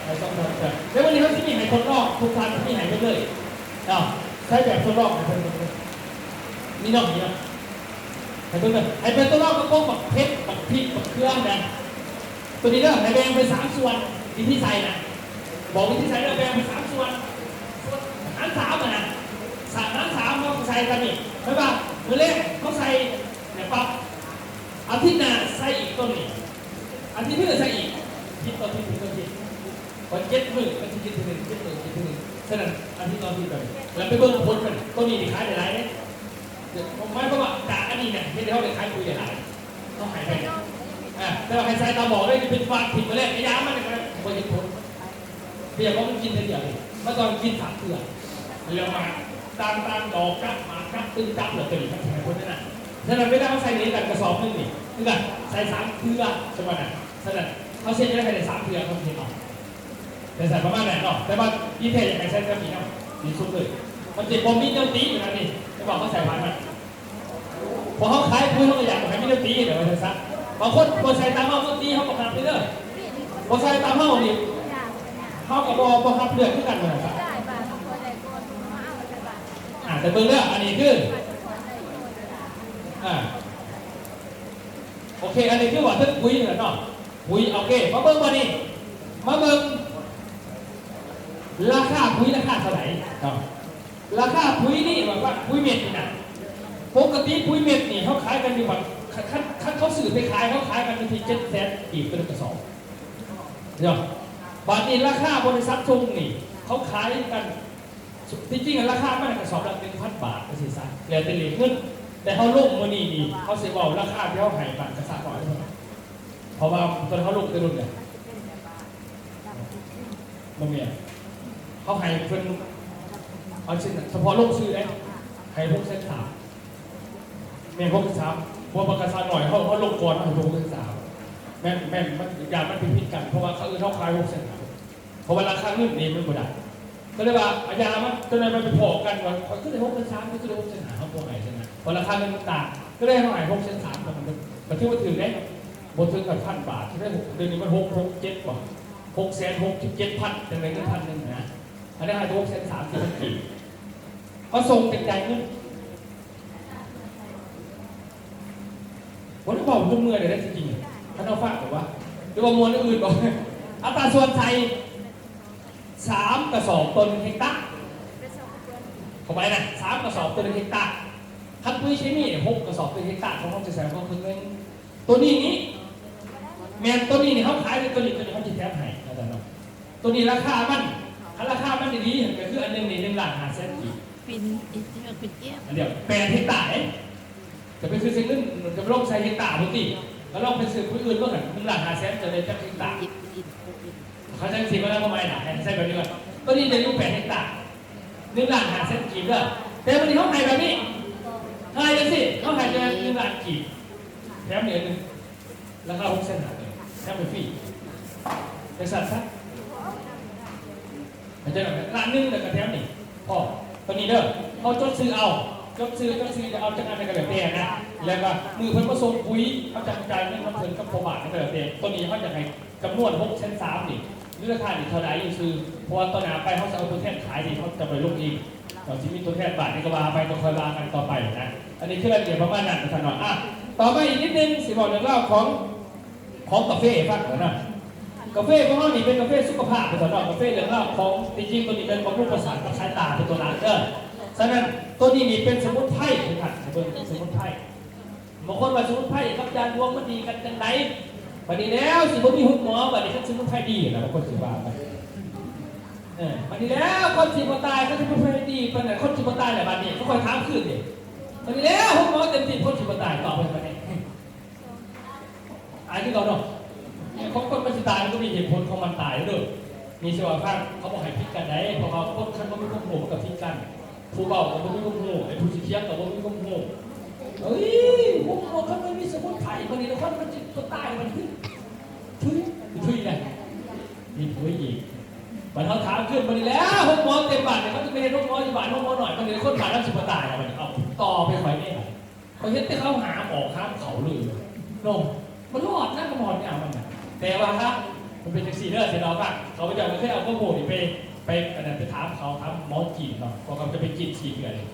ใส่2 เดือนแล้ววันนี้เขาที่มีให้คนรอบทุกท่านที่ให้ไปเลยใช้แบบคนรอบให้เพิ่นนี่นอกนี้นะให้เพิ่นให้เป็นตัวรอบก็โก้บักเพชรบักพริกบักเครื่องนะตัวนี้เด้อให้แบ่งเป็น3 ส่วนวิธีใส่นะบอกวิธีใส่แล้วแบ่งเป็น3 ส่วนอัน3นะอัน3เขาใส่กันนี่ใช่ป่ะมือเล็กเขาใส่เนี่ยปั๊บอาทิตย์หน้าใส่อีกตัวนี้อาทิตย์ที่เหลือใส่อีกคิดตัวที่วัน7 มื้อมันจะคิดถึง7 มื้อคิดถึงฉะนั้นอาทิตย์ต่ออาทิตย์ไปแล้วไปเบิ่งผลมันตัวนี้ขายได้หลายเนี่ยผมหมายความว่าจากอันนี้เนี่ยไม่ได้เขาได้ขายคุยได้หลายต้องหายไปแต่ว่าใครใส่ตาบอกได้เป็นฟันผิดมาแล้วไอ้ยามันเนี่ยมันจะผลเพียงเพราะมันกินเดียวเมื่อก่อนกิน3 เถื่อเรียกมาตามดอกกับหมากกับตึ้งจับเหลือตื่นครับใช่คนนั้นน่ะฉะนั้นไม่ได้เขาใส่ในกันกระสอบนึงนี่คือกันใส่3 เถื่อใช่ไหมน่ะฉะนั้นเขาเช็ดได้ภายใน3 เถื่อเขาเช็ดออกแต่ใส่ประมาณไหนเนาะแต่ว่ายี่เทอย่างไรใส่ก็มีเนาะมีชุดเลยมันจะผมมีเนื้อตีอยู่นะนี่จะบอกเขาใส่ผ่านมันพอเขาขายคุยเขาก็อยากให้มีเนื้อตีเดี๋ยวจะซักบางคนใส่ตามเขาตีเขาบอกหักไปเลยพอใส่ตามเขานี่เขากับบอหักเลือดขึ้นกันเลยครับแต่เบื้องเรื่องอันนี้คือโอเคอันนี้คือว่าถ้าคุยเหรอเนาะคุยโอเคมาเบิ้งมานี่มาเบิ้งราคาปุ๋ยราคาเท่าไหร่ราคาปุ๋ยนี่แบบว่าปุ๋ยเม็ดนี่นะปกติปุ๋ยเม็ดนี่เขาขายกันอยู่แบบขั้นเขาสื่อไปขายเขาขายกันที่700,000อีกเป็นกระสอบเนาะบาทนี้ราคาบริษัททรงนี่เขาขายกันที่จริงราคามันกระสอบละ1,000 บาทก็สิซ่าแล้วแต่เหรียญเงินแต่เขาลงมานี่เขาเสียบอกราคาที่เขาขายกันกระสอบก่อนเพราะว่าตอนเขาลงตัวรุ่นเนี่ยโมเมียเขาให้เพิ่นเอาชิ้นเฉพาะลงซื้อได้ให้6,300แม่6,300พวกประกาศหน่อยเขาลงก่อนให้6,300แม่มันอย่างมันเป็นพิษกันเพราะว่าเขาเขาขาย6,300เพราะว่าราคาเงินนี่มันบ่ได้ก็เลยว่าอาญามันก็เลยมันไปพอกันว่าเขาขึ้นได้6,300ก็ขึ้นได้6,500เขาพวกไหนใช่ไหมเพราะราคาเงินมันต่างก็เลยเขาให้6,300มันถือว่าถึงได้บนถึงกับ1,000 บาทที่ได้เดือนนี้มัน6,700 กว่า667,000เป็นเงิน1,000นะอันนี้ให้6,300ที่มันกี่เขาส่งเป็นใจเงินผมจะบอกทุกเมื่อเลยได้จริงๆท่านเอาฝากบอกว่าหรือว่ามวลอื่นบอกอัตราส่วนไทย3 กระสอบต่อ1 เฮกตาร์เข้าไปนะ3 กระสอบต่อ1 เฮกตาร์คัดปุ๋ยเคมี6 กระสอบต่อ1 เฮกตาร์เขาจะแสดงว่าคือเงินตัวนี้แมนตัวนี้เขาขายเป็นตัวนี้เขาจะแถมให้อาจารย์เนาะตัวนี้ราคามันราคามันดีๆเห็นก็คืออันนึงนี่1,500,000กีบอันเดียว8 เฮกตาร์จะไปซื้อเส้นนึงจะลงใส่เฮกตาร์ปกติแล้วลองไปซื้อผู้อื่นก็เห็น1,500,000จะได้จักเฮกตาร์เขาจะสิมาแล้วก็ไม่หนาใส่แบบนี้ก่อนตัวนี้จะลูก8 เฮกตาร์1,500,000กีบเลยแต่วันนี้เขาให้แบบนี้ให้เลยสิเขาให้จะ1,000,000กีบแถมเหรียญนึงแล้วก็6,500,000แถมไปฟรีไปสั่นซะอาจารย์1,000,000เลยก็แถมนี่พ่อตัวนี้เด้อเขาจดซื้อเอา จดซื้อจะเอาจากงานในกระเป๋านะแล้วก็มือเพิ่นผสมปุ๋ยเขาจะกระจายเงินน้ำเพิ่นกับโปรบาทในกระเป๋าตัวนี้เขาจะให้จำนวน6,300นี่หรือราคาเท่าไหร่คือเพราะว่าตอนหน้าไปเขาจะเอาตัวแทนขายดีเขาจะไปลงอีกเราจะมีตัวแทนบาทนี่ก็ว่าไปต้องคอยว่ากันต่อไปนะอันนี้คือรายละเอียดประมาณนั้นนะท่านหน่อยต่อไปอีกนิดนึงสิบอกเรื่องเล่าของกาแฟฟังนะกาแฟของเรานี่เป็นกาแฟสุขภาพเป็นสำหรับกาแฟเรื่องเล่าของจริงๆตัวนี้เป็นของรูปประสาทกับสายตาเป็นตัวหลักฉะนั้นตัวนี้นี่เป็นสมุนไพรนะครับเป็นสมุนไพรบางคนว่าสมุนไพรกับยาดวงมันดีกันจังไหนวันนี้แล้วสิบ่มีหุ่นหมอวันนี้ขั้นสมุนไพรดีนะบางคนสิว่าไปวันนี้แล้วคนสิบ่ตายเขาสมุนไพรดีปานนั้นคนสิบ่ตายแหละบัดนี้เขาคอยถามขึ้นดิวันนี้แล้วหุ่นหมอเต็มที่คนสิบ่ตายต่อไปบัดนี้อันนี้เราเนาะของคนมันสิตายมันก็มีเหตุผลของมันตายเด้อมีสิว่าฟังเขาบอกให้พิจกันได้เพราะเขาคนคันบ่มีความรู้กับพิจกันผู้เบากับผู้มีความรู้ไอ้ผู้สิเทียบกับผู้มีความรู้เฮ้ยพวกเขาไม่มีสมุนไพรวันนี้แล้วคนมันจะตายมันทุยเลยมีทุยอีกมันเขาถามขึ้นวันนี้แล้วห้องหมอเต็มบ้านเนี่ยเขาจะไปเห็นห้องหมออยู่บ้านห้องหมอหน่อยวันนี้คนบ้านแล้วสิบตายแล้ววันนี้เอาต่อไปไฟเนี่ยเขาเห็นแต่เขาหาออกข้ามเขาเลยนมมันรอดนั่งกระมอนเนี่ยมันแต่ว่าครับมันเป็นจังสีเลือดเสียดอกอ่ะเขาไปจะเอาแค่เอาข้อมูลไปถามเขาทำหมอจีนเนาะพอเขาจะไปจีนฉีดเกลือเลย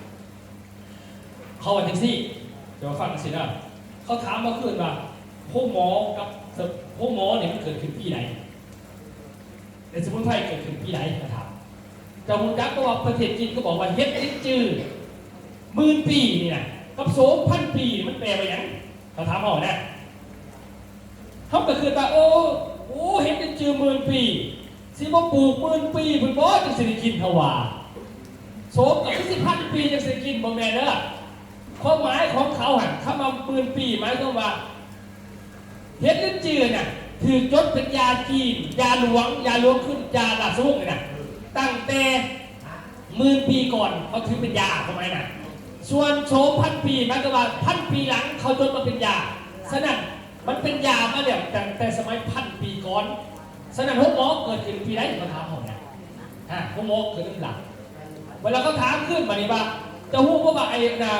เขาวันที่สี่เดี๋ยวฟังสินะเขาถามมาขึ้นว่าพวกหมอกับพวกหมอเนี่ยมันเกิดขึ้นปีไหนในสมุนไพรเกิดขึ้นปีไหนเขาถามเจ้ามุนจักก็ว่าประเทศจีนก็บอกว่าเฮ็ดลิ้นจือ10,000 ปีนี่นะกับ2,000 ปีมันแปลไปยังเขาถามเขาเนี่ยเขาก็คือว่าโอ้เฮ็ดลิ้นจือ10,000 ปีสิบ่ปลูก10,000 ปีเพิ่นบ่จังสิได้กินทว่าโสมกับ10,000 ปีจังสิได้กินบ่แม่นเด้อความหมายของเขาหันเข้ามา10,000 ปีหมายถึงว่าเฮ็ดลิ้นจือน่ะถือจดเป็นยาจีนยาหลวงขึ้นยาราชวงศ์เลยน่ะตั้งแต่10,000 ปีก่อนเขาถือเป็นยาทำไมน่ะส่วน2,000 ปีหมายถึงว่า1,000 ปีหลังเขาจดมาเป็นยาฉะนั้นมันเป็นยามาแล้วแต่สมัย1,000 ปีก่อนฉะนั้นพวกหมอเกิดขึ้นปีไหนเขาถามเขาเนี่ยพวกหมอเกิดขึ้นหลังเวลาเขาถามขึ้นมานี่ว่าจะฮู้ว่าไอ้น่ะ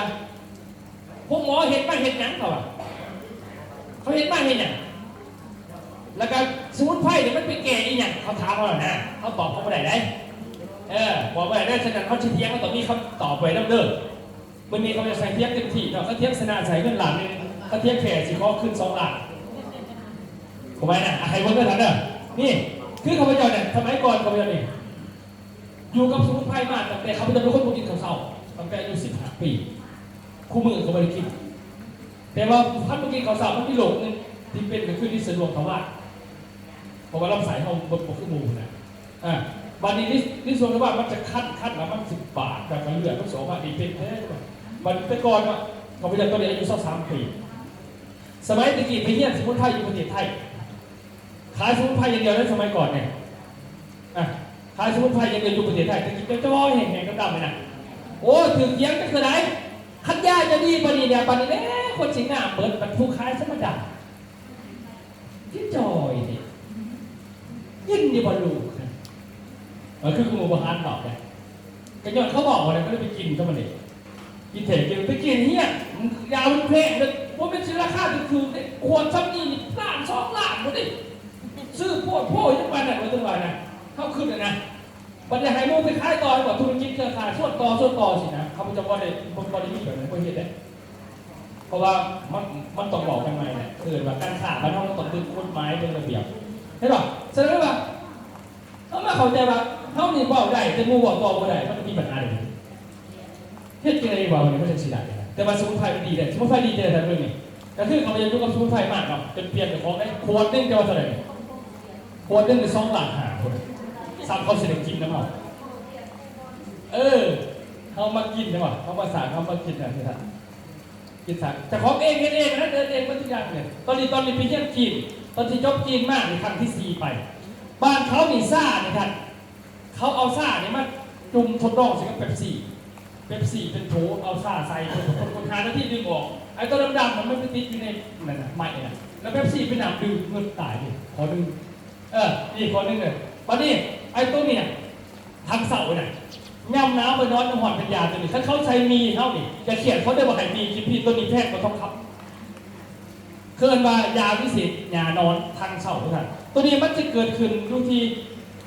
พวกหมอเห็นมาเห็นหยังเขาเห็นมาเห็นหยังแล้วก็สมุนไพรเนี่ยมันเป็นแก่อีหยังเขาถามเขานะเขาตอบเขาไม่ได้เลยบอกไม่ได้ฉะนั้นเขาชี้เทียงเขาตอบมีคำตอบไปน้ำเด้อวันนี้เขาจะใส่เทียงเต็มที่เนาะเขาเทียงสนาใส่เงินหลังนึงเขาเทียงแขกสิเขาขึ้น2 หลักถูกไหมนะใครพูดได้ทันเด้อนี่คือข้าพเจ้าเนี่ยสมัยก่อนข้าพเจ้านี่อยู่กับสมุนไพรมาตั้งแต่ข้าพเจ้าเป็นคนกินข้าวเช้าตั้งแต่อายุ15 ปีคู่มือเขาไม่ได้กินแต่ว่าท่านเมื่อกี้เขาสาวมันมีโรคนึงที่เป็นก็คือที่สะดวกเขาว่าเพราะว่าลำไส้เขาบนขึ้นมูนะวันนี้นี่ส่วนที่ว่ามันจะขั้นมามัน10 บาทแบบมันเหลือมัน2 บาทดีเป็นแท้วันแต่ก่อนว่าเขาไปจากตัวเด็กอายุ23 ปีสมัยตะกี้ไปเยี่ยมสมุนไพรอยู่ประเทศไทยขายสมุนไพรอย่างเดียวในสมัยก่อนเนี่ยขายสมุนไพรอย่างเดียวอยู่ประเทศไทยตะกี้เป็นจ้อยแห่งๆดำๆเลยนะโอ้ถึงเยี่ยงกันคือไหนขันยาจะดีปนีเนี่ยปนีเนี่ยคนสิงห์เปิดเป็นผู้ขายสมัยดำที่จอยเนี่ยยิ่งดีบอลลูคือคุณหมูบะฮานบอกเลยกระยอนเขาบอกว่าเนี่ยก็เลยไปกินก็มันเองกินเถอะกินไปกินเฮียยาวเป็นเพลงเลยว่าเป็นราคาคือขวดซ้ำนี่1 ล้าน 2 ล้านหมดดิซื้อโพดทุกวันเนี่ยวันทุกวันนะเข้าขึ้นเลยนะปัญญาไฮโมไปขายต่อแบบธุรกิจเครือข่ายส่วนต่อสินะเขาจะว่าได้บริมีแบบนั้นก็เห็นได้เพราะว่ามันต้องบอกกันใหม่เนี่ยคือแบบการขาดมันต้องเป็นกฎหมายเป็นระเบียบใช่ป่ะแสดงว่าเขามาเข้าใจว่าเขานี่บอกได้แต่มูบอกต่อไม่ได้มันมีปัญหาเลยเฮ็ดยังไงบอกมันไม่ใช่สิ่งใดแต่ว่าสมุนไพรมันดีเลยสมุนไพรดีเลยแต่เรื่องนี้ก็คือเขาจะยุ่งกับสมุนไพรมากเนาะเป็นเปลี่ยนกับของได้ขวดนึงจะว่าเท่าไหร่ขวดนึงคือ2 ล้าน5คนซ้ำเขาเสนอกินนะมั้งเขามากินนะมั้งเขามาสั่งเขามากินนะที่ท่านกินสั่งแต่ของเองกินเองนะเดินเองมันทุกอย่างเลยตอนนี้ไปเยี่ยมจีนตอนที่จบจีนมากในครั้งที่4ไปบ้านเขามีซ่าเนี่ยท่านเขาเอาซ่าเนี่ยมาจุ่มทดลองใส่กับเป๊ปซี่เป็นโถเอาซ่าใส่คนทานแล้วที่ดึงออกไอ้ตัวดำๆมันไม่ติดอยู่ในนั่นนะไม่นะแล้วเป๊ปซี่เป็นน้ำดื่มเงินตายดิขอดึงนี่ขอดึงเลยวันนี้ไอ้ตัวเนี่ยทางเสาเนี่ย ย่ำน้ำไปนอนน้ำหอนเป็นยาตัวนี้ถ้าเขาใช้มีเท่านี่จะเขียนเขาได้ว่าให้มีกินพีตัวนี้แพทย์ก็ต้องขับเคลื่อนว่ายาวิเศษยานอนทางเช่าทุกท่านตัวนี้มันจะเกิดขึ้นทุกที่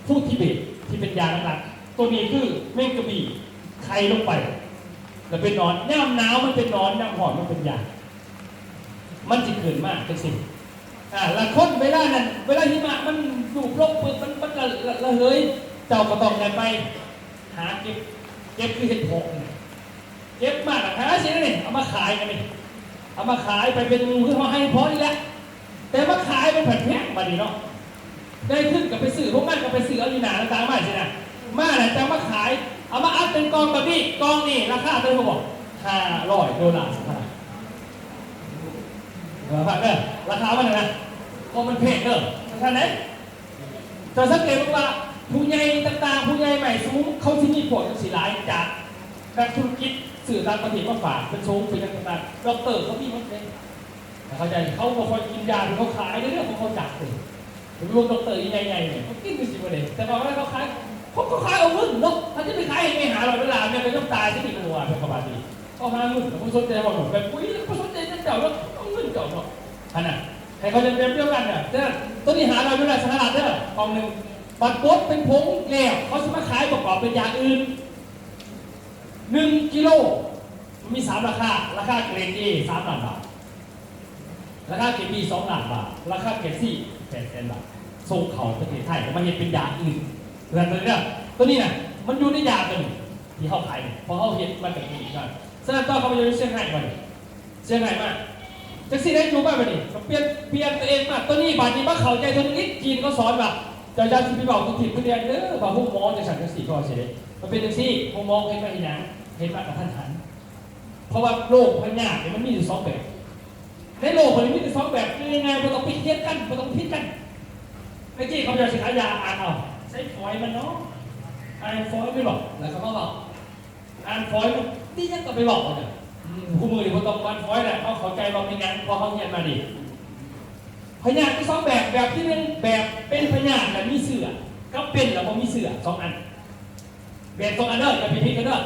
ผู้ทิเบตที่เป็นยาหลักๆตัวนี้คือเม่งกระบี่ไข่ลงไปแล้วเป็นนอนย่ำหนาวมันเป็นนอนย่ำหอนมันเป็นยามันจะเกิดมากเป็นสิ่งละคนเวลานั้นเวลาหิมะมันอยู่โรคปืนมันละเฮ้ยเจ้าก็ต้องไปหาเก็บคือเห็ดผงเก็บมากหาสินี่เอามาขายกันนี่เอามาขายไปเป็นงูขึ้นมาให้พอนี่แหละแต่มาขายเป็นแผ่นแพงมาดีเนาะได้ขึ้นกับไปซื้อพวกนั้นกับไปซื้อเอาอยู่หนาต่างๆมาสินะมาเนี่ยจะมาขายเอามาอัดเป็นกองแบบนี้กองนี่ราคาเท่าไหร่บอก$500สหรัฐราคาราคาว่าไงนะก็มันเพจราคาไหนแต่สังเกตว่าผู้ใหญ่ต่างๆผู้ใหญ่ใหม่สูงเขาที่มีผลสีหลายจากนักธุรกิจสื่อต่างประเทศมาฝากเป็นสูงเป็นต่างๆด็อกเตอร์เขามีมันเป็นเข้าใจเขาบอกคอยกินยาหรือเขาขายเรื่องของเขาจัดเลยรวมด็อกเตอร์ใหญ่ๆเนี่ยเขากินเป็น10%แต่พอเขาขายเขาขายเอาเงินเนาะเขาจะไปขายไม่หาเราเวลาเนี่ยเป็นต้องตายที่มีตัวเป็นประมาณนี้ก็หาเงินแต่ผู้สนใจบอกแบบอุ้ยผู้สนใจนั่นเก่าแล้วเอาเงินเก่าเนาะอันนั้นให้เขาจะเปรียบเทียบกันเนี่ยตัวนี้หาเราเวลาสลัดเนี่ยกองหนึ่งบัตรโป๊ดเป็นผงแล้วเขาจะมาขายประกอบเป็นยาอื่น1 กิโลมี3 ราคาเกรด A 3 ล้านบาทราคาเกรด B 2 ล้านบาทราคาเกรด C 800,000 บาทส่งเขาประเทศไทยมาเห็นเป็นยาอื่นเรื่องนี้เนี่ยตัวนี้น่ะมันอยู่ในยาตัวนึงที่เขาขายพอเขาเห็นมันกับอีกกันฉะนั้นตอนเขาไปอยู่เชียงรายมาเชียงรายมาจะสิได้อยู่บ้างมาดิเปลี่ยนตัวเองมาตัวนี้บาดนี้มาเข้าใจตัวนี้จีนเขาสอนว่าจะยันที่พี่บอกทุกทีผู้เรียนเด้อว่าพวกหมอจะสั่งจะสี่ก็เฉยมันเป็นอย่างที่พวกหมอเห็นมาอย่างนั้นเห็นมากับท่านหันเพราะว่าโรคพยาธิมันมีอยู่2 แบบในโลกมันมีอยู่2 แบบยังไงมันต้องปิดเทียบกันมันต้องพิดกันเมื่อกี้เขาจะสิขายาอ่านเอาใช้ฝอยมันเนาะอ่านฝอยไม่บอกแล้วเขาบอกอ่านฝอยมันนี่ยังก็ไปบอกเลยคู่มือที่เขาต้องอ่านฝอยแหละเขาเข้าใจว่าเป็นยังพอเขาเรียนมาดิพยาธิมี2 แบบที่1แบบเป็นพยาธิแต่มีเสื้อก็เป็นแล้วพอมีเสื้อ2 อันแบบ2 อันเด้ออย่าไปพิดกันเด้อ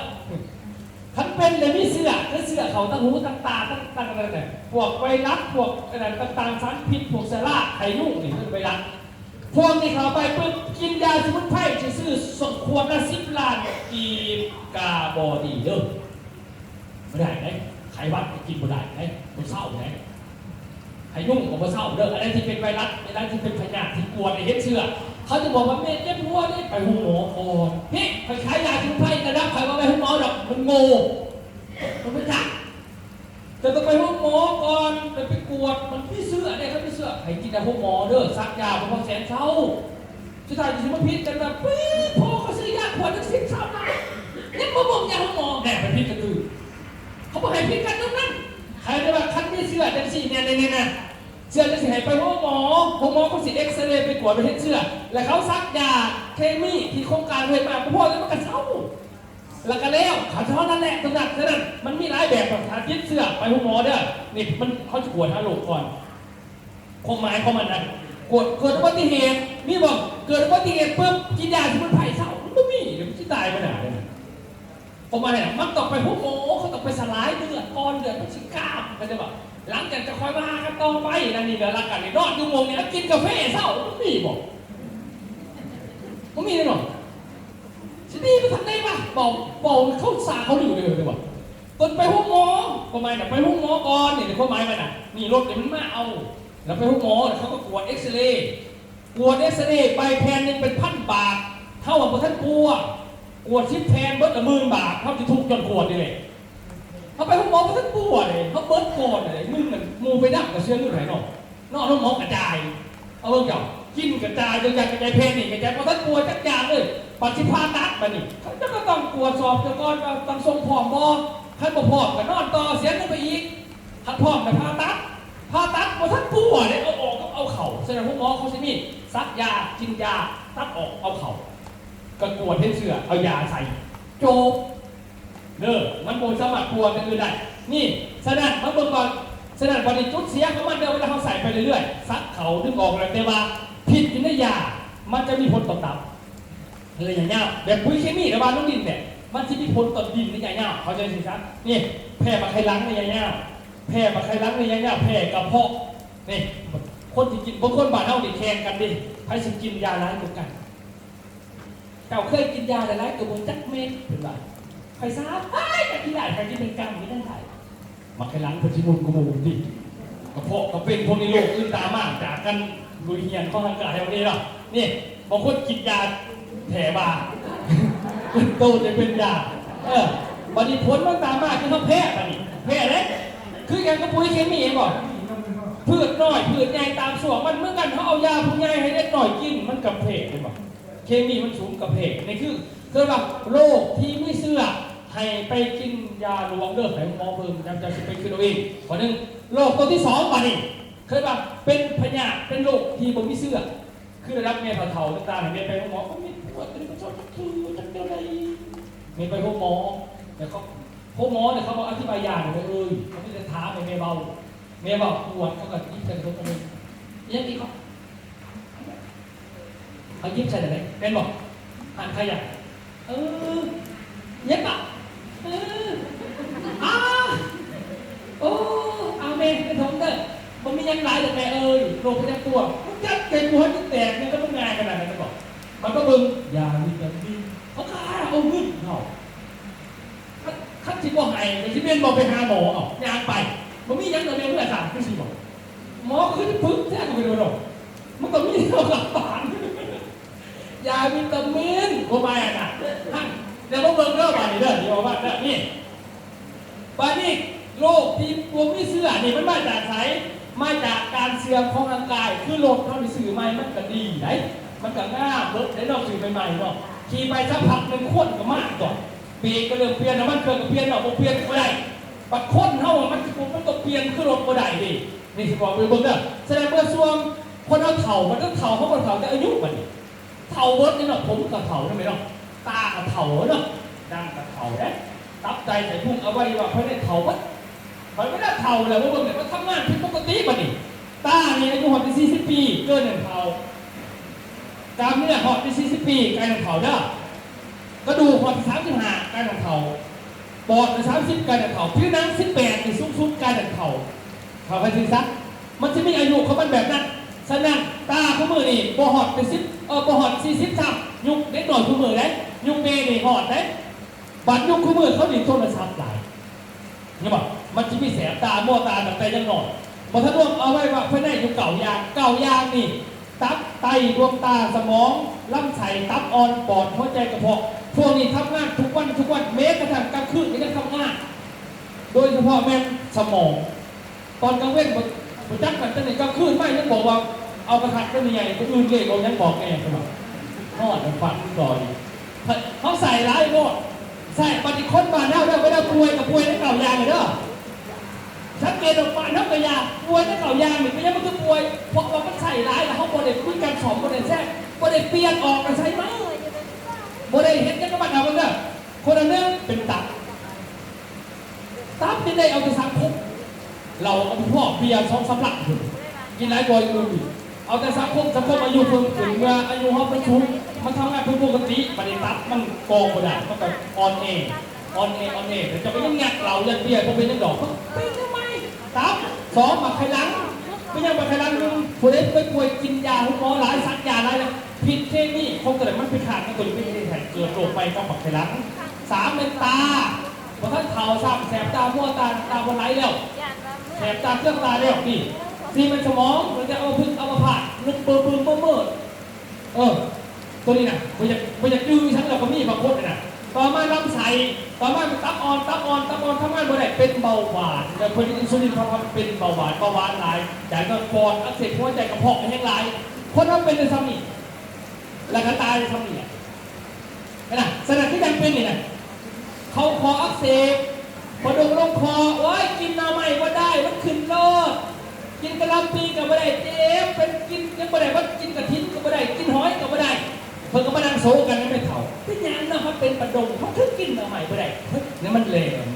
ทั้งเป็นและมีเสื้อคือเสื้อเขาตั้งหูตั้งตาตั้งอะไรเนี่ยพวกไวรัสพวกอะไรต่างๆสารพิษพวกเซร่าไข่นุ่งนี่คือไวรัสพวกนี้เขาไปปุ๊บกินยาสมุนไพรจะซื้อขวดละ10 ล้านกีบกาบอดีเด้อไม่ได้ไหมไขวัดกินไม่ได้ไหมมันเศร้าไหมไข่นุ่งของมันเศร้าเด้ออะไรที่เป็นไวรัสอะไรที่เป็นพยาธิที่กวนในเฮ็ดเชื้อเขาจะบอกว่าเม็ดเจ็บหัวนี่ไปหูหมอก่อนนี่ไปขายยาสมุนไพรกระดับใครว่าไปหูหมอดอกมันโง่มันไม่จักแต่ต้องไปหูหมอก่อนไปกวดมันพี่เสื้อเนี่ยเขาพี่เสื้อให้กินแต่หูหมอเด้อซักยาเพราะแสนเช้าสุดท้ายจะมาพิษกันแบบพ่อเขาซื้อยาขวดจะ10 เช้านะยังมาบอกยาหูหมอแน่ไปพิษกันคือเขาบอกให้พิษกันตรงนั้นใครจะแบบคันมีเสื้อจังสี่เนี่ยนะเสื้อจะสิให้ไปห้องหมอเขาสิเอ็กซเรย์ไปกวดไปเห็นเสื้อแล้วเขาซักยาเคมีที่โครงการเลยมาพ่อแล้วมันกระเช้าแล้วก็แล้วขาเช้านั่นแหละตรงนั้นมันมีหลายแบบแบบทาพิษเสื้อไปห้องหมอเด้อนี่มันเขาจะกวดฮาโลก่อนความหมายของมันนะกวดเกิดอุบัติเหตุนี่บอกเกิดอุบัติเหตุปุ๊บกินยาที่มันไผ่เศร้ามันไม่มีเดี๋ยวมันจะตายไปไหนเลยผมมาเนี่ยมันต้องไปห้องหมอเขาต้องไปสลายเลือดก้อนเลือดมันชิก้ามมันจะแบบหลังจากจะคอยมากันต่อไปนั่นนี่เดี๋ยวรักกันนี่นอนอยู่วงเนี่ยแล้วกินกาแฟเศร้าไม่มีบอกไม่มีเลยหรอสินี่ไปทำได้ปะบอกเขาสาเขาอยู่เลยบอกต้นไปห้องหมอทำไมเนี่ยไปห้องหมอก่อนเนี่ยเขาหมายมันอ่ะนี่รถเดี๋ยวมันมาเอาแล้วไปห้องหมอเขาก็กวดเอ็กซเรย์ใบแพนนึงเป็น1,000 บาทเท่ากับท่านกวด10 แพนเบิร์ดละ10,000 บาทเท่าที่ทุกจนกวดเลยเขาไปห้องหมอเขาทั้งปวดเลยเขาเบิร์ดก่อนเลยมึงมันมูไปนั่งกับเชื้อเรื่องไหนนอกห้องหมอกระจายเอาเรื่องเก่ากินกระจายจนอยากกระจายเพลนี่กระจายเพราะท่านปวดจักยาเลยปัจจิพาตัดมานี่เขาจะก็ต้องปวดสอบจะก้อนต้องทรงผอมบอขั้นบ่ผอมกับนอนต่อเสียเงินไปอีกขั้นผอมกับพาตัดเพราะท่านปวดเลยเอาออกก็เอาเข่าแสดงห้องหมอเขาใช้มีดซักยากินยาตัดออกเอาเข่ากระกวดเห็นเสือเอายาใส่โจบเด้อมันโบนสมัครกลัวกันอื่นได้นี่ฉะนั้นมันเบิ่งก่อนฉะนั้นพอดีจุดเสียของมันเดินเวลาเขาใส่ไปเรื่อยๆซักเขาดึงออกเลยแต่ว่าผิดกินได้ยามันจะมีผลต่อตับอะไรอย่างเงี้ยแบบปุ๋ยเคมีหรือว่าลูกดินเนี่ย มันที่มีผลต่อดินในยาวๆเขาใจสิครับนี่แพร่มาไขลังในยาวๆแพร่มาไขลังในยาวๆแพร่กระเพาะนี่คนที่กินบางคนบ้านเฮาดิแข่งกันดิใครสิกินยาร้ายกว่ากันเจ้าเคยกินยาร้ายกับบ่จักเม็ดเป็นว่าใครทราบไอ้แต่ที่ได้ใครที่เป็นกรรมไม่ได้ถ่ายมาไขลังเพิ่นสิมุนกระมูดิกระเพาะก็เป็นพวกนี้โรคอื่นตามมาจากกันลุยเฮียนข้อทางกายวันนี้เนาะนี่บางคนกินยาแผลบาเป็นโตจะเป็นยาวันนี้ผลมันตามมาคือเขาแพ้บัดนี้แพ้เลยคืออย่างกระปุยเคมีเองบอกพืชน้อยพืชใหญ่ตามส่วนมันเมื่อกันเขาเอายาผู้ใหญ่ให้เล็กหน่อยกินมันกับเพกเลยบอกเคมีมันสูงกับเพกนี่คือแบบโรคที่ไม่เสื่อให้ไปกินยาหลวงเด้อให้หมอเบิ่งจะไปกินเอาเองข้อหนึ่งโรคตัวที่สองบัดนี้เคยแบบเป็นพยาธิเป็นโรคที่บ่มีเสื่อคือได้รับเมียเฒ่าๆต่างๆเมียไปหมอก็มีปวดเป็นกระชากคือจังเดียวใดเมียไปพบหมอแต่เขาพบหมอเนี่ยเขาบอกอธิบายยาเนี่ยเขาไม่ได้ท้าเมียเบาปวดเขาก็ยิ้มใส่ตัวกันเลยยังอีกเขายิ้มใส่ไหนเป็นบอกหันใครอยากเย็บอ่ะโอ้เอาเมย์เป็นทงเด้อมันมียังหลายแต่แม่โรคประจำตัวมันจัดเต็มหัวที่แตกเนี่ยก็ต้องงานขนาดนั้นบอกมันก็บึงยาวิตามินเขาฆ่าเอาเงินเขาขั้นที่บอกไห้ในที่เป็นบอกไปหาหมอยางไปมันมียังแต่เรื่องเมื่อสามคือสิบอกหมอคือที่พึ่งแท้ก็ไม่รู้หรอกมันก็มีเราหลักฐานยาวิตามินก็มาอ่ะนะเดี๋ยวพวกเบิ่งเริ่มมาเด้อเดี๋ยวว่านี่บานี้โรคที่ตัวมีเสื้อนี่มันมาจากไสมาจากการเสื่อมของร่างกายคือรถเขาไปสื่อใหม่มันก็ดีไหนมันก็ง่ามรถได้นอกสื่อใหม่ๆเนาะขี่ไปสักพักหนึ่งข้นก็มากก่อนเบรกก็เริ่มเปลี่ยนน้ำมันเครื่องก็เปลี่ยนเนาะเปลี่ยนก็ได้บัดข้นเท่ามันก็เปลี่ยนคือรถก็ได้ดินี่สิบอกไปเบิ่งเด้อแสดงว่าช่วงคนเอาเถ่ามันก็เถ่าเพราะคนเถ่าแต่อายุมันเถ่าเวิร์ดนี่เนาะผมกับเถ่าใช่ไหมเนาะตากับเถ่าเนาะดังกับเถ่าได้ตับใจใส่พุ่งเอาไว้ว่าเพื่อนเถ่ามันไม่ได้เท่าเลยว่าเบิ่งเนี่ยมันทำงานผิดปกติป่ะนี่ตาเนี่ยอายุหอดไป40 ปีเกิน1 เท่ากล้ามเนื้อหอดไป40 ปีกลายเป็นเท่าได้กระดูกหอดไป35กลายเป็นเท่าปอดไป30กลายเป็นเท่าผิวหนัง18นี่สูงๆกลายเป็นเท่าไปถึงซักมันจะมีอายุเขามันแบบนั้นฉะนั้นตาคู่มือนี่บ่หอดไปบ่หอด40ซ้ำยุคเล็กหน่อยคู่มือได้ยุคเมย์นี่หอดได้บัดยุคคู่มือเขาดิโทรศัพท์หลายเนี่ยบอกมันจะมีแสบตาโมตาแต่ยังหน่อยบอท่านร่วมเอาไว้ว่าเพื่อนได้อยู่เก่ายางนี่ตับไตดวงตาสมองลำไส้ตับอ่อนปอดหัวใจกระเพาะพวกนี้ทำงานทุกวันแม้กระทั่งกลางคืนก็ยังทำงานโดยเฉพาะแม่สมองตอนกลางเว้นผมจักกันตั้งแต่กลางคืนไม่ยังบอกว่าเอากระถางเป็นยังไงคนอื่นเลยเขายังบอกไงใช่ไหมทอดฟันก่อนเขาใส่ร้ายโลดใช่ปฏิคนบานเท่าไม่ได้ป่วยกับป่วยในเก่ายางเลยเด้อสังเกตออกมาเท่ากับยาป่วยในเก่ายางเหมือนไม่ใช่มันคือป่วยเพราะว่ามันใส่ร้ายแล้วเขาโมเดลคุยกันสองโมเดลแท้โมเดลเปลี่ยนออกกันใช่ไหมโมเดลเห็นกันก็มาทำกันเด้อคนละเรื่องเป็นตับที่ได้เอาไปสังคมเราเอาพ่อเบียร์2 3 หลักกินหลายบ่อยอื่นเอาแต่สังคมอายุเพิ่มขึ้นเมื่ออายุเขาเป็นชุมมันทำงานเป็นปกติปฏิบัติมันกองกระดาษมันก็ออนเองแต่จะไปยังงัดเรายันเบี้ยเพราะเป็นยังดอกเป็นทำไมตับ2 มาไขลังไม่ยังมาไขลังผู้ใดไปป่วยกินยาคุณหมอหลายสักยาอะไรผิดเคมีคงเกิดมันเป็นขาดมันตัวนี้ไม่ได้แทนเกิดโรคไปต้องปักไขลัง3เป็นตาพอท่านเข่าซ้ำแสบตามั่วตาบนไหลแล้วแสบตาเครื่องตาแล้วนี่ซีมันสมองมันจะเอาพึ่งเอามาผ่านึกเปิดตัวนี้นะมันจะดื้อทั้งเราก็มีบางคนนะต่อมาลำไส้ต่อมาเป็นตับอ่อนทำงานบ่ได้เป็นเบาหวานแต่คนอินซูลินเพราะว่าเป็นเบาหวานหลายใจก็ปอดอักเสบหัวใจกระเพาะแห้งหลายคนนั้นเป็นในซ้ำนี่แล้วก็ตายในซ้ำนี่นะขณะที่ยังเป็นนี่นะเขาคออักเสบพอดมลงคอโอ้ยกินน้ำใหม่ก็ได้มันขึ้นโลดกินกระลำปีก็ไม่ได้เจ็บเป็นกินยังไม่ได้ว่ากินกระทิ้นก็ไม่ได้กินหอยก็ไม่ได้เพิ่งก็มานั่งโซกันไม่เท่าเป็นยังนะครับเป็นประดงเขาถึงกินน้ำใหม่ไม่ได้นี่มันแหลม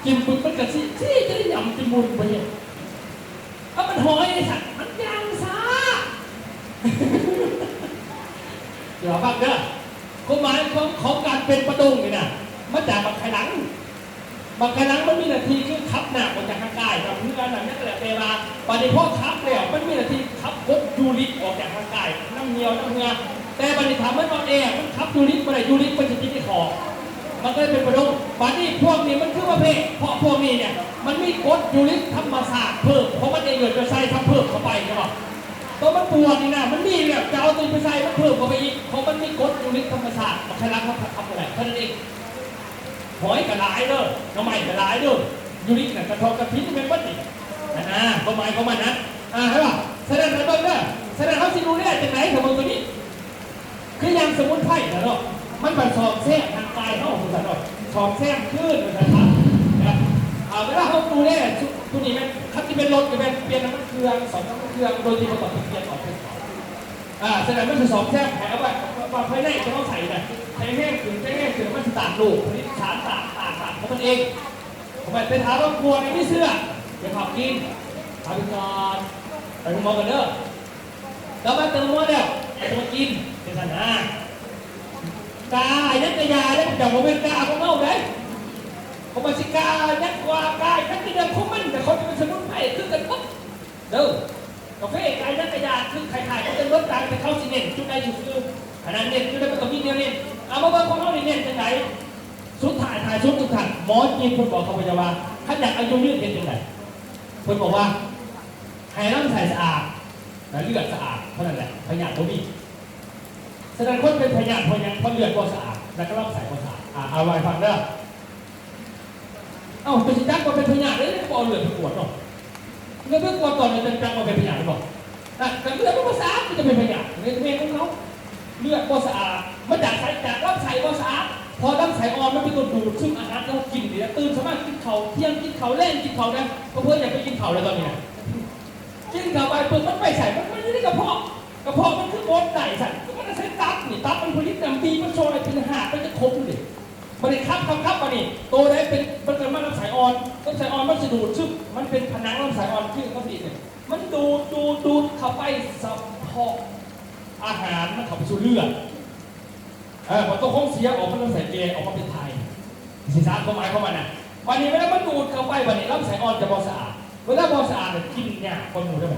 กินปุ๊บมันกระซี่จะได้ยำกินมุนไปเนี่ยเอามันหอยไอ้สัตว์มันยางซาเดี๋ยวฟังเด้อ ความหมายของการเป็นประดงนี่นะมาจากบักไขหลังมันมีหน้าที่คือขับหนักออกจากร่างกายครับเพื่อนนั่นแหละเวลาปฏิพ่อขับแล้วมันมีหน้าที่ขับพบยูริกออกจากร่างกายน้ำเหนียวน้ำเหงื่อแต่ปฏิถามมันนอนแอร์มันขับยูริกไปไหนยูริกมันจะติดที่คอมันก็เลยเป็นประดงปฏิพวกนี้มันคือว่าเพศเพราะพวกนี้เนี่ยมันมีกรดยูริกธรรมชาติเพิ่มเพราะมันจะเกิดจะใส่ทำเพิ่มเข้าไปใช่ป่ะตัวมันปวดนี่นะมันมีแบบจะเอาตัวไปใส่มันเพิ่มเข้าไปอีกเพราะมันมีกรดยูริกธรรมชาติมันใช้รักเขาทำอะไรแค่นั้นเองหอยกระไรเด้อน้ำมันกระไรเด้อยูริกเนี่ยกระทบกระพิ้นเป็นวัตถุประมาณเขามานะใช่ป่ะแสดงอะไรบ้างเนี่ยแสดงเขาสิดูได้จากไหนถึงตัวนี้คือยังสมุนไพรนะเนาะมันเป็นสอบแทรกทางกายเขาคุณสันหน่อยสอบแทรกขึ้นนะครับเวลาเขาดูเนี่ยตัวนี้มันคันที่เป็นรถจะเป็นเปลี่ยนน้ำมันเครื่องสองน้ำมันเครื่องโดยที่เขาต้องเปลี่ยนออกเป็นแสดงมันคือสอบแทรกแผลว่าภายในจะต้องใส่เนี่ยใช้แห้งถึงมันจะตากลูกนี่สารตากของมันเองผมไปถามว่ากลัวในไม่เสื้อเดี๋ยวขับกินทำก่อนไปมองกันเด้อแล้วมาเติมมั่วแล้วไปมากินเป็นสัญญากายักษ์ยาเนี่ยจากโมเมนต์กาเขาเมาเลยเขามาสิกายักษ์กว่ากายักษ์ที่เดิมเขามันแต่เขาจะเป็นสมุนไพรคือกันปุ๊บเด้อกาแฟกายักษ์ยาคือขายเขาเป็นรถต่างแต่เขาสิเน้นจุดใดจุดหนึ่งขนาดเน้นจุดใดมันก็มีเน้นเอามาบอกของเขาเน้นจังไหนสุดท้ายสุดท้ายหมอจีนคนบอกเขาพยาบาลถ้าอยากอายุยืดเป็นยังไงคนบอกว่าให้ร่างกายสะอาดและเลือดสะอาดเท่านั้นแหละพยาธิบ่มีแสดงคนเป็นพยาธิเพราะเลือดก็สะอาดแล้วก็ร่างกายก็สะอาดเอาไว้ฟังเด้อเป็นสิจักว่าเป็นพยาธิเลยก็เอาเลือดไปตรวจเนาะเลือดไปตรวจก่อนจะจักว่าเป็นพยาธิหรือเปล่าแต่เลือดก็สะอาดมันจะเป็นพยาธิในเมฆของเขาเลือดก็สะอาดมาจากร่างกายก็สะอาดพอร่างกายอ่อนมันเป็นตัวดูดซึมอาหารเรากินเนี่ยตื่นสามารถกินเข่าเที่ยงกินเข่าเล่นกินเข่าได้เพราะเพื่อนอยากไปกินเข่าเลยตอนนี้กินเข่าไปเปลือกมันไม่ใส่มันไม่ได้กระเพาะมันคือโบนไก่สั่นมันจะใช้ตับนี่ตับมันผลิตน้ำดีมันซอยเป็นหาดมันจะคมเลยมันเลยครับมานี่โตได้เป็นมันเป็นลำไส้อ่อนมันจะดูดซึมมันเป็นผนังลำไส้อ่อนที่เขาผลิตเนี่ยมันดูดเข้าไปสัมผัสอาหารมันเข้าไปสู่เลือดพอตัวของเสียออกมันลำไส้เกลออกมาเป็นไทยศีรษะเข้ามาน่ะวันนี้เวลามันดูดเข้าไปวันนี้ลำไส้อ่อนจะบอสะอาดเวลาบอสะอาดกินเนี่ยคนหมูได้ไหม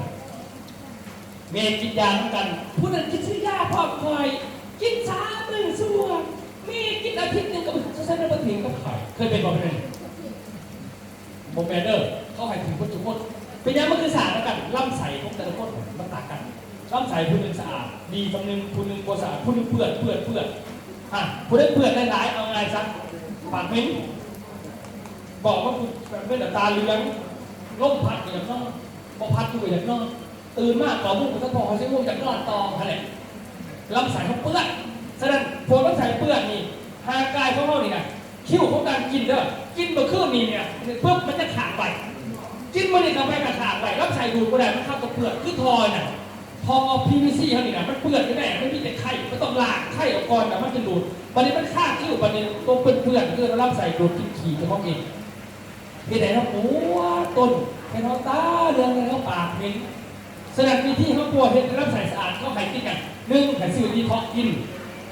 เมย์กินยาเหมือนกันผู้นั้นกินซื้อยาพร้อมคอยกิน3 ส่วนเมย์กินอาทิตย์นึงก็ใช้ได้มาถึงกับไข่เคยเป็นบอกเป็นโมเมเดอร์เขาให้ถึงคนทุกคนเป็นยังมันคือสารแล้วกันลำไส้ของแต่ละคนมันต่างกันลำไส้ผู้นึงสะอาดดีคนนึงผู้นึงบ่สะอาดผู้นึงเปื่อนผู้นึงเปื่อนได้หลายเอาไงซักปากมิ้นบอกว่าคุณเป็นตาเหลืองล้มพัดอย่างนอนพอพัดอยู่อย่างนอนตื่นมากก่อมุ่งกระพอเขาใช้มุ่งจากนอนต่ออะไรลำไส้เขาเปื้อนฉะนั้นพวกลำไส้เปื้อนนี่หากายเขานี่นะคิ้วของการกินเด้อกินเมื่อคืนนี้เนี่ยปุ๊บมันจะขาดไปกินมันนี่กาแฟขาดไปลำไส้ดูดก็ได้มันเข้ากับเปลือกคือทอน่ะทอ PVC เขานี่นะมันเปื้อนไม่ได้ไม่มีแต่ไข่มันต้องล้างไข่ออกก่อนแต่มันจะดูดวันนี้มันฆ่าคิ้ววันนี้ตัวเปื้อนคือลำไส้ดูดกินขี้เฉพาะเองที่ไหนเราหัวต้นแค่เราตาเรื่องอะไรเราปากมิ้นแสดงวิธีเขาปวดเห็นรับใส่สะอาดเขาไข่กินกัน1ไข่สื่อดีท็อกกิน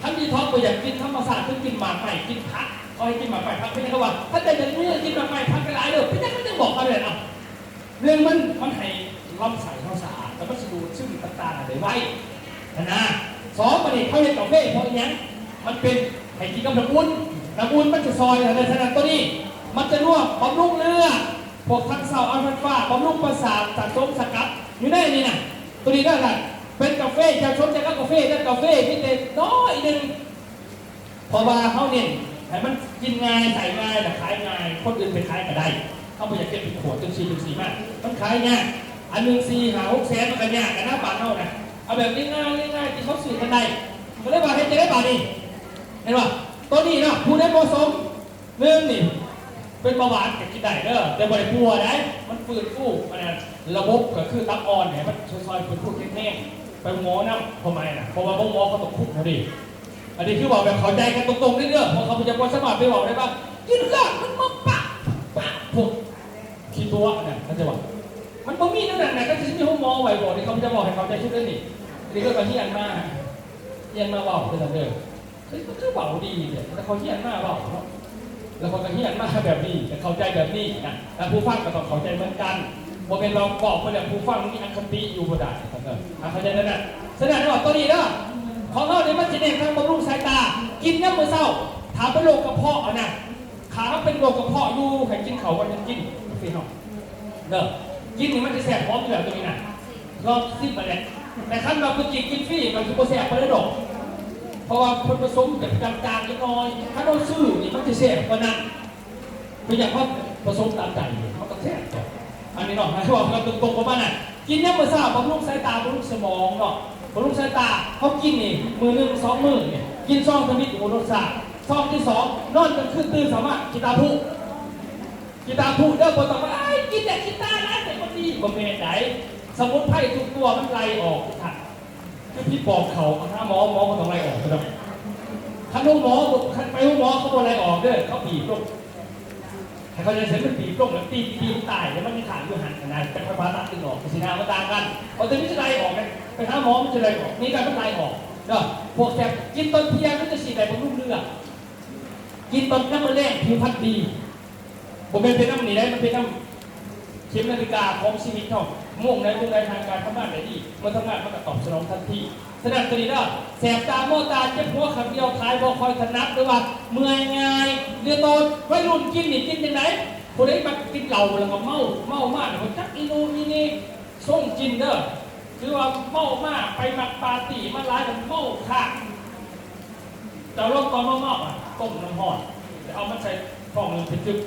ถ้าดีท็อกไปอยากกินธรรมศาสตร์ต้องกินหมากใหม่กินผักเขาให้กินหมากใหม่ผักไม่ใช่เขาว่าถ้าจะอย่างนี้กินหมากใหม่ผักกระไรเลยพี่แจ๊คเขาจะบอกเขาเลยเรื่องมันให้รับใส่เขาสะอาดแล้วก็สะดูซึ่งต่างๆอะไรไว้นะ2ประเด็นเขาเรียนกาแฟเพราะอย่างนี้มันเป็นไข่กินกับน้ำอุ่นมันจะซอยอะไรขนาดตัวนี้มันจะนวดบำรุงเลือดพวกทักเซาอัลฟาฟ้าบำรุงประสาทสะสมสกัดอยู่ได้นี่นะตัวนี้ได้กันเป็นกาแฟจะชนจะกาแฟพิเศษน้อยนึงพอมาเขาเนี่ยให้มันกินง่ายใส่ง่ายแต่ขายง่ายคนอื่นไปขายก็ได้เขาไปอยากเก็บเป็นขวดจน4มากมันขายง่ายอันนึง4 5 6 แสนมันก็ยากกันหน้าบาทเท่านะเอาแบบง่ายที่เขาสื่อกันได้ก็ได้บาทให้จะได้บาทนี่เห็นป่ะตัวนี้เนาะผู้ได้เหมาะสม1นี่เป็นเบาหวานก็กินได้เด้อแต่บริปัวได้มันฝืดฟูมันระบบก็คือตับอ่อนเนี่ยมันซอยๆฝืดฟูแห้งๆไปหมอน้ำทำไมนะเพราะว่าหมอเขาต้องคุกนะดิอันนี้คือบอกแบบเข้าใจกันตรงๆเรื่อยๆพอเขาจะสมัครไปบอกได้ป่ะกินก็มันมาปะพวกขี้ตัวเนี่ยเขาจะบอกมันบ่มีนั่นแหละก็จะมีห้องหมอไว้บอกที่เขาจะบอกให้เขาใจชุดนี้นี่ก็ตอนที่ยันมาบอกเป็นเดิม เฮ้ยมันก็เบาดีเนี่ยแต่เขาเฮี้ยนมากเบาเนาะแล้วคนก็เฮี้ยนมากแบบนี้แต่เข้าใจแบบนี้นะแต่ผู้ฟังก็ต้องเข้าใจเหมือนกันบ่เป็นเราบอกไปแล้วผู้ฟังมีอคติอยู่บ่ได้ครับเข้าใจนั่นน่ะแสดงว่าตัวนี้เนาะของเราเนี่ยมันจะเน้นทางบำรุงสายตากินน้ำมื้อเช้าถามเป็นโรคกระเพาะนะขาเป็นโรคกระเพาะอยู่ให้กินเขาวันยังกินฟรีเนาะเด้อกินนี่มันจะแสบพร้อมอยู่แล้วตัวนี้นะลองซิมมาเลยแต่ขั้นเราไปกินฟรีมันจะโปรแสบไปเลยดอกเพราะว่าคนผสมแบบจางๆนิดหน่อยถ้าเราซื้อนี่มันจะแสบกว่านั้นเป็นอย่างว่าผสมตามใจมันก็แสบต่ออันนี้เนาะที่บอกเราตรงๆประมาณนั้นกินเนี่ยมื้อเช้าบำรุงสายตาบำรุงสมองเนาะบำรุงสายตาเขากินนี่มือหนึ่ง2 มื้อเนี่ยกินซองทมิตรอุดมศาสตร์ซองที่2นอนกลางคืนตื่นสามารถกีตาพุเด้อบนต่อมากินแต่กีตาร์นะแต่คนดีบ่เป็นไหนสมุนไพรทุกตัวมันไล่ออกค่ะคือพี่ปอกเขาถ้าหมอก็ต้องไล่ออกนะครับถ้าหมอไปหมอเขาบอกไล่ออกเด้อเขาบีบลงให้เขาจะเสร็จมันบีบลงแล้วตีตายแล้วมันมีขาดอยู่หันกันนะแต่พอผ่าตัดตึงออกสีหน้ามันต่างกันพอจะไม่จะไล่ออกไปหาหมอมันจะไล่ออกนี่การมันไล่ออกเด้อพวกแกกินต้นเทียนมันจะฉีดอะไรบำรุงเลือดกินต้นน้ำมันแรงผิวพรรณดีผมเป็นน้ำนี่ได้มันเป็นน้ำเข็มนาฬิกาของชีวิตเนาะมุ่งในทางการทำงานได้ดีเมื่อทำงานมันก็ตอบสนองทันทีสนับสนุนได้แสบตาโมตาเจ็บหัวขับเดียวท้ายบอคอยถนัดหรือว่าเมื่อยง่ายเดือดร้อนวัยรุ่นกินนี่กินยังไงคนได้มากินเหล้าแล้วก็เมามากคนจักอีนูอีนี่ส่งกินเด้อคือว่าเมามากไปมักปาร์ตี้มาร้ายกันเมาค่ะแต่ลองตอนเมาต้มน้ำหอดเอามาใส่ฟองหนึ่งเป็นจึ๊ก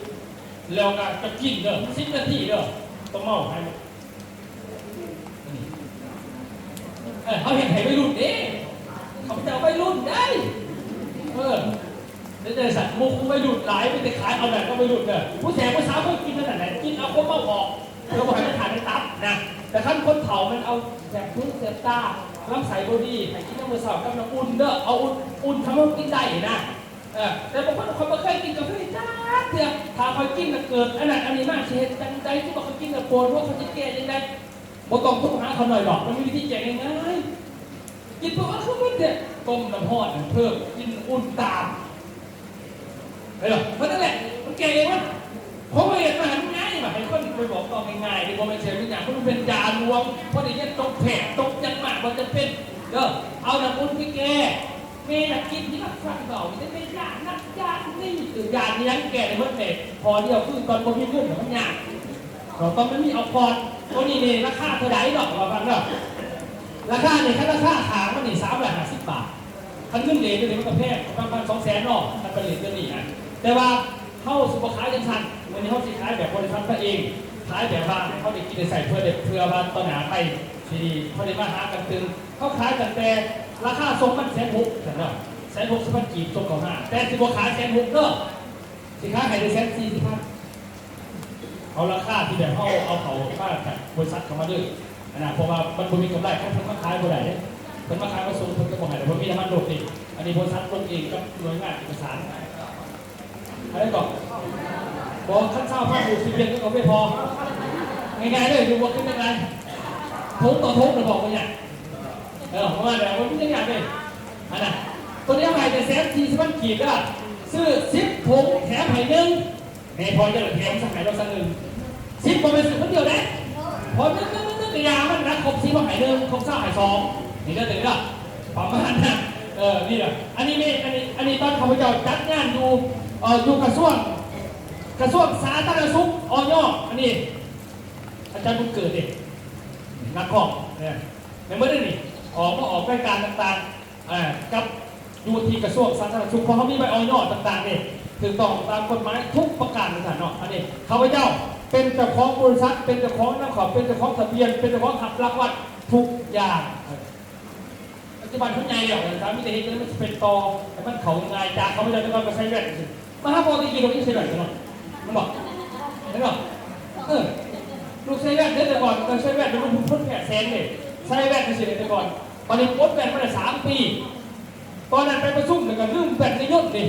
แล้วก็จะกินเด้อ10 นาทีเด้อต้องเมาให้เขาเห็นใครไม่รุ่นเด้เขาจะไม่รุ่นได้เดี๋ยวสัตว์มุกไม่รุ่นหลายไม่ได้ขายเอาแบบก็ไม่รุ่นเนี่ยผู้แสบผู้สาวเขากินขนาดไหนกินเอาคนเมาออกเราบอกให้มันขาดในตับนะแต่ขั้นคนเผามันเอาแสบพื้นแสบตาลำไส้บอดี้ให้กินน้ำมือสาวกับน้ำอุ่นเด้อเอาอุ่นทำให้กินได้นะแต่บางคนเขาไม่เคยกินกาแฟจ้าเถอะถ้าเขากินมันเกิดอันนี้มากเสียจังใจที่บอกเขากินแบบปวดว่าเขาจะแก้ยังไงบ่ต้องทุกหาเขาหน่อยหรอกมันมีวิธีแก้ง่ายๆกินเพราะว่าเขาไม่เด็ดต้มน้ำหอดเพิ่มกินอุ่นตามเห็นหรอเพราะนั่นแหละมันแก้เองวะผมเห็นมาหันง่ายมาให้คนไปบอกต่อง่ายๆดีกว่ามันเสียทุกอย่างเพราะมันเป็นยาลวงเพราะเดี๋ยวนี้ตกแผลตกยังมากมันจะเป็นเอาน้ำอุ่นไปแก้เมย์อยากกินที่รักฟังเบาไม่ได้ยากนักยากนี่คือยาที่ยังแก่ในเมื่อไหร่พอเดียวคือตอนผมมีเพื่อนมันยากเราต้องไม่มีเอาพอดตัวนี้เนี่ยราคาเท่าไหร่ดอกเราฟังเนาะราคาเนี่ยค่าราคาขายมันนี่350 บาทคันเงินเหรียญตัวนี้มันก็แพงประมาณ200,000 เนาะถ้าเป็นเหรียญตัวนี้นะแต่ว่าเข้าสุขขายจังชันวันนี้เขาสิขายแบบบริษัทตัวเองขายแบบว่าเขาได้กินได้ใส่เพื่อว่าตอนหนาไปที่เขาได้มาหากันตึงเขาขายกันแต่ราคาส่งมัน160,000เนาะ160,000 กีบส่งเขาหน้าแต่สิบขาย160,000เนาะสิขายให้ได้140,000เอาราคาที่แบบเอาเขามาจากบริษัทเขามาด้วยนะเพราะว่ามันมีกำไรเขามาขายบ่ได้เพิ่นมาขายมาส่งเพิ่นก็บ่ให้แต่เพิ่นมีน้ำมันโดดติอันนี้บริษัทลงเองกับหน่วยงานเอกสารอะไรก่อนบอกขั้นเช้าภาคดู10 เดือนก็ไม่พอง่ายๆเลยดูว่าขึ้นยังไงทุกต่อทุกเราบอกว่าอย่างเพราะว่าแบบว่าไม่ได้งานเลยอันนั้นตัวนี้ใหม่แต่140,000 กีบก็ซื้อ10 ถุงแถมให้1ในพอจะเหลือแถมสักไหนเราสัก10 ผมเป็น10 คนเดียวได้พอนึกยามันนะครบ10 ผมให้1ครบ20ให้2นี่ก็ถึงแล้วประมาณนั้นนี่แหละอันนี้ตอนข้าพเจ้าจัดงานอยู่กระทรวงสาธารณสุขอยอันนี้อาจารย์บุญเกิดเด็กนักข้อเนี่ยในเมื่อได้นี่ออกรายการต่างๆกับอยู่ที่กระทรวงสาธารณสุขเพราะเขามีใบอยต่างๆเนี่ยถึงต้องตามกฎหมายทุกประการในฐานะอันนี้ข้าพเจ้าเป็นเจ้าของบริษัทเป็นเจ้าของนักข่าวเป็นเจ้าของทะเบียนเป็นเจ้าของขับรางวัลทุกอย่างปัจจุบันทุกอย่างเนี่ยสามีแต่เห็นแล้วมันเป็นต่อแต่มันเขาง่ายจากเขาไม่ได้ต้องมาใช้แว่นมหาปอตีกีตรงนี้ใช้แว่นกันหรอมันบอกเห็นหรอลูกใช้แว่นแต่ก่อนเราใช้แว่นเป็นลูกพ่นแผลแซงเลยใช้แว่นเป็นสิ่งแต่ก่อนตอนนี้พ้นแว่นมาได้3 ปีตอนนั้นไปประชุมแล้วก็ลืมแว่นในยศนี่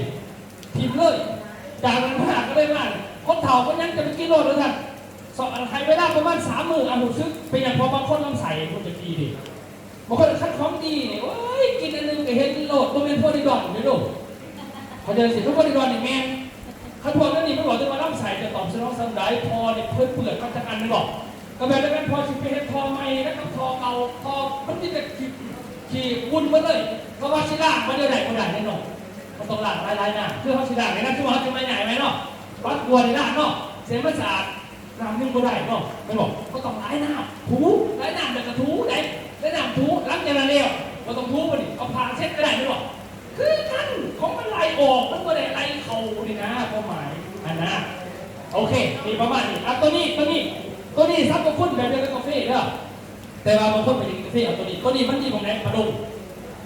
ทีมเลยจากนั้นมากก็เลยมากคนเฒ่าก็ยังจะไปกินโลดแล้วท่านสอบอะไรไม่ได้ประมาณ30 มื้อหูซึกเป็นอย่างพอบางคนลำใส่คนจะดีดิบางคนขั้นของดีเนี่ยโอ้ย กินอันนึงก็เห็นโลดโมเมนต์โพลิดอนไม่รู้เขาจะสิทุกโพลิดอนนี่แม่ขั้นพวกนั้นนี่ไม่บอกจะมาล่ำใส่จะตอบสนองสันได้พอเนี่ยเพื่อเปลือกก็จะอันไม่บอกก็แบบนั้นพอชิไปเห็นทอใหม่แล้วก็ทอเก่าทอมันที่จะขี่วุ่นมาเลยเพราะว่าชิล่ามันจะไหนก็ได้แน่นอนมันต้องหลากหลายๆนะเพื่อเขาชิล่าในนั้นชั่วเขาจะไม่ใหญ่ไหมเนาะวัดกลัวในด้านเนาะเสียงภาษาน้ำนึ่งก็ได้เนาะไม่บอกก็ต้องหลายน้ำถูหลายน้ำเดี๋ยวก็ถูไหนหลายน้ำถูล้างจานเร็วก็ต้องถูไปดิเอาผ้าเช็ดก็ได้ไม่บอกคือกันของมันไหลออกมันก็ได้ไหลเข่าดินะความหมายอันนะโอเคมีประมาณนี้ตัวนี้ซับกับคุณแบบเดียวกับกาแฟเด้อแต่ว่าบางคนไปกินกาแฟเอาตัวนี้มันดีตรงไหนมาดู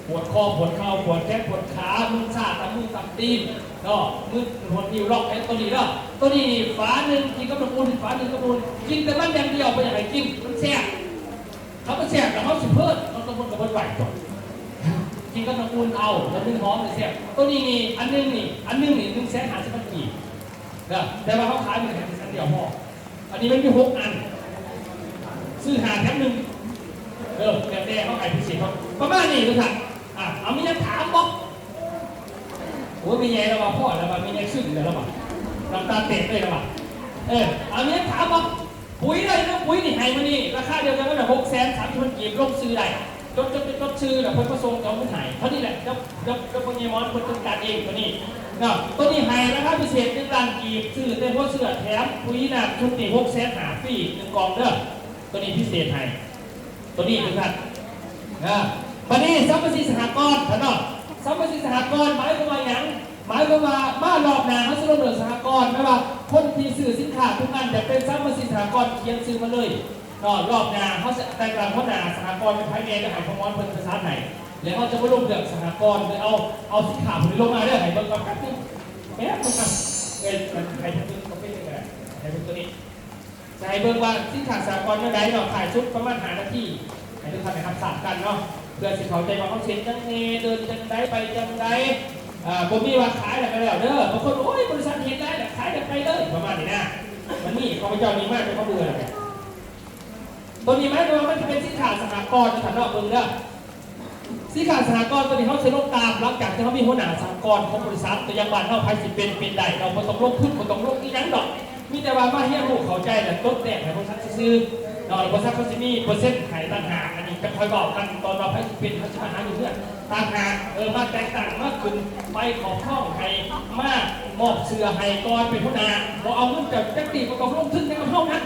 ปวดคอปวดเข่าปวดแขนปวดขามือชาตามมือตามตีนก็มือหัวนิ้วล็อกไอ้ตัวนี้เด้อตัวนี้ฝาหนึ่งกินกับน้ำอุ่นฝาหนึ่งกับน้ำอุ่นกินแต่มันอย่างเดียวไปอย่างไรกินมันแซ่บเขาแซ่บแต่เขาสิเพิ่มมันต้องมันกับมันไหวก่อนกินกับน้ำอุ่นเอาแล้วนึ่งหอมเลยแซ่บตัวนี้นี่อันนึงนี่150,000 กีบแต่ว่าเขาขายเหมือนกันอันเดียวพออันนี้มันมี6 อันซื้อหาแถม1แบบแดงเขาขายพิเศษเขาประมาณนี้ทุกท่านเอามีนักถามบอกโอ้ยมีไงระบาพ่อระบามีไงซึ่งเลยระบาน้ำตาเตะเลยระบาเอามีนักถามบอกปุ๋ยเลยนะปุ๋ยนี่ให้มานี่ราคาเดียวกันก็แบบ630,000 กีบลงซื้อได้จดชื่อแบบเพิ่นประสงค์จะไม่หายเท่านี้แหละจะพญมอนคนจัดการเองตัวนี้ตัวนี้ให้นะครับพิเศษ1 ล้าน กีบซื้อเต็มหัวเสื้อแถมปุ๋ยน้ำชุดนี้600,000 หาฟรี1 กล่องเด้อตัวนี้พิเศษให้ตัวนี้ทุกท่านวันนี้สัมปทานสหกรณ์ท่านเนาะสัมปทานสหกรณ์หมายความว่าอย่างหมายความว่าบ้านรอบนาเขาสรุปเรื่องสหกรณ์ไม่ว่าคนที่ซื้อสินค้าทุกอันแต่เป็นสัมปทานสหกรณ์เขียนซื้อมาเลยรอบนาเขาแต่กลางเขาหนาสหกรณ์เป็นไพ่เมย์จะหายพมรเป็นภาษาไหนแล้วเขาจะมาลงเรื่องสหกรณ์เลยเอาสินค้าผมลงมาเรื่องไหนเบิ่งกันที่แป๊บนึงครับมันใครจะซื้อก็ไม่ได้ไงใครเป็นตัวนี้จะให้เบิ่งว่าสินค้าสหกรณ์เมื่อใดเราขายชุดประมาณ5 นาทีให้ทุกท่านนะครับสามกันเนาะเพื่อสิเขาใจว่าเขาเช็ดจังเงเดินจังไดไปจังไดผมมีว่าขายอะไรกันแล้วเด้อบางคนโอ้ยบริษัทเห็นได้แต่ขายแต่ไปเลยประมาณนี้นะมันนี่เขาไม่จอมีมากเป็นเขาเบื่อตัวนี้ไหมตัวมันจะเป็นสินค้าสหกรณ์ฐานนอกเมืองเด้อสินค้าสหกรณ์ตัวนี้เขาเซ็นลงตามหลังจากที่เขามีหัวหน้าสหกรณ์ของบริษัทตัวยังบ้านเขาภายสิเป็นได้เราไม่ต้องลงทุนไม่ต้องลงที่นั้นหรอกมีแต่ว่ามาเฮียลูกเข้าใจแต่ต้นแต่ให้บริษัทซื้อบริษัทเขาจะมีเปอร์เซ็นต์ขายต่างหากอันนี้จะคอยบอกกันตอนเราให้เป็นเขาจะมาหาอยู่เพื่อนต่างหากมาแตกต่างมากขึ้นไปของห้องให้มากมอบเสื้อให้ก่อนเป็นผู้นาเราเอาเงินจากแท็กซี่มาต้องลงทุนในเท่านั้น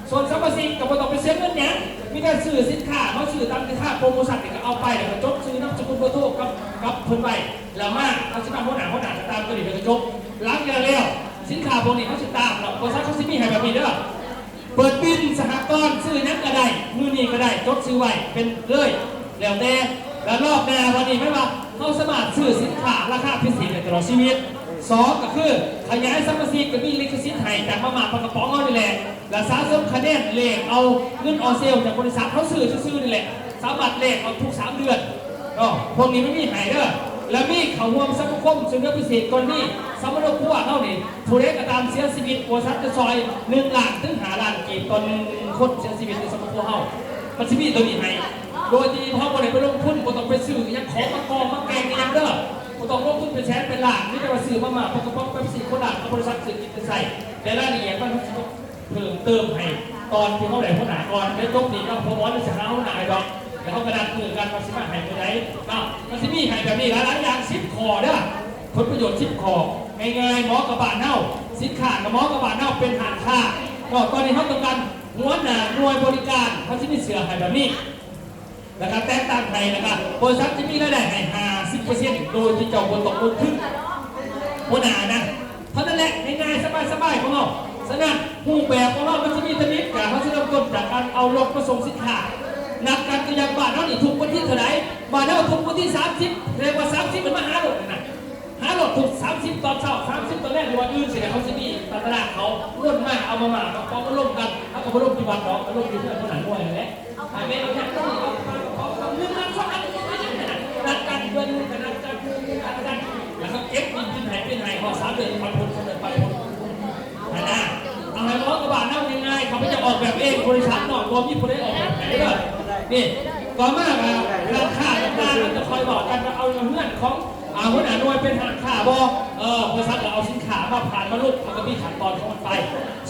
ส่วนสัมปทานกับเราต้องไปเซ็นเงินเนี้ยมีการซื้อสินค้าเขาซื้อตามที่ค่าโปรโมชั่นเนี่ยก็เอาไปเดี๋ยวจบซื้อน้ำสกุลเบอร์โทรกับเพิ่นไปแล้วมากเขาจะมาผู้นาจะตามก็ดีเดี๋ยวจบล้างยาเลี้ยวสินค้าพวกนี้เขาจะตามเราบริษัทเขาจะมีให้แบบนี้เด้อเปิดบินสหกรณ์ซื้อนั้นก็ได้มือนี้ก็ได้จดซื้อไว้เป็นเลยแล้วแต่แล้วรอบหน้าวันนี้ไม่ว่าเขาสามารถซื้อสินค้าราคาพิเศษในตลอดชีวิต2ก็คือขยายสัมปทานกับมีลิขสิทธิ์ไทยจากมาปากกระป๋องเอานี่แหละและสะสมคะแนนเลขเอาเงินออเซลจากบริษัทเขาซื้อนี่แหละสามารถเลขเอาทุก3 เดือนพวกนี้ไม่มีหายเด้อแล้วมีเขารวมสังคมซึ่งเรื่องพิเศษก่อนนี้สมรภูมิเท่านี้ผู้เล่นกระตามเสียชีวิตบริษัทจะซอย1 ล้านถึง5 ล้านกีบตอนคนเสียชีวิตในสมรภูมิเท่ามันจะมีตัวนี้ให้โดยที่เขาบริษัทไปลงทุนก็ต้องไปซื้อยังของมากองมาแกงยังเด้อก็ต้องลงทุนเป็นแสนเป็นล้านนี่จะมาซื้อมาปกป้องเป็นสิ่งคนละบริษัทสื่อกินใส่แต่รายละเอียดมันเพิ่มเติมให้ตอนที่เขาได้ผู้หนาก่อนได้จบนี้ก็พอมอสจะหาผู้หนาดอกแล้วเขากระดานมือกันมาสิมาหายไปไหนมันจะมีหายแบบนี้หลายอย่าง10 ข้อเด้อผลประโยชน์10 ข้อง่ายๆหมอกระบาดเน่าสินค้ากับหมอกระบาดเน่าเป็นหางค่าก็ตอนนี้เขาต้องการหัวหน้าหน่วยบริการเขาจะมีเสือหายแบบนี้นะครับแตกต่างไปนะครับบริษัทจะมีรายได้ให้50%โดยที่เจ้าบนตกลงขึ้นหัวหน้านะเท่านั้นแหละง่ายๆสบายๆของเราฉะนั้นผู้แบบของเรามันจะมีทนิดการเขาจะเริ่มต้นจากการเอารถมาส่งสินค้านักการตัวอย่างบ้านเรานี่ถูกวันที่เท่าไหร่บ้านเราถูกวันที่30เรียกว่า30มันมาหารถนะหารถถูก30ตอนเช้า30ตอนแรกในวันอื่นเสร็จแล้วเขาจะมีตลาดเขาล้วนมากเอามาเขาก็ร่วมกันเขาก็ร่วมที่วัดเราร่วมที่เพื่อนคนไหนด้วยนั่นแหละไม่เอาแค่ต้องเอาเรื่องนั้นเขาอันนี้นัดกันเงินกันนัดกันแล้วเขาเก็บบินเป็นไหพอ3 เดือนปันผลเสนอปันผลนะเอาให้ร้องกระบาดเน่าง่ายๆเขาไม่จะออกแบบเองบริษัทหน่อยรวมที่คนได้ออกแบบไหนด้วยนี่ ก่อนมากราคาต่างๆจะคอยบอกกันว่าเอาเงื่อนของหัวหน้าหน่วยเป็นหางขาบริษัทเราเอาสินค้ามาผ่านมาลุกมันก็มีขั้นตอนของมันไป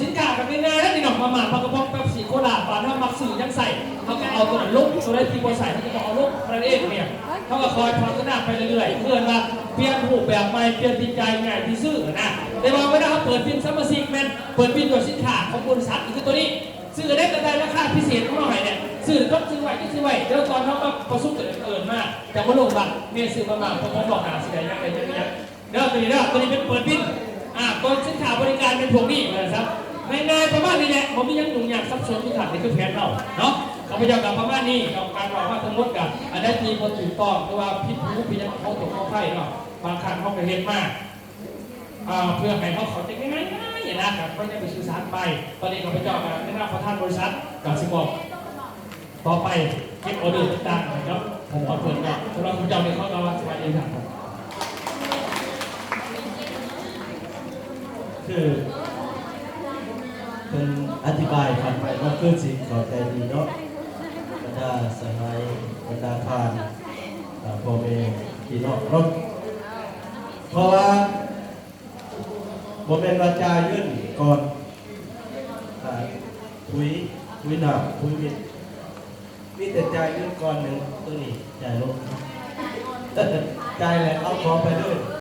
สินค้าแบบง่ายๆแล้วนี่หนอกมาหมาปลากระป๋องแป๊บสีโคลาปลาถ้ามักสื่อยังใส่เขาก็เอาตัวนั้นลุกตัวได้ที่บริษัทเขาจะเอาลุกประเด็นเนี่ยเขาก็คอยพัฒนาไปเรื่อยๆเพื่อนว่าเปลี่ยนรูปแบบใหม่เปลี่ยนติดใจง่ายที่ซื้อนะแต่ว่าเวลาเขาเปิดบินซัมเมอร์ซิกแมนเปิดบินตัวสินค้าของบริษัทคือตัวนี้ซื้อได้แต่ได้ราคาพิเศษเท่าไหร่เนี่ยซื้อต้องซื้อไว้ที่ซื้อไว้เดี๋ยวตอนเขามาประสุกเกินมากแต่ว่าลงบัตรเมียซื้อมาผมบอกหาสิได้ยังไงยังไงเดี๋ยวตัวนี้เป็นเปิดบินตัวสินค้าบริการเป็นพวกนี้นะครับง่ายๆประมาณนี้แหละผมมียังยุ่งยากซับซ้อนทุกอย่างในเครื่องแพนเราเนาะข้าพเจ้ากับประมาณนี้กับการบอกว่าทั้งหมดกับอันได้ทีบนถูกต้องหรือว่าพิษผู้พิจารณาเขาตกเขาไข่เนาะบางครั้งเขาไปเห็นมากเพื่อให้เขาใจง่ายๆอย่างนั้นครับก็จะไปสื่อสารไปตอนนี้ข้าพเจ้ากับในหน้าประธานบริษัทกับสิบอกต่อไปเก็บออเดอร์ต่างๆนะครับผมขอเปิดก่อนสำหรับข้าพเจ้าในข้อการสบายดีครับคือเป็นอธิบายผ่านไปว่าคือสิ่งขอใจดีเนาะบรรดาสหายบรรดาทานพ่อแม่พี่น้องรถเพราะว่าผมเป็นวาจายื่นก่อนคุยหนักคุยมิดมีแต่ใจยื่นก่อนหนึ่งตัวนี้ใจลงใจแหละเอาขอไปด้วย